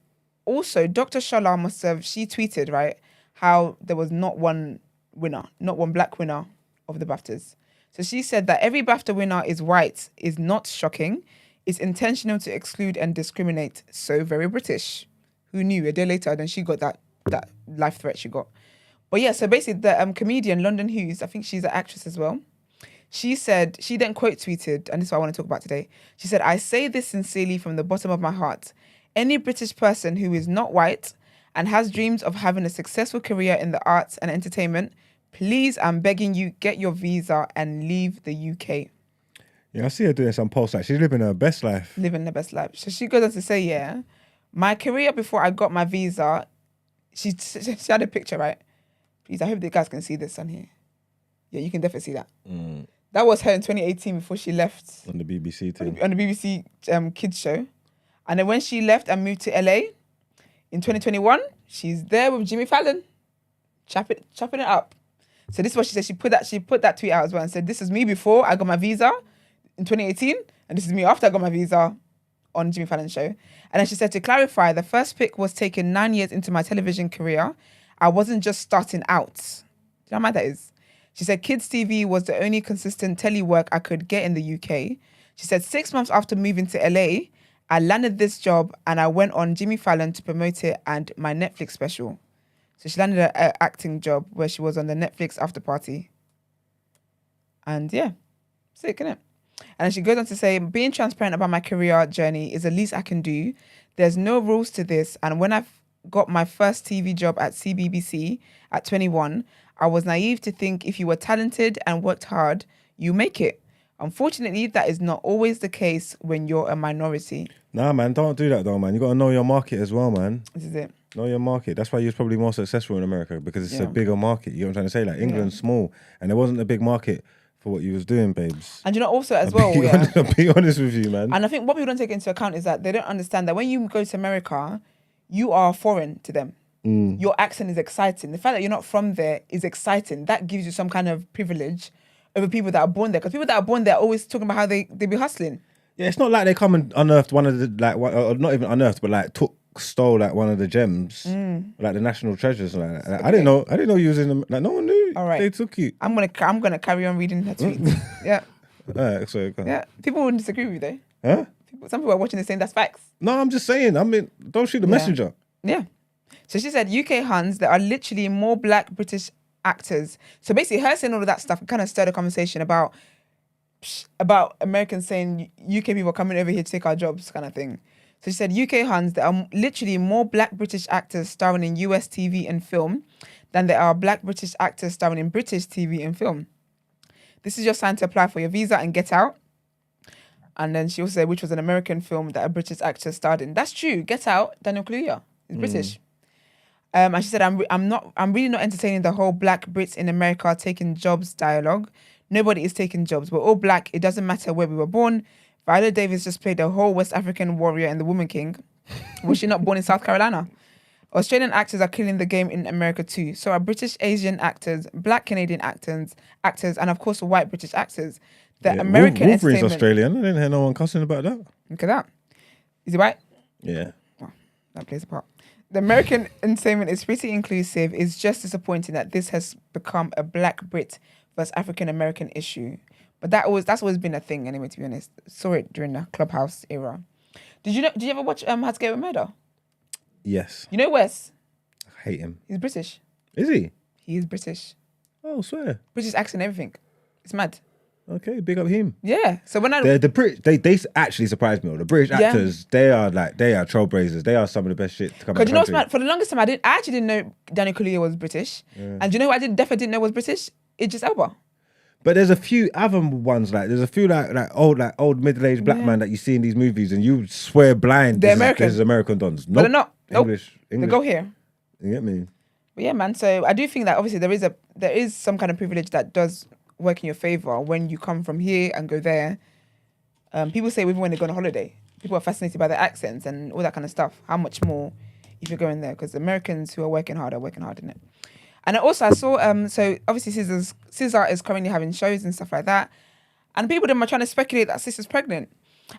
also Dr. Shola she tweeted, right, how there was not one black winner of the BAFTAs. So she said that every BAFTA winner is white is not shocking. It's intentional to exclude and discriminate. So very British. Who knew? A day later, then she got that life threat she got. But yeah, so basically the comedian London Hughes, I think she's an actress as well. She then quote tweeted, and this is what I want to talk about today. She said, "I say this sincerely from the bottom of my heart. Any British person who is not white and has dreams of having a successful career in the arts and entertainment, please, I'm begging you, get your visa and leave the UK." Yeah, I see her doing some posts like she's living her best life. Living her best life. So she goes on to say, yeah, my career before I got my visa, she had a picture, right? Please, I hope the guys can see this on here. Yeah, you can definitely see that. Mm. That was her in 2018 before she left. On the BBC thing. On the BBC kids show. And then when she left and moved to LA in 2021, she's there with Jimmy Fallon, chopping it up. So this is what she said. She put that tweet out as well and said, "This is me before I got my visa in 2018, and this is me after I got my visa on Jimmy Fallon's show." And then she said, "To clarify, the first pick was taken 9 years into my television career. I wasn't just starting out." Do you know how mad that is? She said, "Kids TV was the only consistent telly work I could get in the UK." She said, 6 months after moving to LA, I landed this job and I went on Jimmy Fallon to promote it and my Netflix special. So she landed an acting job where she was on the Netflix after party. And yeah, sick, innit? And then she goes on to say, "Being transparent about my career journey is the least I can do. There's no rules to this. And when I got my first TV job at CBBC at 21, I was naive to think if you were talented and worked hard, you make it. Unfortunately, that is not always the case when you're a minority." Nah, man, don't do that though, man. You got to know your market as well, man. This is it. Know your market. That's why you're probably more successful in America, because it's a bigger market. You know what I'm trying to say? Like, England's small, and there wasn't a big market for what you was doing, babes. And also as well, I'll be honest with you, man. And I think what people don't take into account is that they don't understand that when you go to America, you are foreign to them. Mm. Your accent is exciting. The fact that you're not from there is exciting. That gives you some kind of privilege over people that are born there. Because people that are born there are always talking about how they be hustling. Yeah, it's not like they come and unearthed one of the or not even unearthed, but like stole like one of the gems, like the national treasures. Like I didn't know you was in them. Like no one knew. All right, they took you. I'm gonna carry on reading her tweets. Yeah. All right, sorry. Go on. Yeah, people wouldn't disagree with you though. Huh? Some people are watching this saying that's facts. No, I'm just saying. I mean, don't shoot the messenger. Yeah. So she said, UK Huns, there are literally more black British actors. So basically, her saying all of that stuff kind of stirred a conversation about Americans saying UK people are coming over here to take our jobs, kind of thing. So she said, UK Huns, there are literally more black British actors starring in US TV and film than there are black British actors starring in British TV and film. This is your sign to apply for your visa and get out. And then she also said, which was an American film that a British actor starred in. That's true. Get Out, Daniel Kaluuya is British. And she said, I'm really not entertaining the whole black Brits in America taking jobs dialogue. Nobody is taking jobs. We're all black. It doesn't matter where we were born. Viola Davis just played a whole West African warrior in The Woman King. Was she not born in South Carolina? Australian actors are killing the game in America too. So are British Asian actors, black Canadian actors, and of course white British actors. The American Wolverine's entertainment... Australian. I didn't hear no one cussing about that. Look at that. Is he white? Yeah. Oh, that plays a part. The American entertainment is pretty inclusive. It's just disappointing that this has become a black Brit versus African American issue. But that's always been a thing anyway, to be honest. Saw it during the Clubhouse era. Did you ever watch How to Get Away with Murder? Yes. You know Wes? I hate him. He's British. Is he? He is British. Oh, swear. British accent, everything. It's mad. Okay, big up him. Yeah. So when I the Brit, they actually surprised me. The British actors, they are trailblazers. They are some of the best shit to come out of the country. For the longest time, I actually didn't know Daniel Kaluuya was British. Yeah. And do you know who I definitely didn't know was British? Idris Elba. But there's a few other ones there's a few old middle-aged black man that you see in these movies, and you swear blind they're American. This is American dons. No, they're not. English. They go here. You get me? But yeah, man. So I do think that obviously there is some kind of privilege that does work in your favor when you come from here and go there. People say even when they go on a holiday, people are fascinated by their accents and all that kind of stuff. How much more if you're going there? Because Americans who are working hard, in it. And I saw, so obviously Scissor is currently having shows and stuff like that. And people then are trying to speculate that Scissor's pregnant.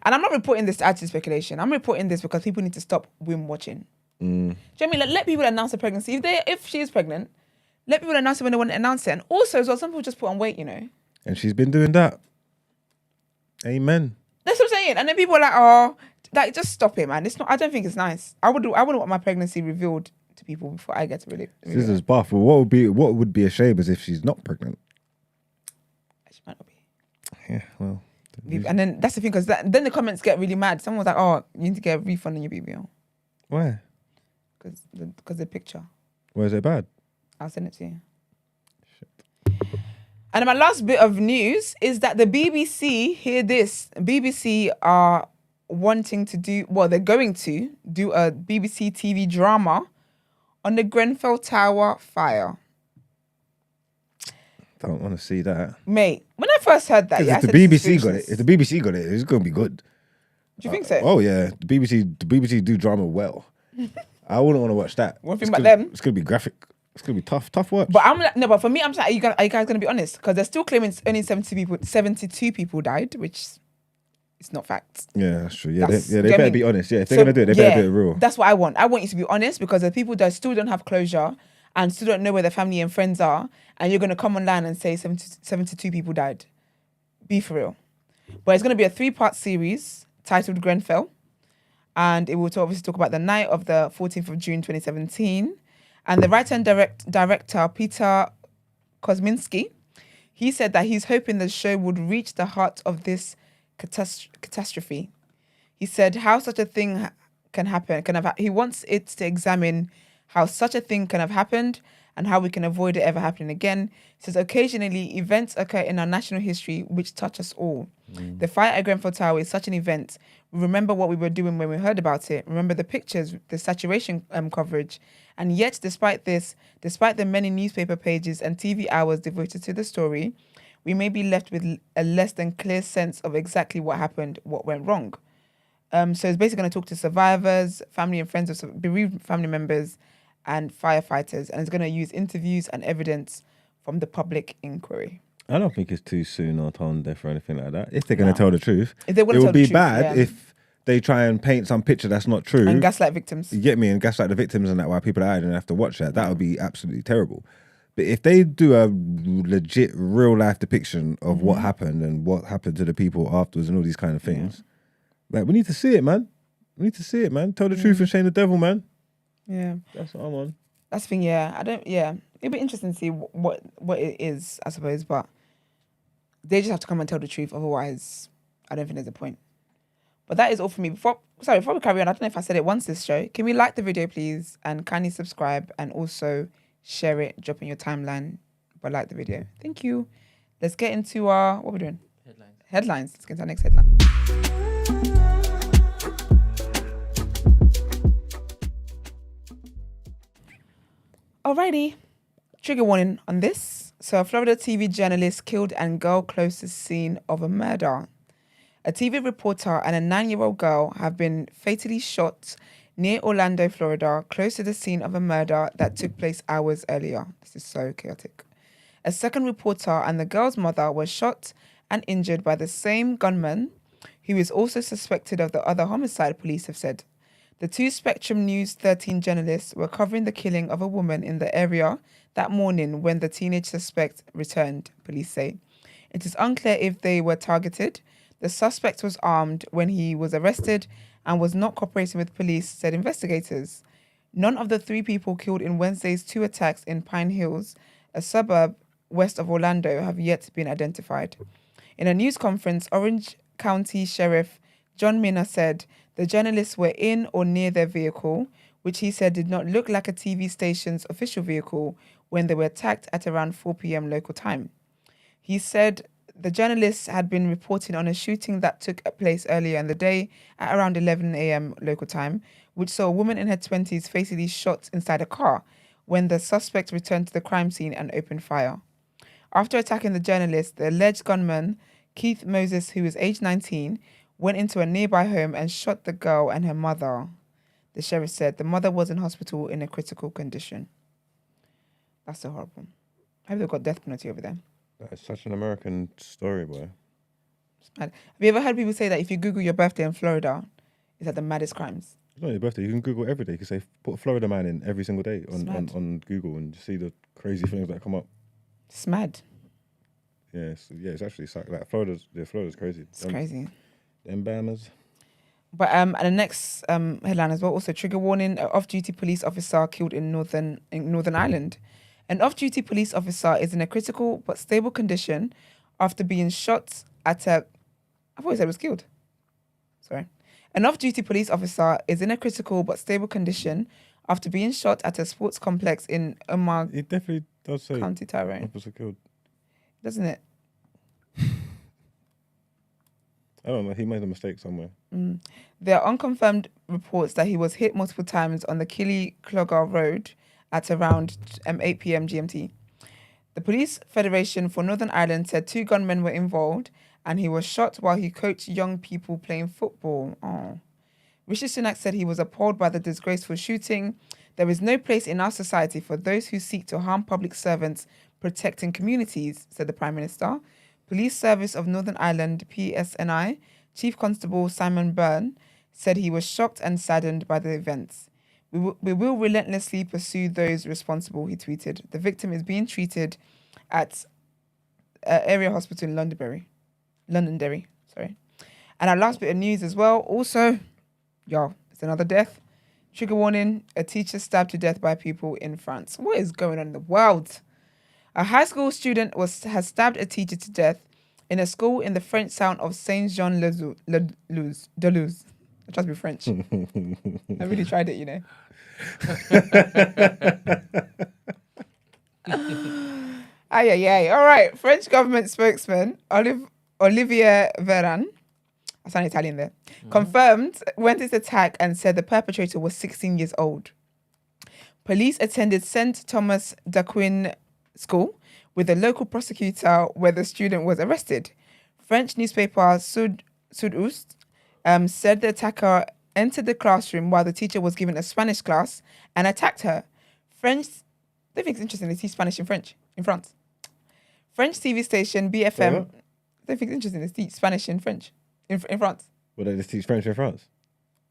And I'm not reporting this to add to speculation. I'm reporting this because people need to stop whim watching. Do you know what I mean? Like, let people announce the pregnancy. If she is pregnant, let people announce it when they want to announce it. And also as well, some people just put on weight, you know. And she's been doing that. Amen. That's what I'm saying. And then people are like, just stop it, man. It's not. I don't think it's nice. I wouldn't want my pregnancy revealed to people before I get to really. Scissors buff. Well, what would be a shame is if she's not pregnant. She might not be. Yeah, well. And then that's the thing, because then the comments get really mad. Someone was like, "Oh, you need to get a refund on your BBL." Why? Because the picture. Why is it bad? I'll send it to you. Shit. And my last bit of news is that the BBC, hear this, BBC are wanting to do, well, they're going to do a BBC TV drama on the Grenfell Tower fire. Don't want to see that. Mate, when I first heard that, if the BBC got it, it's going to be good. Do you think so? Oh yeah, the BBC do drama well. I wouldn't want to watch that. One thing about them, it's going to be graphic. It's going to be tough work. But for me, I'm saying, are you guys going to be honest? Because they're still claiming only 72 people died, which is not facts. Yeah, that's true. Yeah, they better be honest. Yeah, if they're going to do it, they better do it real. That's what I want. I want you to be honest, because the people that still don't have closure and still don't know where their family and friends are, and you're going to come online and say 72 people died. Be for real. But it's going to be a 3-part series titled Grenfell. And it will obviously talk about the night of the 14th of June, 2017. And the writer and director, Peter Kosminski, he said that he's hoping the show would reach the heart of this catastrophe. He said how such a thing can happen. He wants it to examine how such a thing can have happened and how we can avoid it ever happening again. He says occasionally events occur in our national history which touch us all. The fire at Grenfell Tower is such an event. We remember what we were doing when we heard about it. Remember the pictures, the saturation coverage. And yet, despite the many newspaper pages and TV hours devoted to the story, we may be left with a less than clear sense of exactly what happened, what went wrong. So it's basically going to talk to survivors, family and friends of bereaved family members, and firefighters. And it's going to use interviews and evidence from the public inquiry. I don't think it's too soon or tone deaf or anything like that. If they're going to tell the truth, if they it would be bad yeah. if they try and paint some picture that's not true and gaslight victims. You get me? And gaslight the victims and that while people are out and have to watch that. That would be absolutely terrible. But if they do a legit real life depiction of what happened and what happened to the people afterwards and all these kind of things, like we need to see it, man. We need to see it, man. Tell the truth and shame the devil, man. Yeah, that's what I'm on. That's the thing. Yeah, I don't. Yeah, it'd be interesting to see what it is, I suppose. But they just have to come and tell the truth. Otherwise, I don't think there's a point. But that is all for me. Before we carry on, I don't know if I said it once this show. Can we like the video, please, and kindly subscribe and also share it, drop in your timeline, but like the video. Thank you. Let's get into our, what are we doing? Headlines. Let's get into our next headline. Alrighty. Trigger warning on this. So a Florida TV journalist killed and girl closest scene of a murder. A TV reporter and a 9-year-old girl have been fatally shot near Orlando, Florida, close to the scene of a murder that took place hours earlier. This is so chaotic. A second reporter and the girl's mother were shot and injured by the same gunman, who is also suspected of the other homicide, police have said. The two Spectrum News 13 journalists were covering the killing of a woman in the area that morning when the teenage suspect returned, police say. It is unclear if they were targeted. The suspect was armed when he was arrested and was not cooperating with police, said investigators. None of the 3 people killed in Wednesday's 2 attacks in Pine Hills, a suburb west of Orlando, have yet been identified. In a news conference, Orange County Sheriff John Minna said the journalists were in or near their vehicle, which he said did not look like a TV station's official vehicle, when they were attacked at around 4 p.m. local time. He said the journalists had been reporting on a shooting that took place earlier in the day at around 11 a.m. local time, which saw a woman in her 20s fatally shot inside a car when the suspect returned to the crime scene and opened fire. After attacking the journalist, the alleged gunman, Keith Moses, who was aged 19, went into a nearby home and shot the girl and her mother. The sheriff said the mother was in hospital in a critical condition. That's so horrible. I hope they've got death penalty over there. That's such an American story, boy. It's mad. Have you ever heard people say that if you Google your birthday in Florida, it's like the maddest crimes? It's not your birthday. You can Google every day. You can say, put Florida man in every single day on Google and see the crazy things that come up. It's mad. Yeah, it's actually like Florida's crazy. It's crazy. Them Bahamas. But and the next headline as well, also trigger warning: off-duty police officer killed in Northern Ireland. An off-duty police officer is in a critical but stable condition after being shot at a... I thought he said he was killed. Sorry. An off-duty police officer is in a critical but stable condition after being shot at a sports complex in Omagh. It definitely does say County Tyrone. Officer killed. Doesn't it? I don't know. He made a mistake somewhere. There are unconfirmed reports that he was hit multiple times on the Killy-Clogher Road at around 8 p.m. GMT. The Police Federation for Northern Ireland said 2 gunmen were involved and he was shot while he coached young people playing football. Oh. Rishi Sunak said he was appalled by the disgraceful shooting. There is no place in our society for those who seek to harm public servants protecting communities, said the Prime Minister. Police Service of Northern Ireland, PSNI, Chief Constable Simon Byrne, said he was shocked and saddened by the events. We will relentlessly pursue those responsible, he tweeted. The victim is being treated at area hospital in Londonderry. Sorry. And our last bit of news as well. Also, it's another death. Trigger warning, a teacher stabbed to death by people in France. What is going on in the world? A high school student has stabbed a teacher to death in a school in the French town of Saint-Jean-de-Luz. I try to be French. I really tried it, you know. All right. French government spokesman Olivier Véran, I sound Italian there, confirmed Wednesday's attack and said the perpetrator was 16 years old. Police attended St. Thomas d'Aquin School with a local prosecutor where the student was arrested. French newspaper Sud-Ouest said the attacker entered the classroom while the teacher was giving a Spanish class and attacked her. I think it's interesting they teach Spanish in France. French TV station BFM. I don't think it's interesting. They teach Spanish in French in France. Well, they just teach French in France.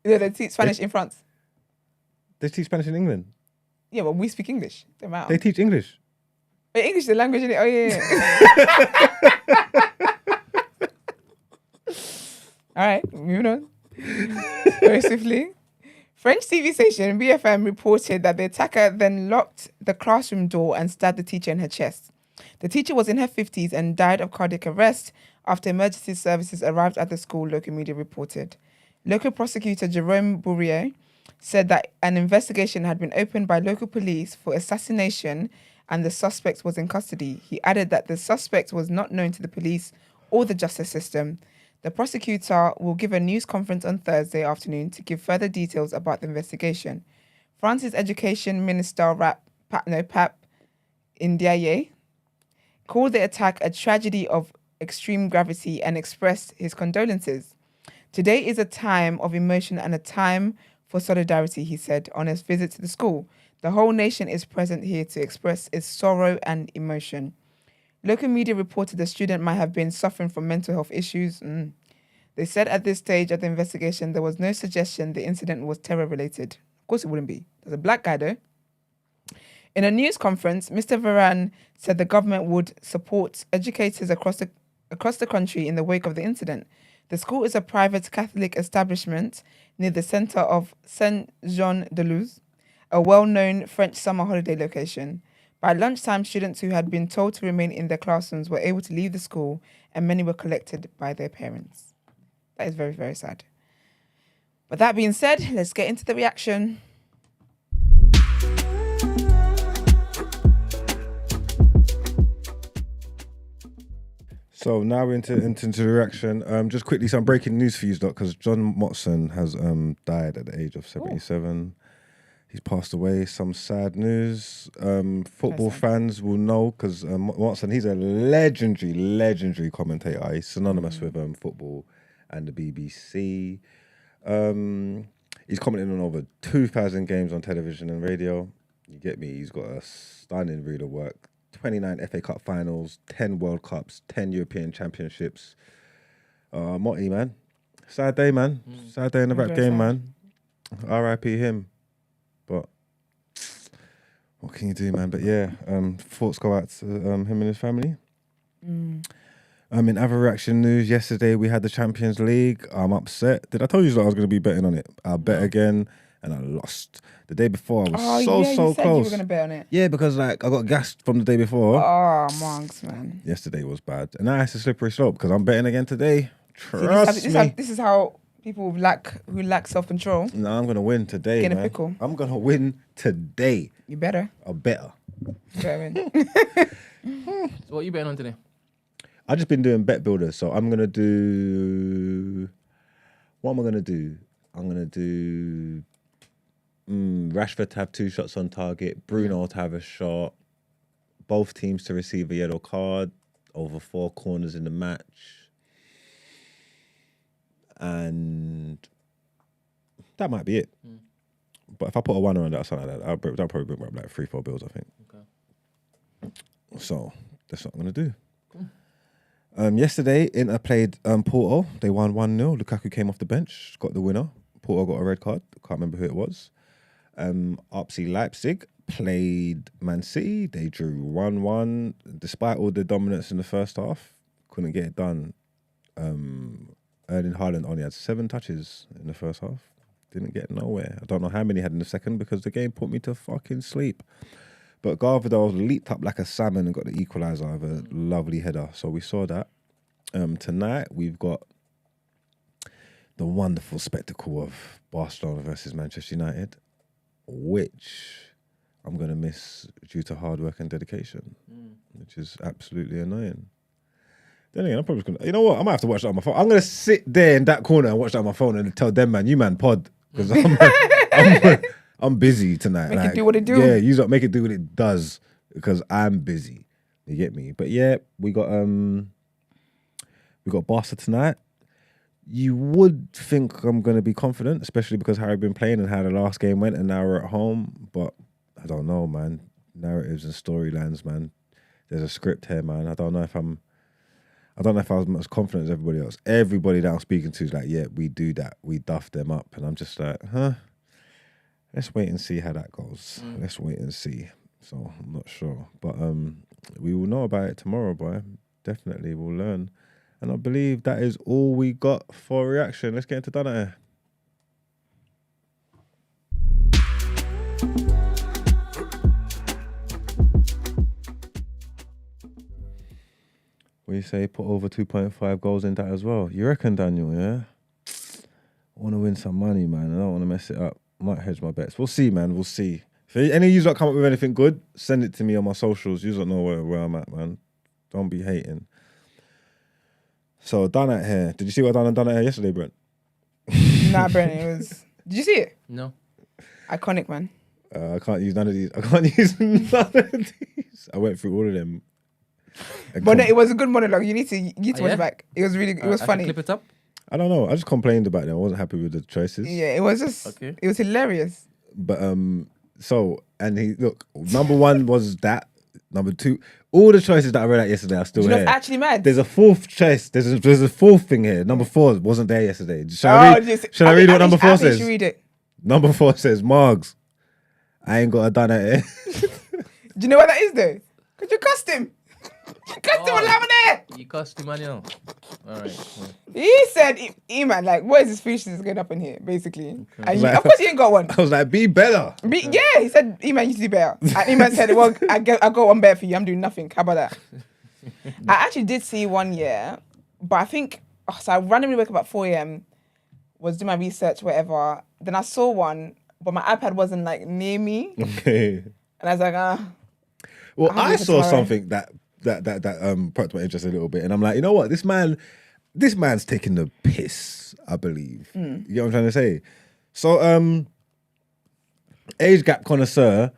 Yeah, they teach Spanish in France. They teach Spanish in England. Yeah, but we speak English. Don't matter. They teach English. Wait, English is the language, isn't it? Oh yeah. All right, moving on. Very swiftly. French TV station BFM reported that the attacker then locked the classroom door and stabbed the teacher in her chest. The teacher was in her 50s and died of cardiac arrest after emergency services arrived at the school, local media reported. Local prosecutor Jerome Bourrier said that an investigation had been opened by local police for assassination and the suspect was in custody. He added that the suspect was not known to the police or the justice system. The prosecutor will give a news conference on Thursday afternoon to give further details about the investigation. France's Education Minister Pap Ndiaye called the attack a tragedy of extreme gravity and expressed his condolences. Today is a time of emotion and a time for solidarity, he said on his visit to the school. The whole nation is present here to express its sorrow and emotion. Local media reported the student might have been suffering from mental health issues. They said at this stage of the investigation, there was no suggestion the incident was terror-related. Of course it wouldn't be. There's a black guy though. In a news conference, Mr. Varane said the government would support educators across the country in the wake of the incident. The school is a private Catholic establishment near the centre of Saint-Jean-de-Luz, a well-known French summer holiday location. By lunchtime, students who had been told to remain in their classrooms were able to leave the school and many were collected by their parents. That is very, very sad. But that being said, let's get into the reaction. So now we're into the reaction. Just quickly, some breaking news for you, Doc, because John Motson has died at the age of 77. He's passed away. Some sad news. Football fans will know because Motson, he's a legendary commentator. He's synonymous with football and the BBC. He's commented on over 2,000 games on television and radio. You get me? He's got a stunning read of work. 29 FA Cup finals, 10 World Cups, 10 European Championships. Motty, man. Sad day, man. Sad day in the rap game, man. R.I.P. him. But what can you do, man? But yeah, thoughts go out to him and his family. In other reaction news, yesterday we had the Champions League. I'm upset. Did I tell you that I was going to be betting on it? I bet again and I lost. The day before, I was so you said close. You were going to bet on it. Yeah, because like I got gassed from the day before. Oh, monks, man. Yesterday was bad. And now it's a slippery slope because I'm betting again today. Trust me. This is how people who lack self-control. No, I'm going to win today, Get man. a pickle. I'm going to win today. You better. I better. Win. So what are you betting on today? I've just been doing bet builders, so I'm going to do... What am I going to do? I'm going to do... Rashford to have 2 shots on target, Bruno to have a shot, both teams to receive a yellow card, over 4 corners in the match. And that might be it. But if I put a 1 on that or something like that, that'll probably bring up like 3-4 bills, I think. Okay. So that's what I'm going to do. Cool. Yesterday, Inter played Porto. They won 1-0. Lukaku came off the bench, got the winner. Porto got a red card. Can't remember who it was. RB Leipzig played Man City. They drew 1-1. Despite all the dominance in the first half, couldn't get it done. Erling Haaland only had 7 touches in the first half. Didn't get nowhere. I don't know how many he had in the second because the game put me to fucking sleep. But Garvidal leaped up like a salmon and got the equaliser with a lovely header. So we saw that. Tonight we've got the wonderful spectacle of Barcelona versus Manchester United, which I'm going to miss due to hard work and dedication, which is absolutely annoying. Then again, I'm probably going to... You know what? I might have to watch that on my phone. I'm going to sit there in that corner and watch that on my phone and tell them, man, you man, pod. Because I'm busy tonight. Make it do what it do. Yeah, you make it do what it does because I'm busy. You get me? But yeah, we got Barca tonight. You would think I'm going to be confident, especially because how I've been playing and how the last game went and now we're at home. But I don't know, man. Narratives and storylines, man. there's a script here, man. I don't know if I was as confident as everybody else. Everybody that I'm speaking to is like, yeah, we do that. We duff them up. And I'm just like, let's wait and see how that goes. Let's wait and see. So I'm not sure. But we will know about it tomorrow, boy. Definitely we'll learn. And I believe that is all we got for reaction. Let's get into Out Ere. What do you say? Put over 2.5 goals in that as well. You reckon, Daniel, yeah? I want to win some money, man. I don't want to mess it up. I might hedge my bets. We'll see, man. We'll see. If any of you don't come up with anything good, send it to me on my socials. You don't know where I'm at, man. Don't be hating. So, Out Ere. Did you see what I done on Out Ere yesterday, Brent? Nah, Brent, it was... Did you see it? No. Iconic, man. I can't use none of these. I went through all of them. But no, it was a good monologue. You need to watch it back. It was really... It was funny. Clip it up? I don't know. I just complained about them. I wasn't happy with the choices. Yeah, it was just... Okay. It was hilarious. But, number one was that. Number two, all the choices that I read out yesterday are still here. Actually mad. There's a fourth choice. There's a fourth thing here. Number 4 wasn't there yesterday. Shall I read what number 4 says? Read it. Number 4 says, Margs, I ain't got a Out Ere. Do you know what that is though? Because you cussed him. You cussed him, man, All right. Yeah. He said, man, like, what is this foolishness going up in here, basically? Okay. And of course he ain't got one. I was like, be better. Yeah, he said, man, you should do better. And man said, well, I got one better for you. I'm doing nothing. How about that? I actually did see one, but I think, so I randomly woke up at 4 a.m, was doing my research, whatever. Then I saw one, but my iPad wasn't like near me. Okay. And I was like, Well, I saw something that perked my interest a little bit, and I'm like, you know what, this man's taking the piss, I believe. You get what I'm trying to say? So, age gap connoisseur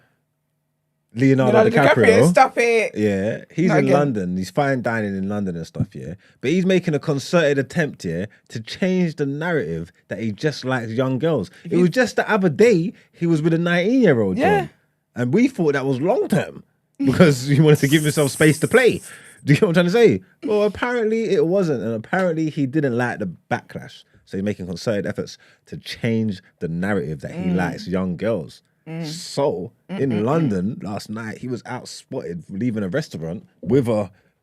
Leonardo DiCaprio. Stop it. Yeah, he's in London. He's fine dining in London and stuff. Yeah, but he's making a concerted attempt to change the narrative that he just likes young girls. It was just the other day he was with a 19-year-old. Yeah, and we thought that was long term. Because you wanted to give yourself space to play. Do you know what I'm trying to say? Well, apparently it wasn't. And apparently he didn't like the backlash. So he's making concerted efforts to change the narrative that he likes young girls. So in London last night, he was out spotted leaving a restaurant with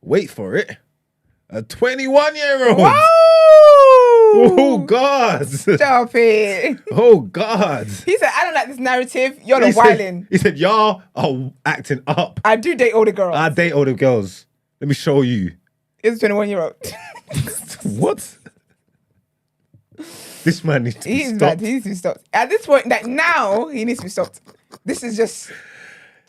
wait for it, a 21-year-old. Whoa! Oh, God. Stop it. Oh, God. He said, I don't like this narrative. You're the wilding. He said, y'all are acting up. I do date older girls. I date older girls. Let me show you. It's a 21-year-old. What? This man needs to be stopped. Bad. He needs to be stopped. At this point, like now, he needs to be stopped. This is just...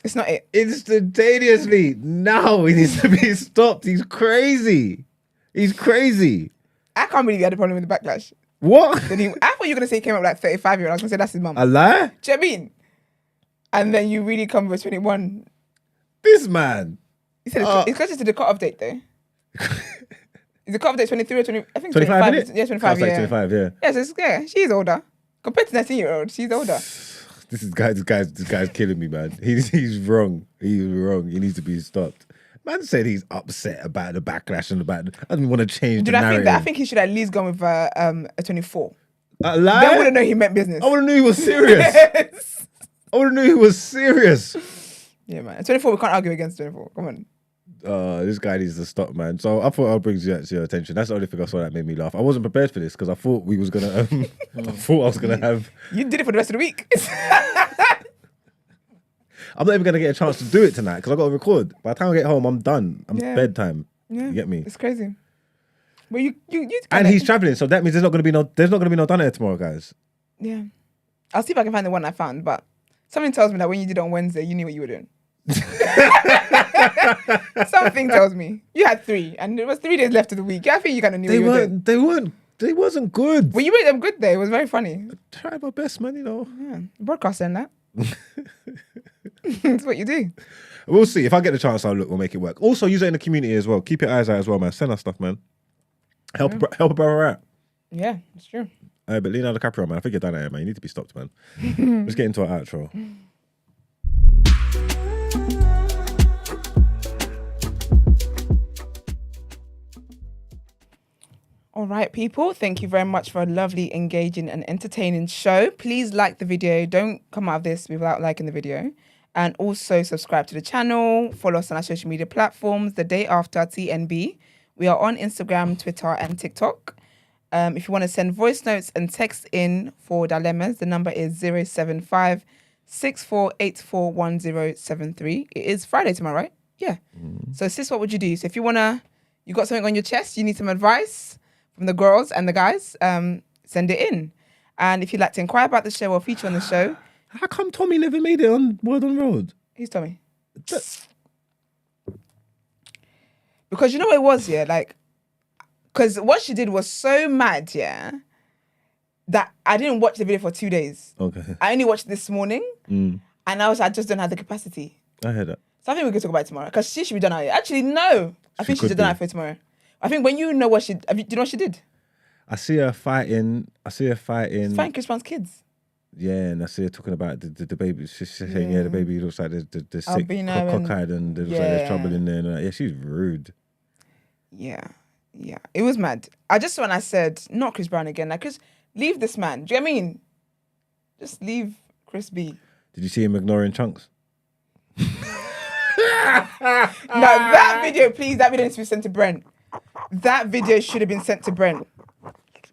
It's not it. Instantaneously. Now he needs to be stopped. He's crazy. He's crazy. I can't believe he had a problem with the backlash. What? I thought you were going to say he came up like 35-year-old. I was going to say that's his mum. A lie? Do you know what I mean? And then you really come with 21. This man. He said it's closer to the cut-off date though. Is the cut-off date 23 or 20? I think 25. 25. Yeah, 25. Yeah. 25, yeah. Yeah, so she's older. Compared to 19-year-old, she's older. This guy's killing me, man. He's wrong. He's wrong. He needs to be stopped. Man said he's upset about the backlash and about. I don't want to change the narrative. I think he should at least go with a 24. A lie? Then wouldn't know he meant business. I would have knew he was serious. Yes. I would have knew he was serious. Yeah, man. 24, we can't argue against 24. Come on. This guy needs to stop, man. So I thought I'll bring you to your attention. That's the only thing I saw that made me laugh. I wasn't prepared for this because I thought we was gonna. I thought I was gonna have. You did it for the rest of the week. I'm not even gonna get a chance to do it tonight because I got to record. By the time I get home, I'm done. I'm bedtime. Yeah, you get me? It's crazy. But you and he's traveling, so that means there's not gonna be no Out Ere tomorrow, guys. Yeah, I'll see if I can find the one I found. But something tells me that when you did it on Wednesday, you knew what you were doing. Something tells me you had 3, and there was 3 days left of the week. I think you kind of knew what you were doing. They wasn't good. Well, you made them good though. It was very funny. I tried my best, man. You know. Yeah, broadcaster and that. That's what you do. We'll see. If I get the chance, we'll make it work. Also, use it in the community as well. Keep your eyes out as well, man. Send us stuff, man. Help a brother out. Yeah, it's true. But Leonardo DiCaprio, man, I think you're done here, man. You need to be stopped, man. Let's get into our outro. All right, people. Thank you very much for a lovely, engaging and entertaining show. Please like the video. Don't come out of this without liking the video. And also subscribe to the channel. Follow us on our social media platforms. The Day After TNB. We are on Instagram, Twitter and TikTok. If you want to send voice notes and text in for dilemmas, the number is 075 64841073. It is Friday tomorrow, right? Yeah. So sis, what would you do? So if you got something on your chest, you need some advice from the girls and the guys, send it in. And if you'd like to inquire about the show or feature on the show. How come Tommy never made it on Word on Road? Who's Tommy? Because you know what it was, yeah? Like, because what she did was so mad, yeah, that I didn't watch the video for 2 days. Okay. I only watched this morning, and I just don't have the capacity. I heard that. So I think we can talk about it tomorrow, because she should be done out. Actually, no. I think she should be done out for tomorrow. I think when you know what do you know what she did? I see her fighting. She's fighting Chris Brown's kids. Yeah, and I see her talking about the baby. She's saying, the baby looks like the sick cockeyed and there's like there's trouble in there. And yeah, she's rude. Yeah. It was mad. When I said, not Chris Brown again, like, leave this man. Do you know what I mean? Just leave Chris be. Did you see him ignoring Chunks? No, that video needs to be sent to Brent. That video should have been sent to Brent.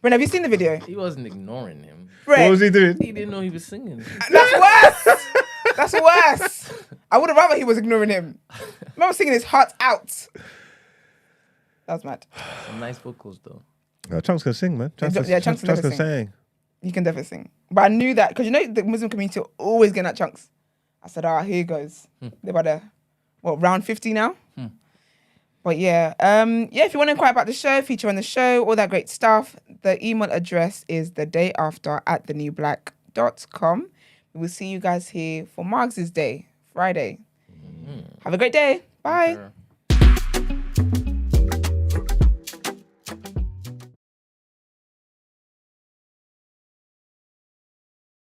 Brent, have you seen the video? He wasn't ignoring him. Brent, what was he doing? He didn't know he was singing. That's worse. I would have rather he was ignoring him. Man was singing his heart out. That was mad. Some nice vocals though. Chunks can sing, man. Chunks can sing. He can definitely sing. But I knew that, because you know the Muslim community are always getting at Chunks. I said, here he goes. They're about round 50 now? But yeah, if you want to inquire about the show, feature on the show, all that great stuff, the email address is thedayafter@thenewblack.com. We will see you guys here for Margs' Day, Friday. Have a great day. Bye. Sure.